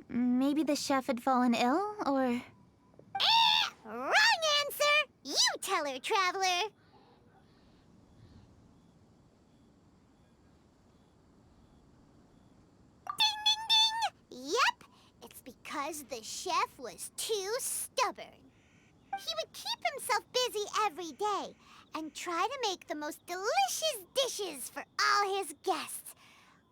Maybe the chef had fallen ill, or... Wrong answer! You tell her, Traveler! Ding, ding, ding! Yep, it's because the chef was too stubborn. He would keep himself busy every day and try to make the most delicious dishes for all his guests.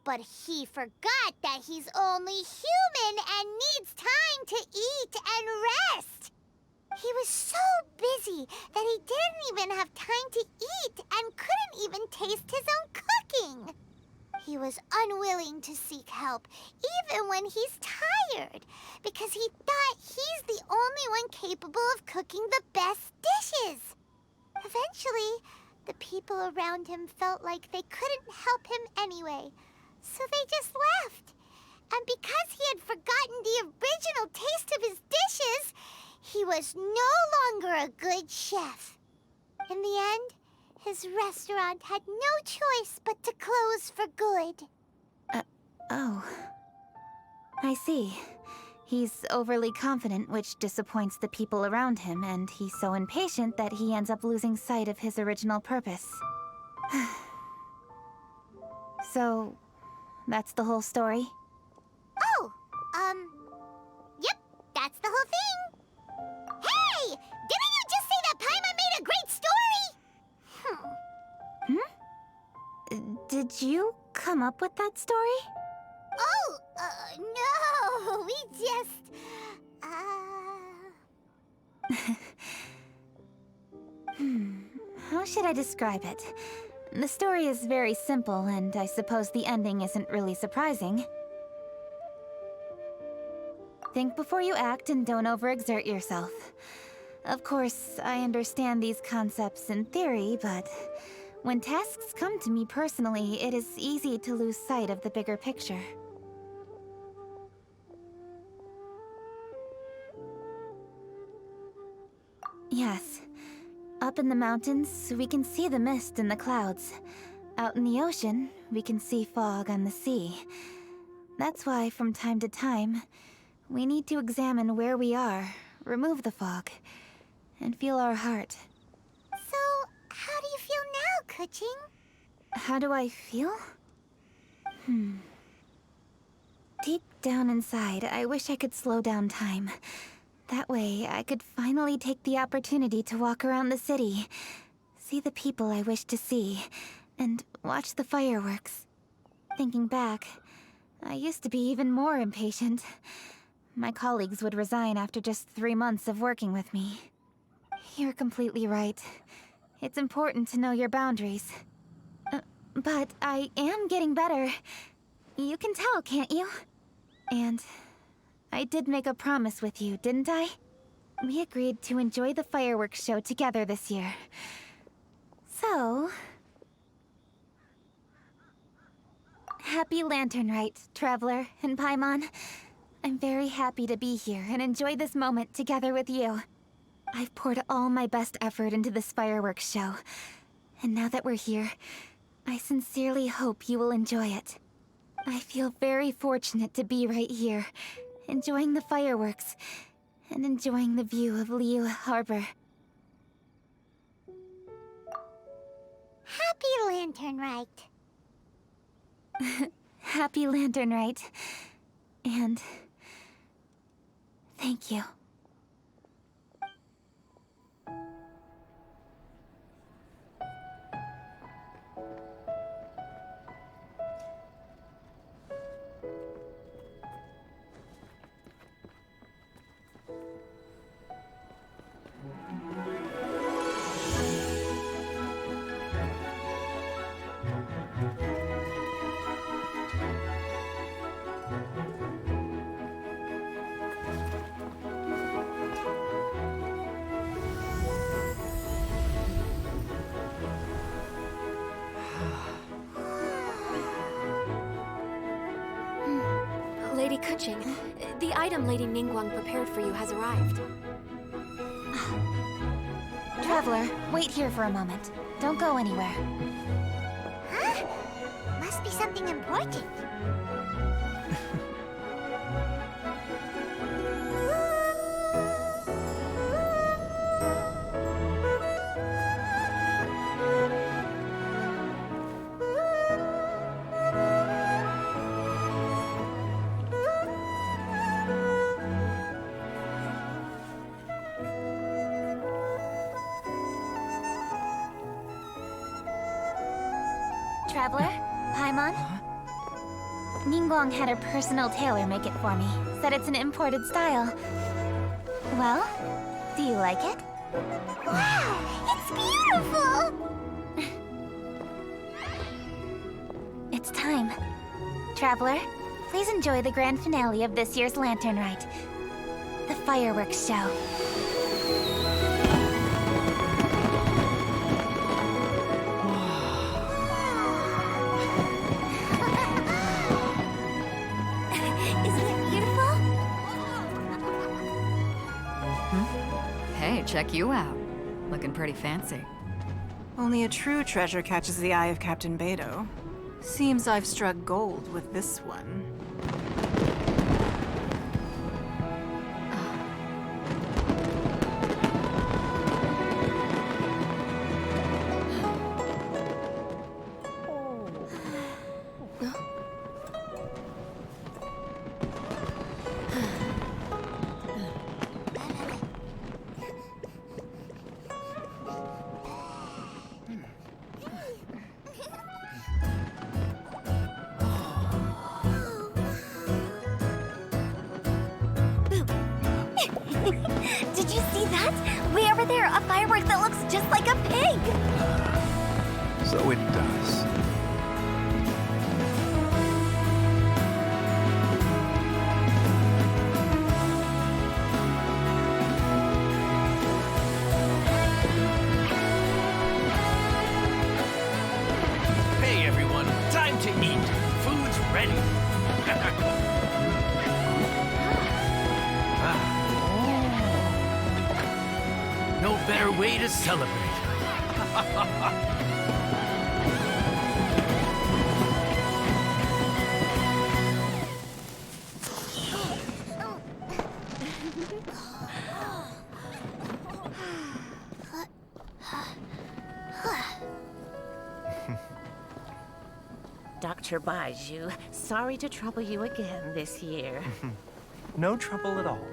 But he forgot that he's only human and needs time to eat and rest. He was so busy that he didn't even have time to eat and couldn't even taste his own cooking. He was unwilling to seek help, even when he's tired, because he thought he's the only one capable of cooking the best dishes. Eventually, the people around him felt like they couldn't help him anyway, so they just left. And because he had forgotten the original taste of his dishes, he was no longer a good chef. In the end, his restaurant had no choice but to close for good. Oh. I see. He's overly confident, which disappoints the people around him, and he's so impatient that he ends up losing sight of his original purpose. So, that's the whole story? Oh, yep, that's the whole thing. Hey! Didn't you just say that Paimon made a great story? Did you come up with that story? Oh, no, we just, How should I describe it? The story is very simple, and I suppose the ending isn't really surprising. Think before you act and don't overexert yourself. Of course, I understand these concepts in theory, but when tasks come to me personally, it is easy to lose sight of the bigger picture. Yes. Up in the mountains, we can see the mist in the clouds. Out in the ocean, we can see fog on the sea. That's why, from time to time, we need to examine where we are, remove the fog, and feel our heart. So, how do you feel now, Kuching? How do I feel? Deep down inside, I wish I could slow down time. That way, I could finally take the opportunity to walk around the city, see the people I wish to see, and watch the fireworks. Thinking back, I used to be even more impatient. My colleagues would resign after just 3 months of working with me. You're completely right. It's important to know your boundaries. But I am getting better. You can tell, can't you? And I did make a promise with you, didn't I? We agreed to enjoy the fireworks show together this year. So... Happy Lantern Rite, Traveler and Paimon. I'm very happy to be here and enjoy this moment together with you. I've poured all my best effort into this fireworks show. And now that we're here, I sincerely hope you will enjoy it. I feel very fortunate to be right here, enjoying the fireworks, and enjoying the view of Liyue Harbor. Happy Lantern Rite. Happy Lantern Rite. And... thank you. Lady Kuching, the item Lady Ningguang prepared for you has arrived. Traveler, wait here for a moment. Don't go anywhere. Huh? Must be something important. Traveler? Paimon? Ningguang had her personal tailor make it for me. Said it's an imported style. Well, Do you like it? Wow, it's beautiful! It's time. Traveler, please enjoy the grand finale of this year's Lantern Rite. The fireworks show. Isn't it beautiful? Hey, check you out. Looking pretty fancy. Only a true treasure catches the eye of Captain Beto. Seems I've struck gold with this one. Did you see that? Way over there, a firework that looks just like a pig! So it does. Hey everyone, time to eat. Food's ready. No better way to celebrate. Dr. Baiju, sorry to trouble you again this year. No trouble at all.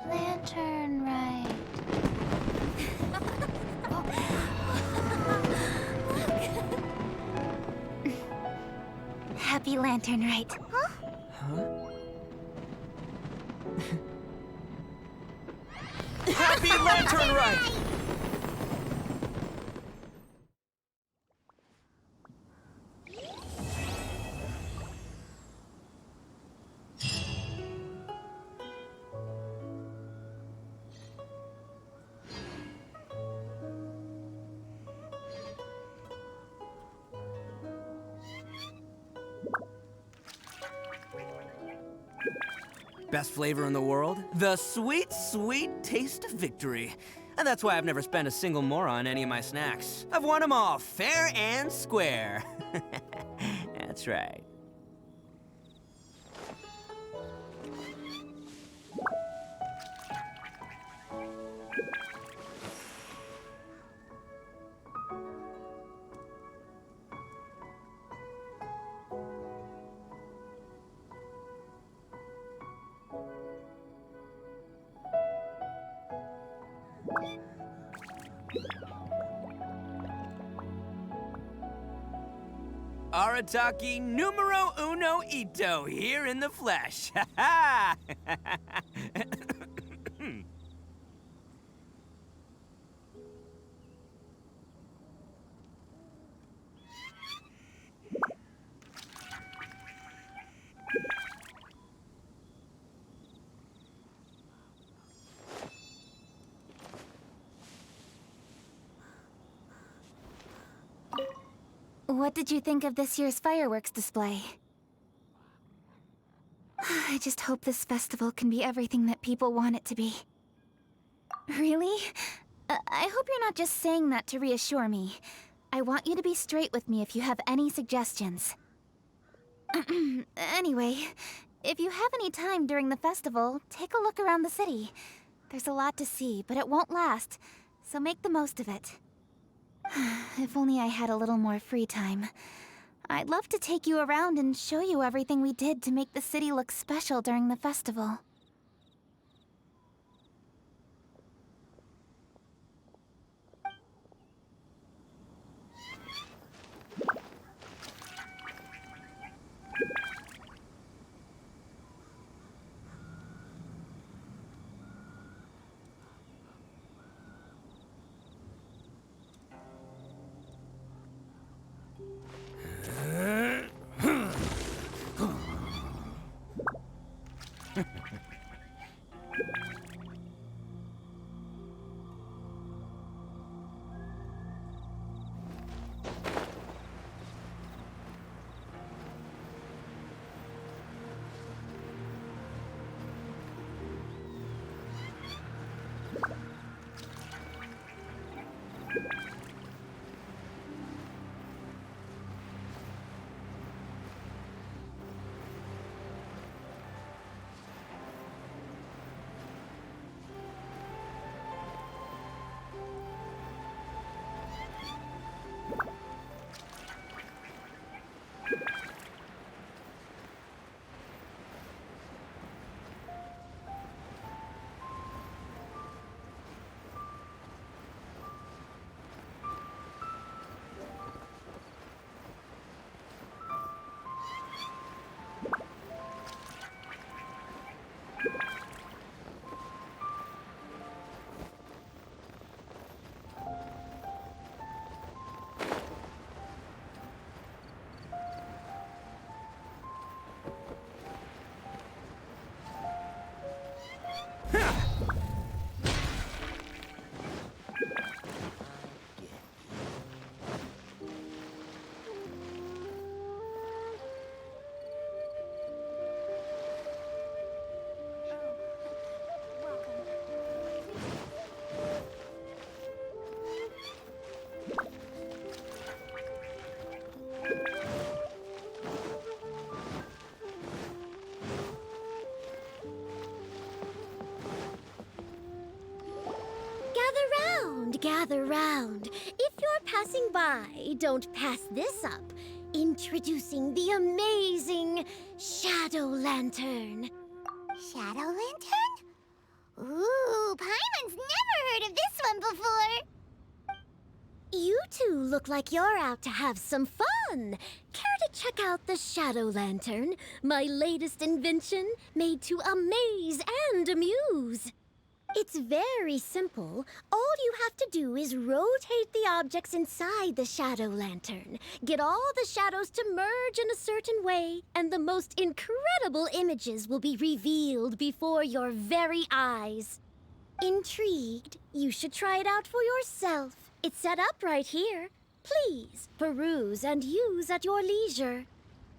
Lantern Rite. Happy Lantern Rite. Happy Lantern Rite! Best flavor in the world? The sweet, sweet taste of victory. And that's why I've never spent a single more on any of my snacks. I've won them all, fair and square. That's right. Arataki numero uno ito, here in the flesh. Ha ha! What did you think of this year's fireworks display? I just hope this festival can be everything that people want it to be. Really? I hope you're not just saying that to reassure me. I want you to be straight with me if you have any suggestions. Anyway, if you have any time during the festival, take a look around the city. There's a lot to see, but it won't last, so make the most of it. If only I had a little more free time. I'd love to take you around and show you everything we did to make the city look special during the festival. gather round. If you're passing by, don't pass this up. Introducing the amazing Shadow Lantern. Shadow Lantern? Ooh, Paimon's never heard of this one before. You two look like you're out to have some fun. Care to check out the Shadow Lantern, my latest invention made to amaze and amuse? It's very simple. All you have to do is rotate the objects inside the Shadow Lantern, get all the shadows to merge in a certain way, and the most incredible images will be revealed before your very eyes. Intrigued? You should try it out for yourself. It's set up right here. Please, peruse and use at your leisure.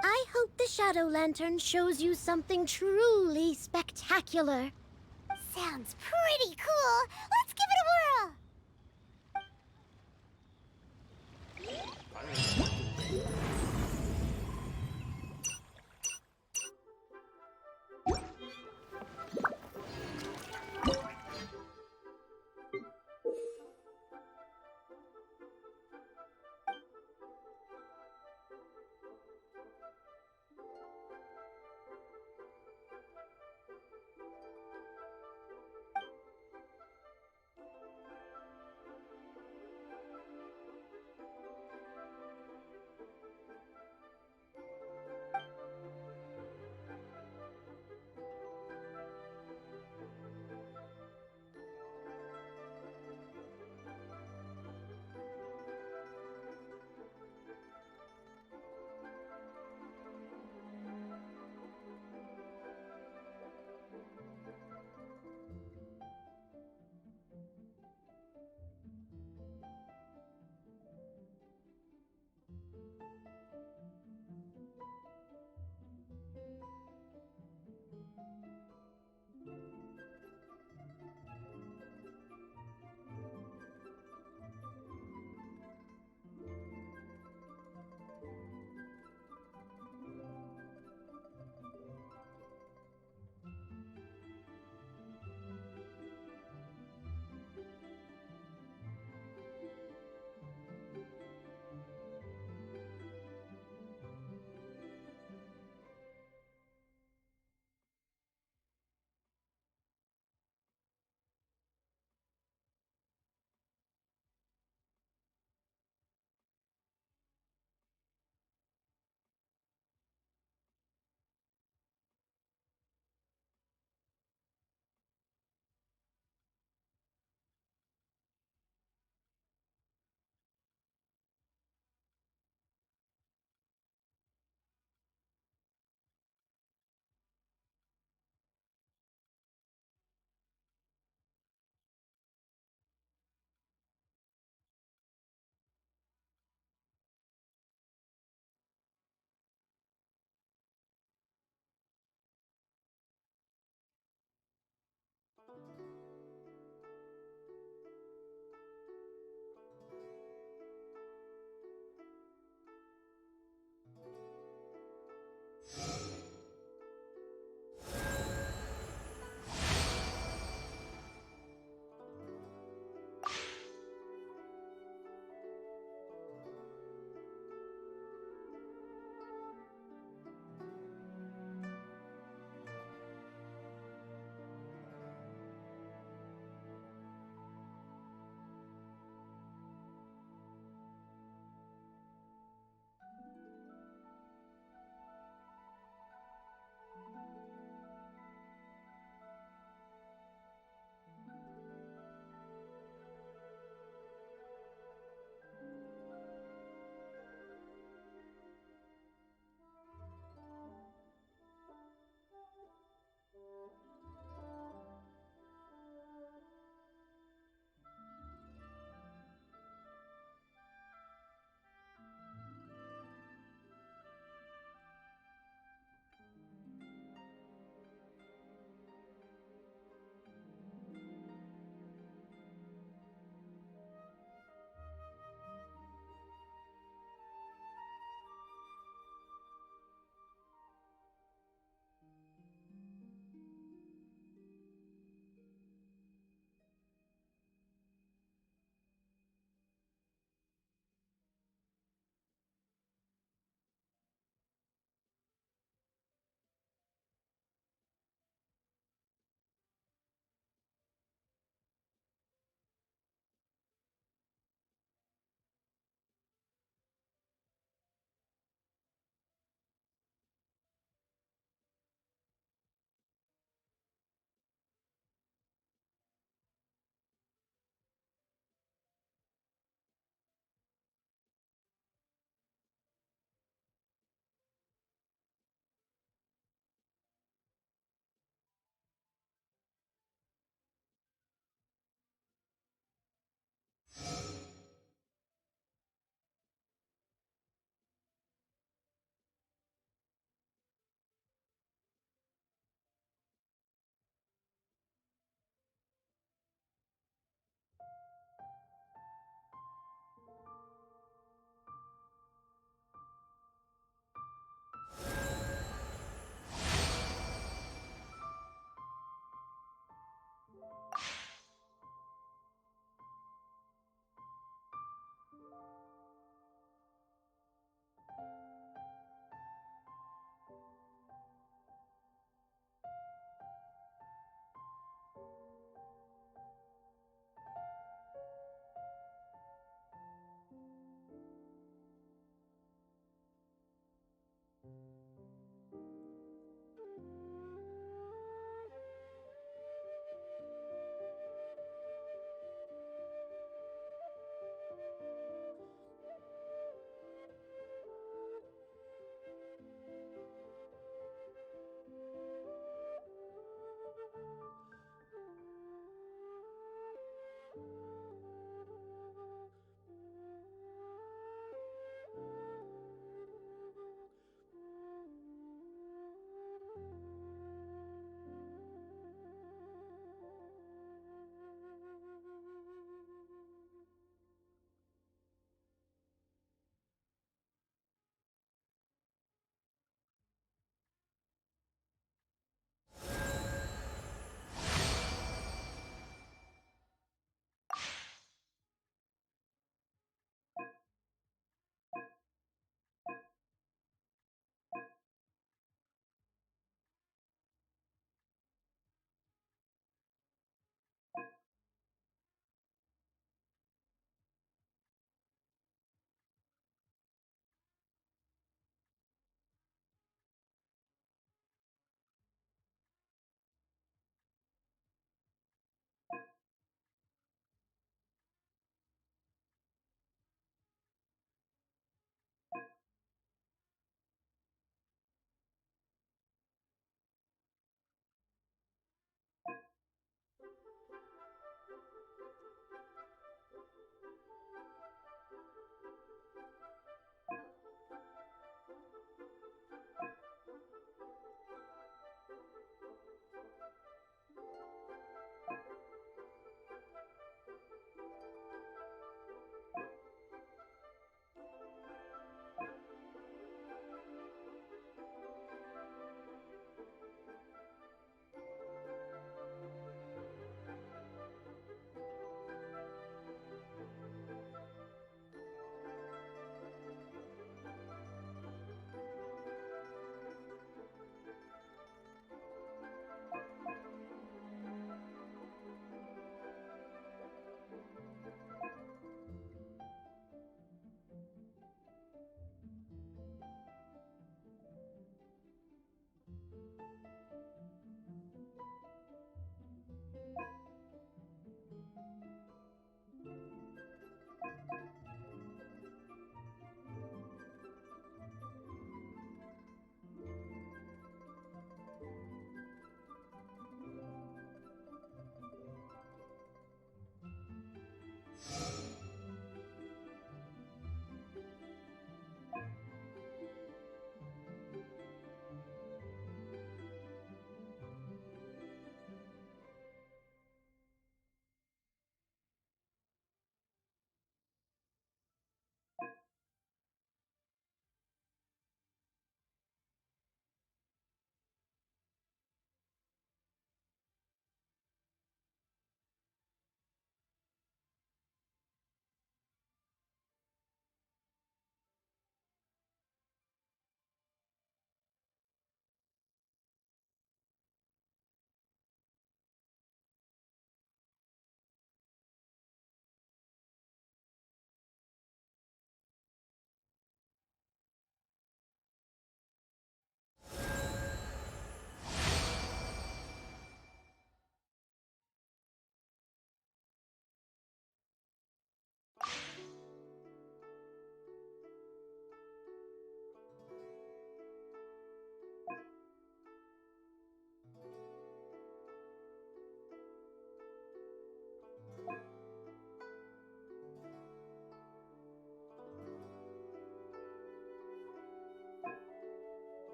I hope the Shadow Lantern shows you something truly spectacular. Sounds pretty cool. Let's give it a whirl.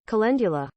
Calendula.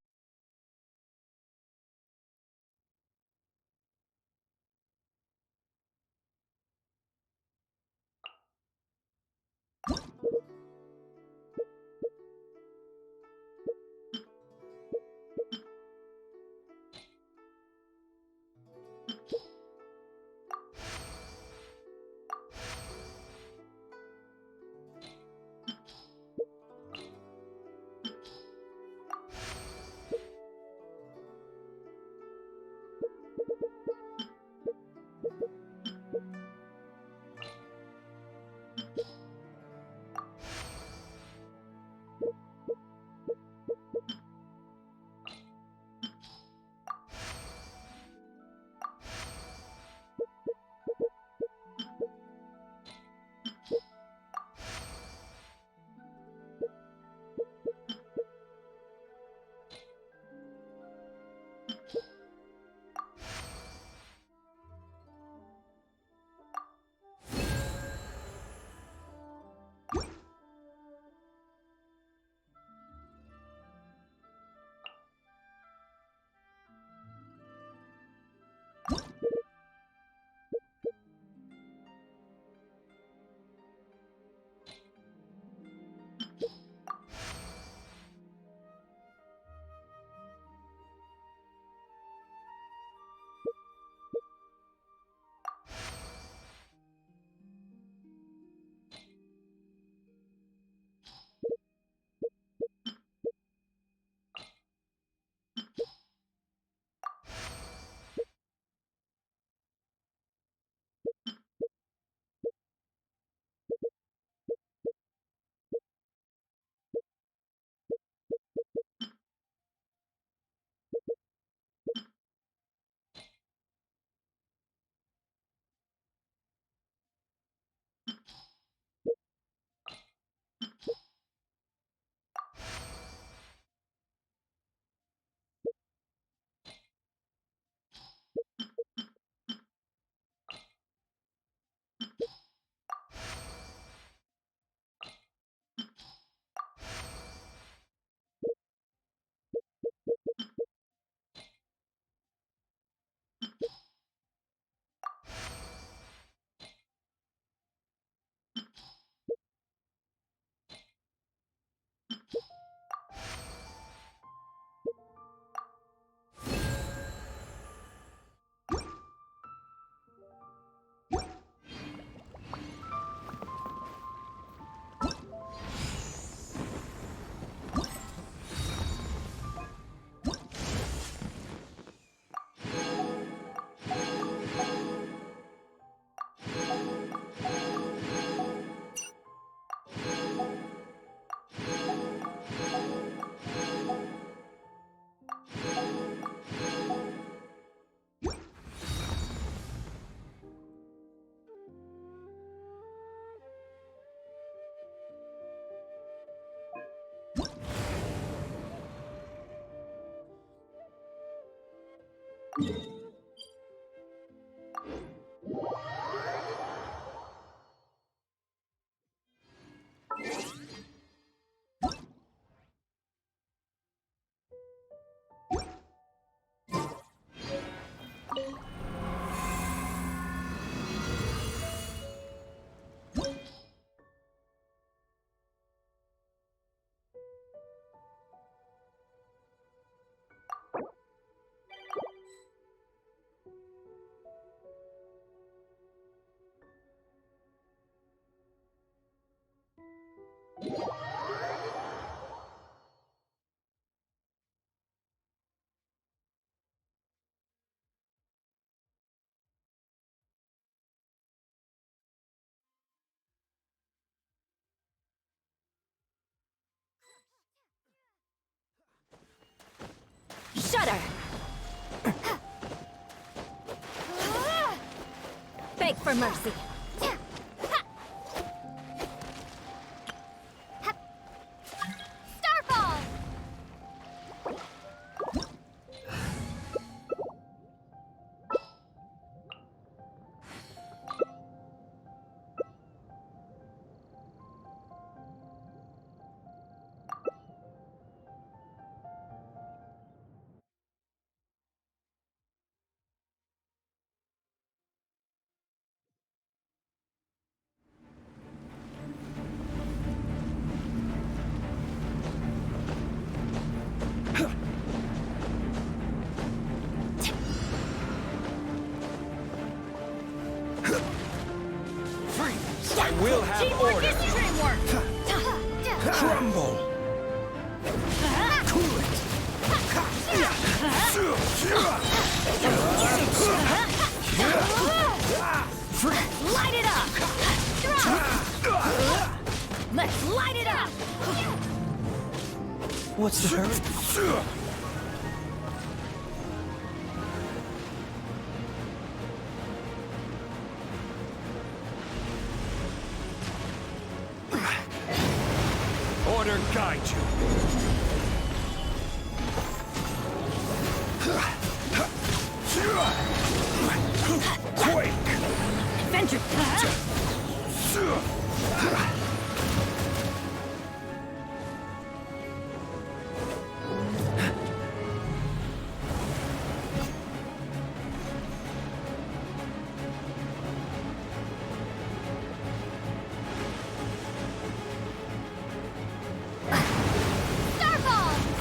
Shudder! Beg for mercy. Starfall! I will have Teamwork order. is dreamwork! Crumble. Cool it! Light it up! Let's light it up! What's the hurry? Order guide you. Quake! Adventure!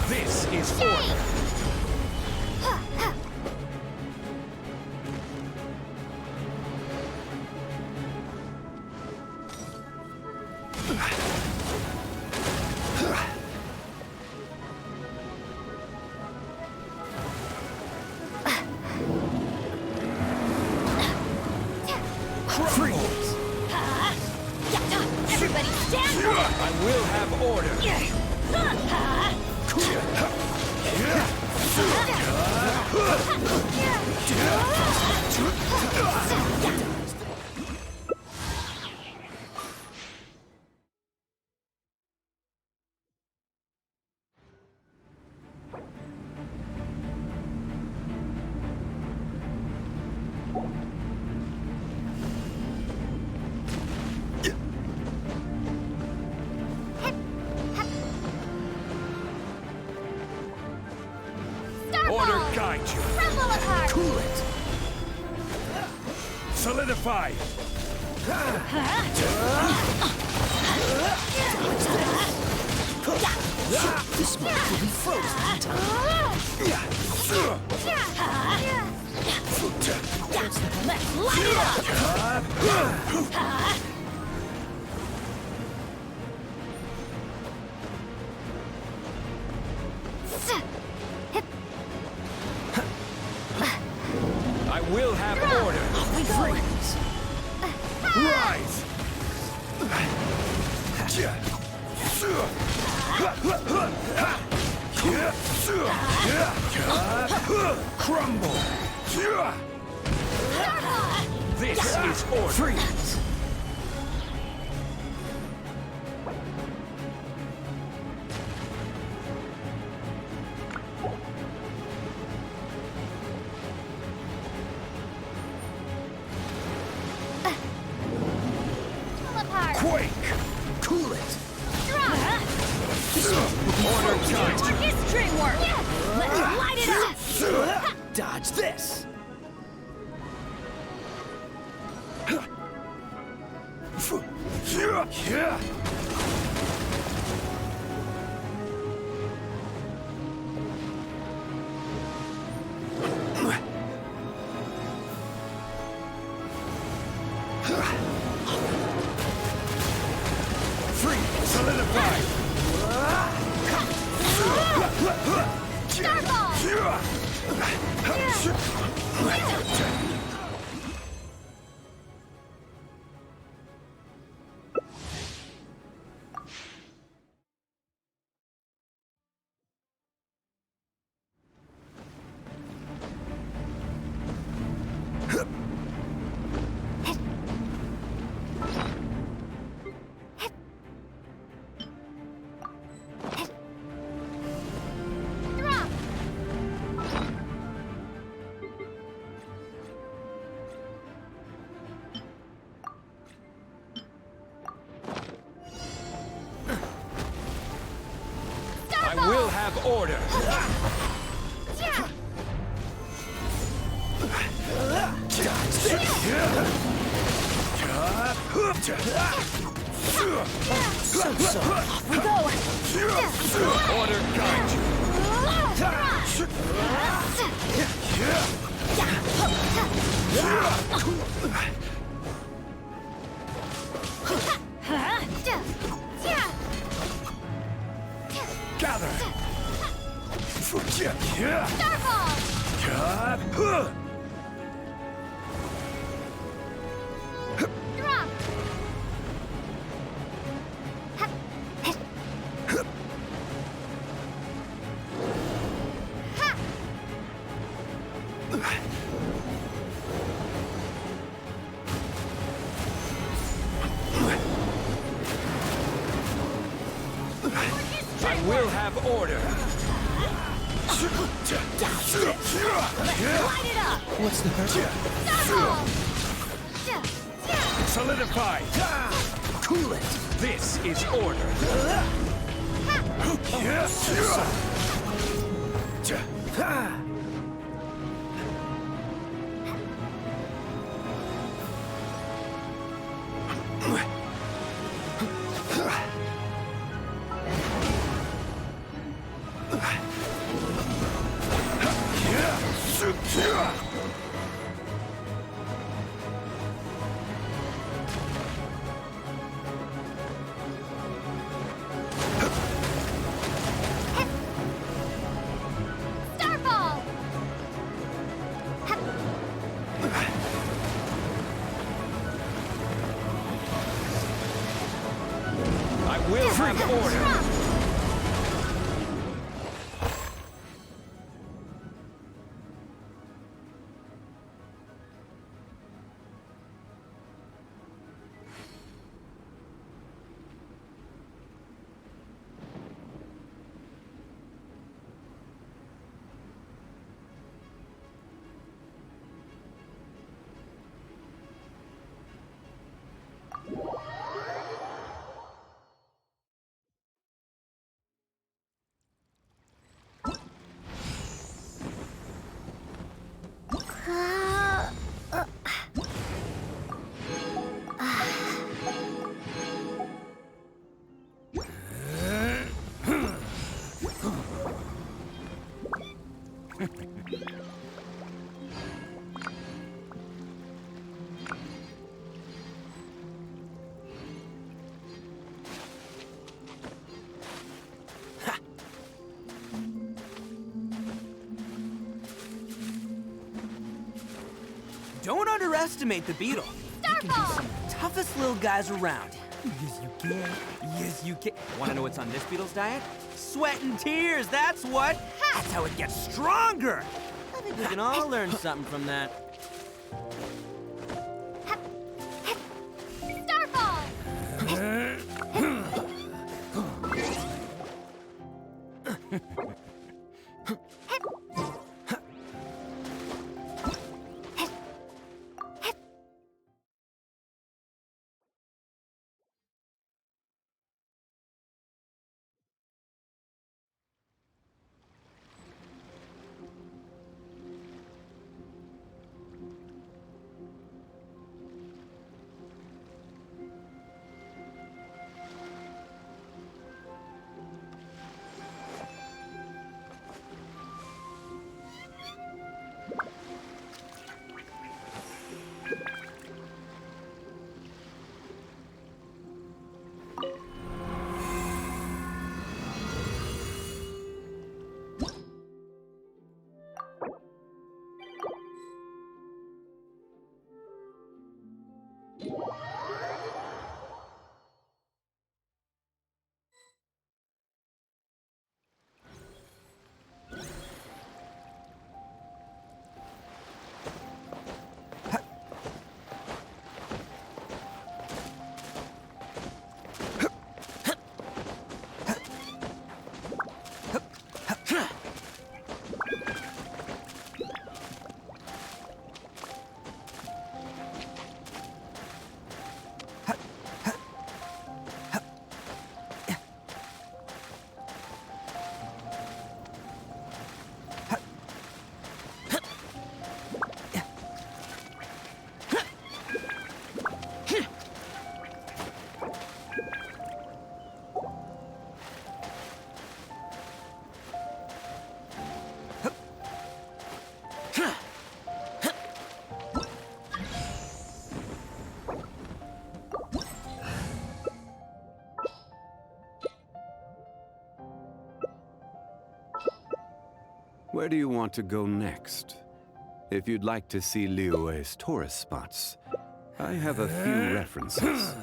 This is order. Freeze! Everybody stand back! I will have order. Order guide you. Crumble apart! Cool it. Solidify. This might be frozen in time. Let's light it up! I will have order. We go! Rise. Crumble. This is order. Freeze! Quake. Cool it! Order guide. Teamwork is dreamwork! Let's light it up! Dodge this! Free. Solidify. I will have order. Off we go! Order guide you. Starfall! Drop! I will have order. Light it up! What's the hurt? Starfall! Solidify! Cool it! This is order! Starfall! I will have order! Don't underestimate the beetle. He can be some toughest little guys around. Yes, you can. Yes, you can. Want to know what's on this beetle's diet? Sweat and tears, that's what. That's how it gets stronger. I think we can all learn something from that. Starfall! Where do you want to go next? If you'd like to see Liyue's tourist spots, I have a few references.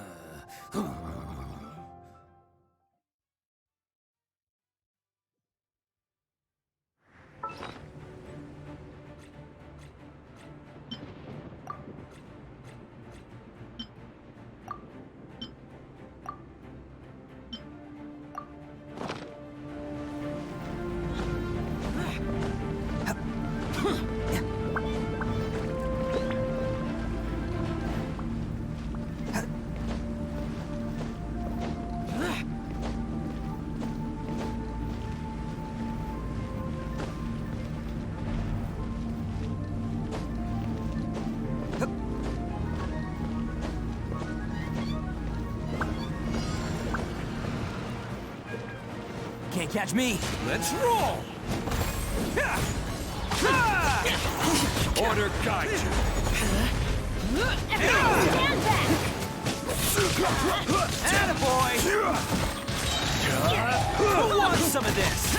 Can't catch me. Let's roll! Order guide you. Stand back! Attaboy! Who wants some of this?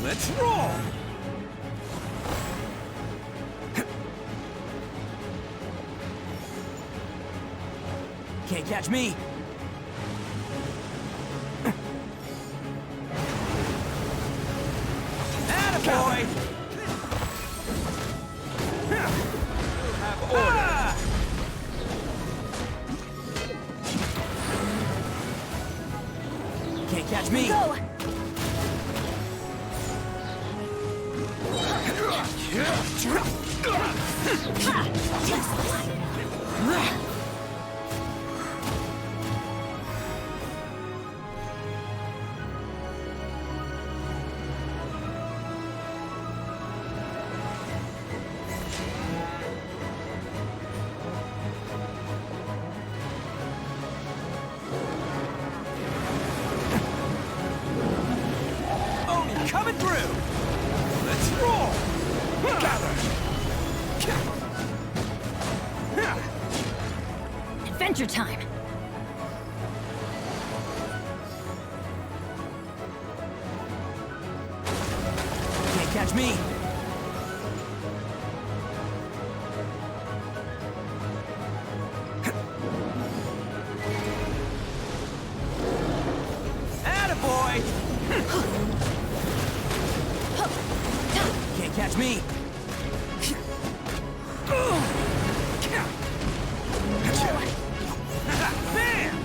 Let's roll! Can't catch me. Attaboy! Have order. Can't catch me. Go! Oh, coming through! Let's roll! Gather! Adventure time! Can't catch me! Attaboy! Can't catch me! Bam!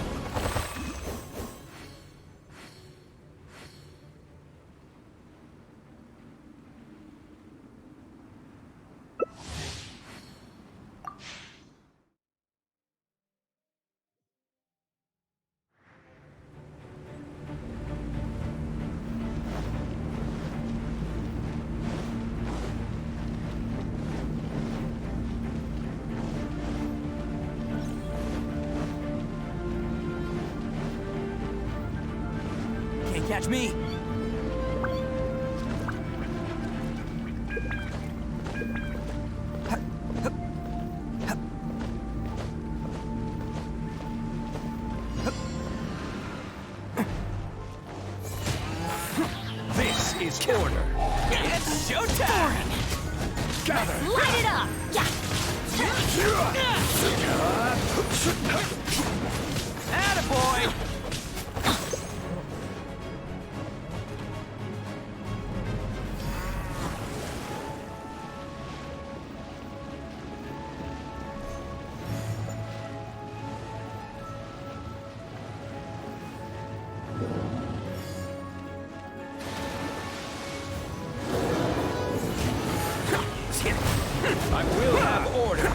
Can't catch me! This is order. It's showtime! Gather! Light it up! Attaboy! I will have order.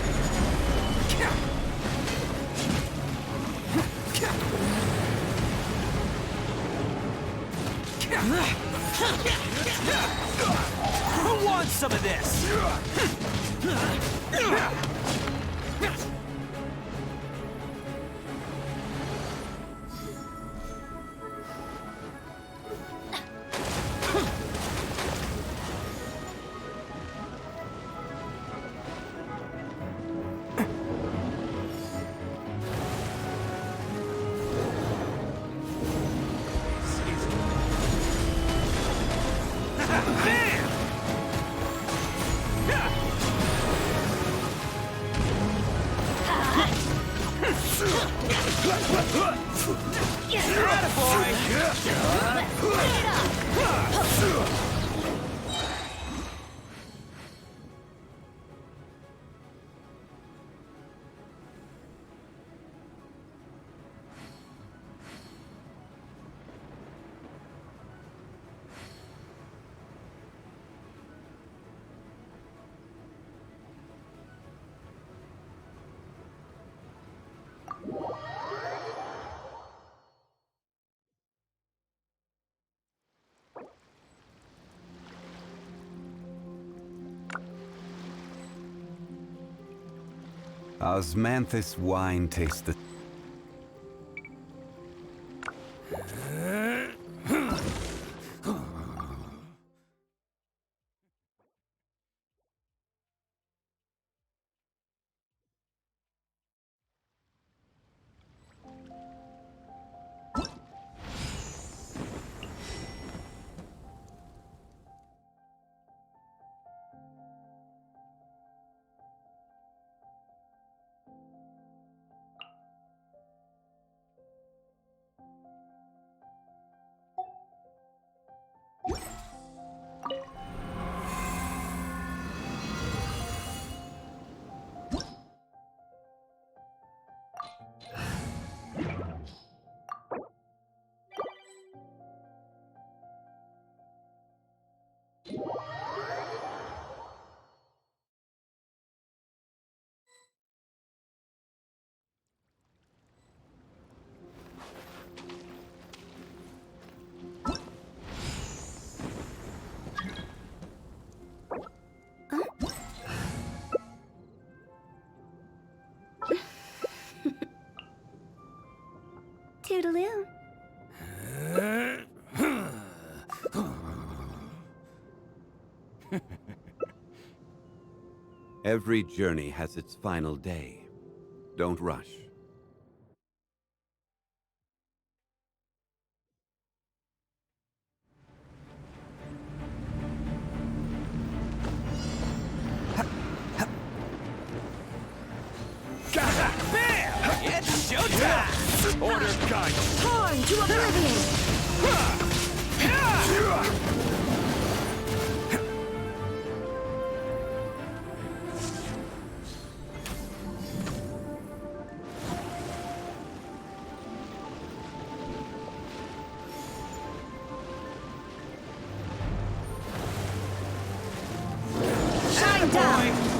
Who wants some of this? Osmanthus wine tastes the... Toodaloo. Every journey has its final day. Don't rush. Bam! It's showtime! Order guidance! Torn to oblivion! Shine down!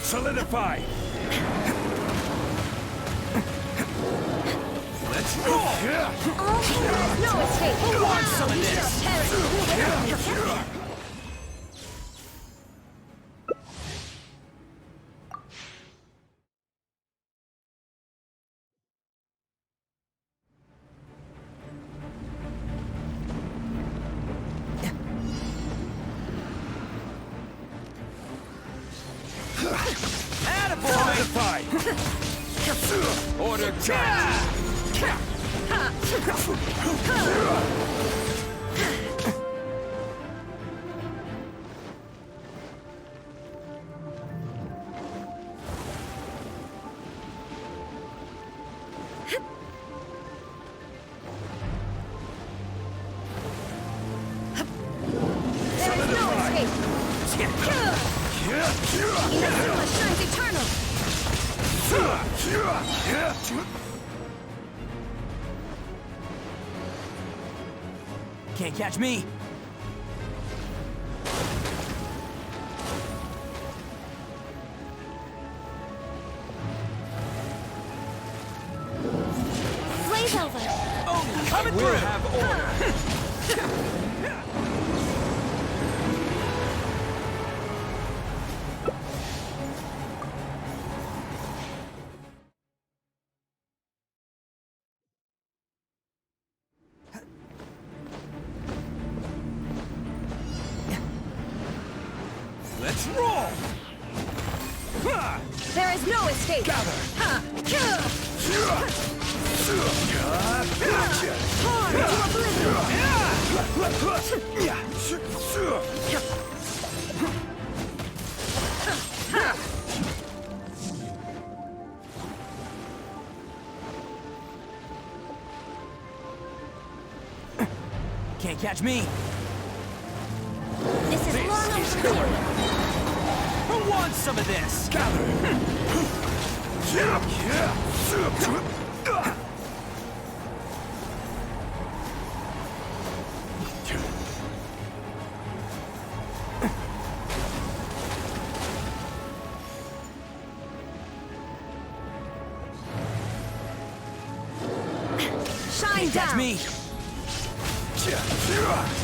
Solidify! Let's roll! No escape! Want some of this? Solidify! Order guidance! Inazuma shines eternal! Can't catch me. Blaze over! Oh, coming through! We'll have order! Let's roll! There is no escape! Gather! Ha! Gotcha! Can't catch me. This is long overdue. Who wants some of this? Shine Can't catch down. me. Shines eternal.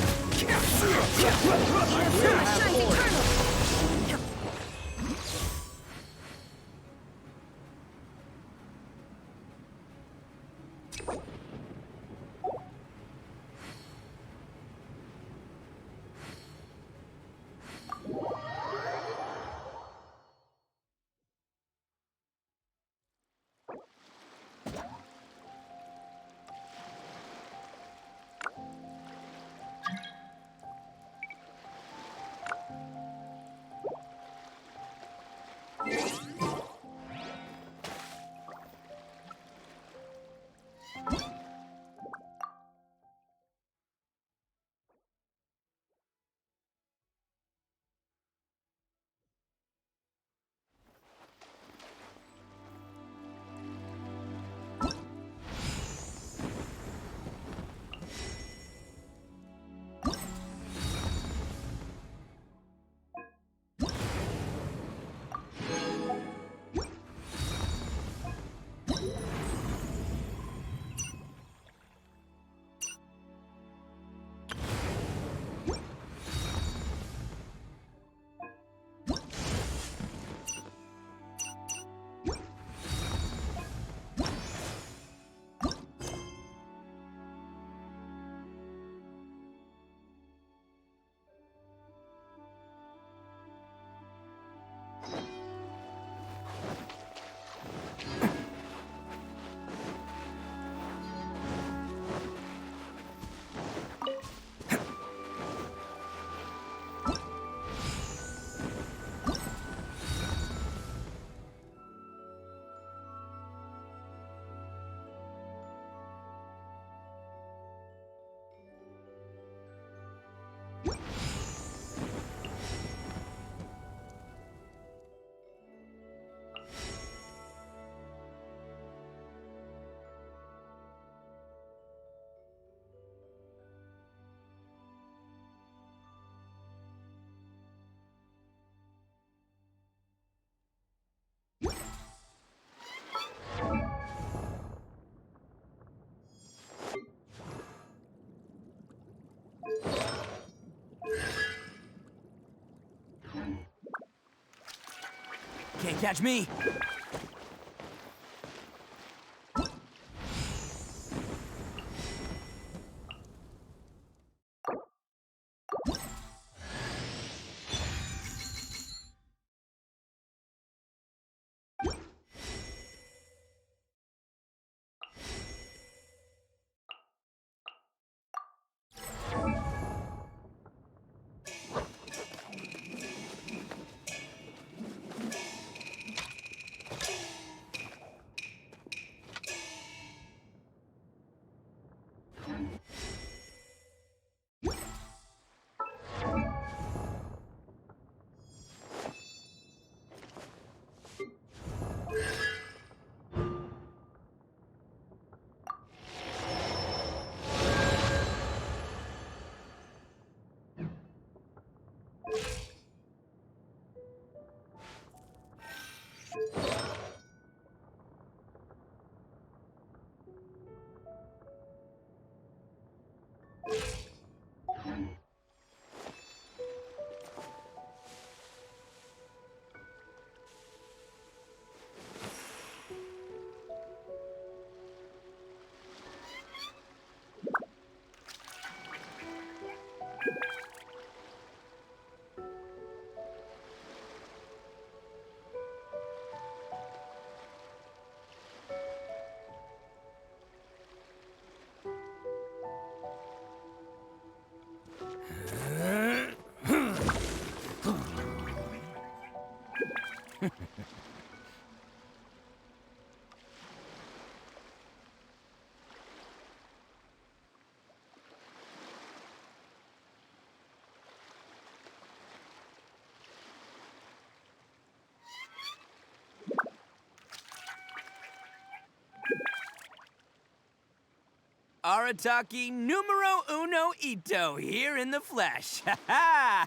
Can't catch me. Arataki numero uno ito here in the flesh. Ha ha!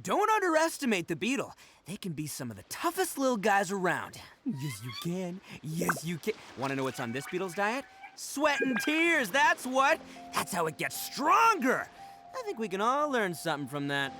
Don't underestimate the beetle. They can be some of the toughest little guys around. Yes, you can. Yes, you can. Want to know what's on this beetle's diet? Sweat and tears, that's what. That's how it gets stronger. I think we can all learn something from that.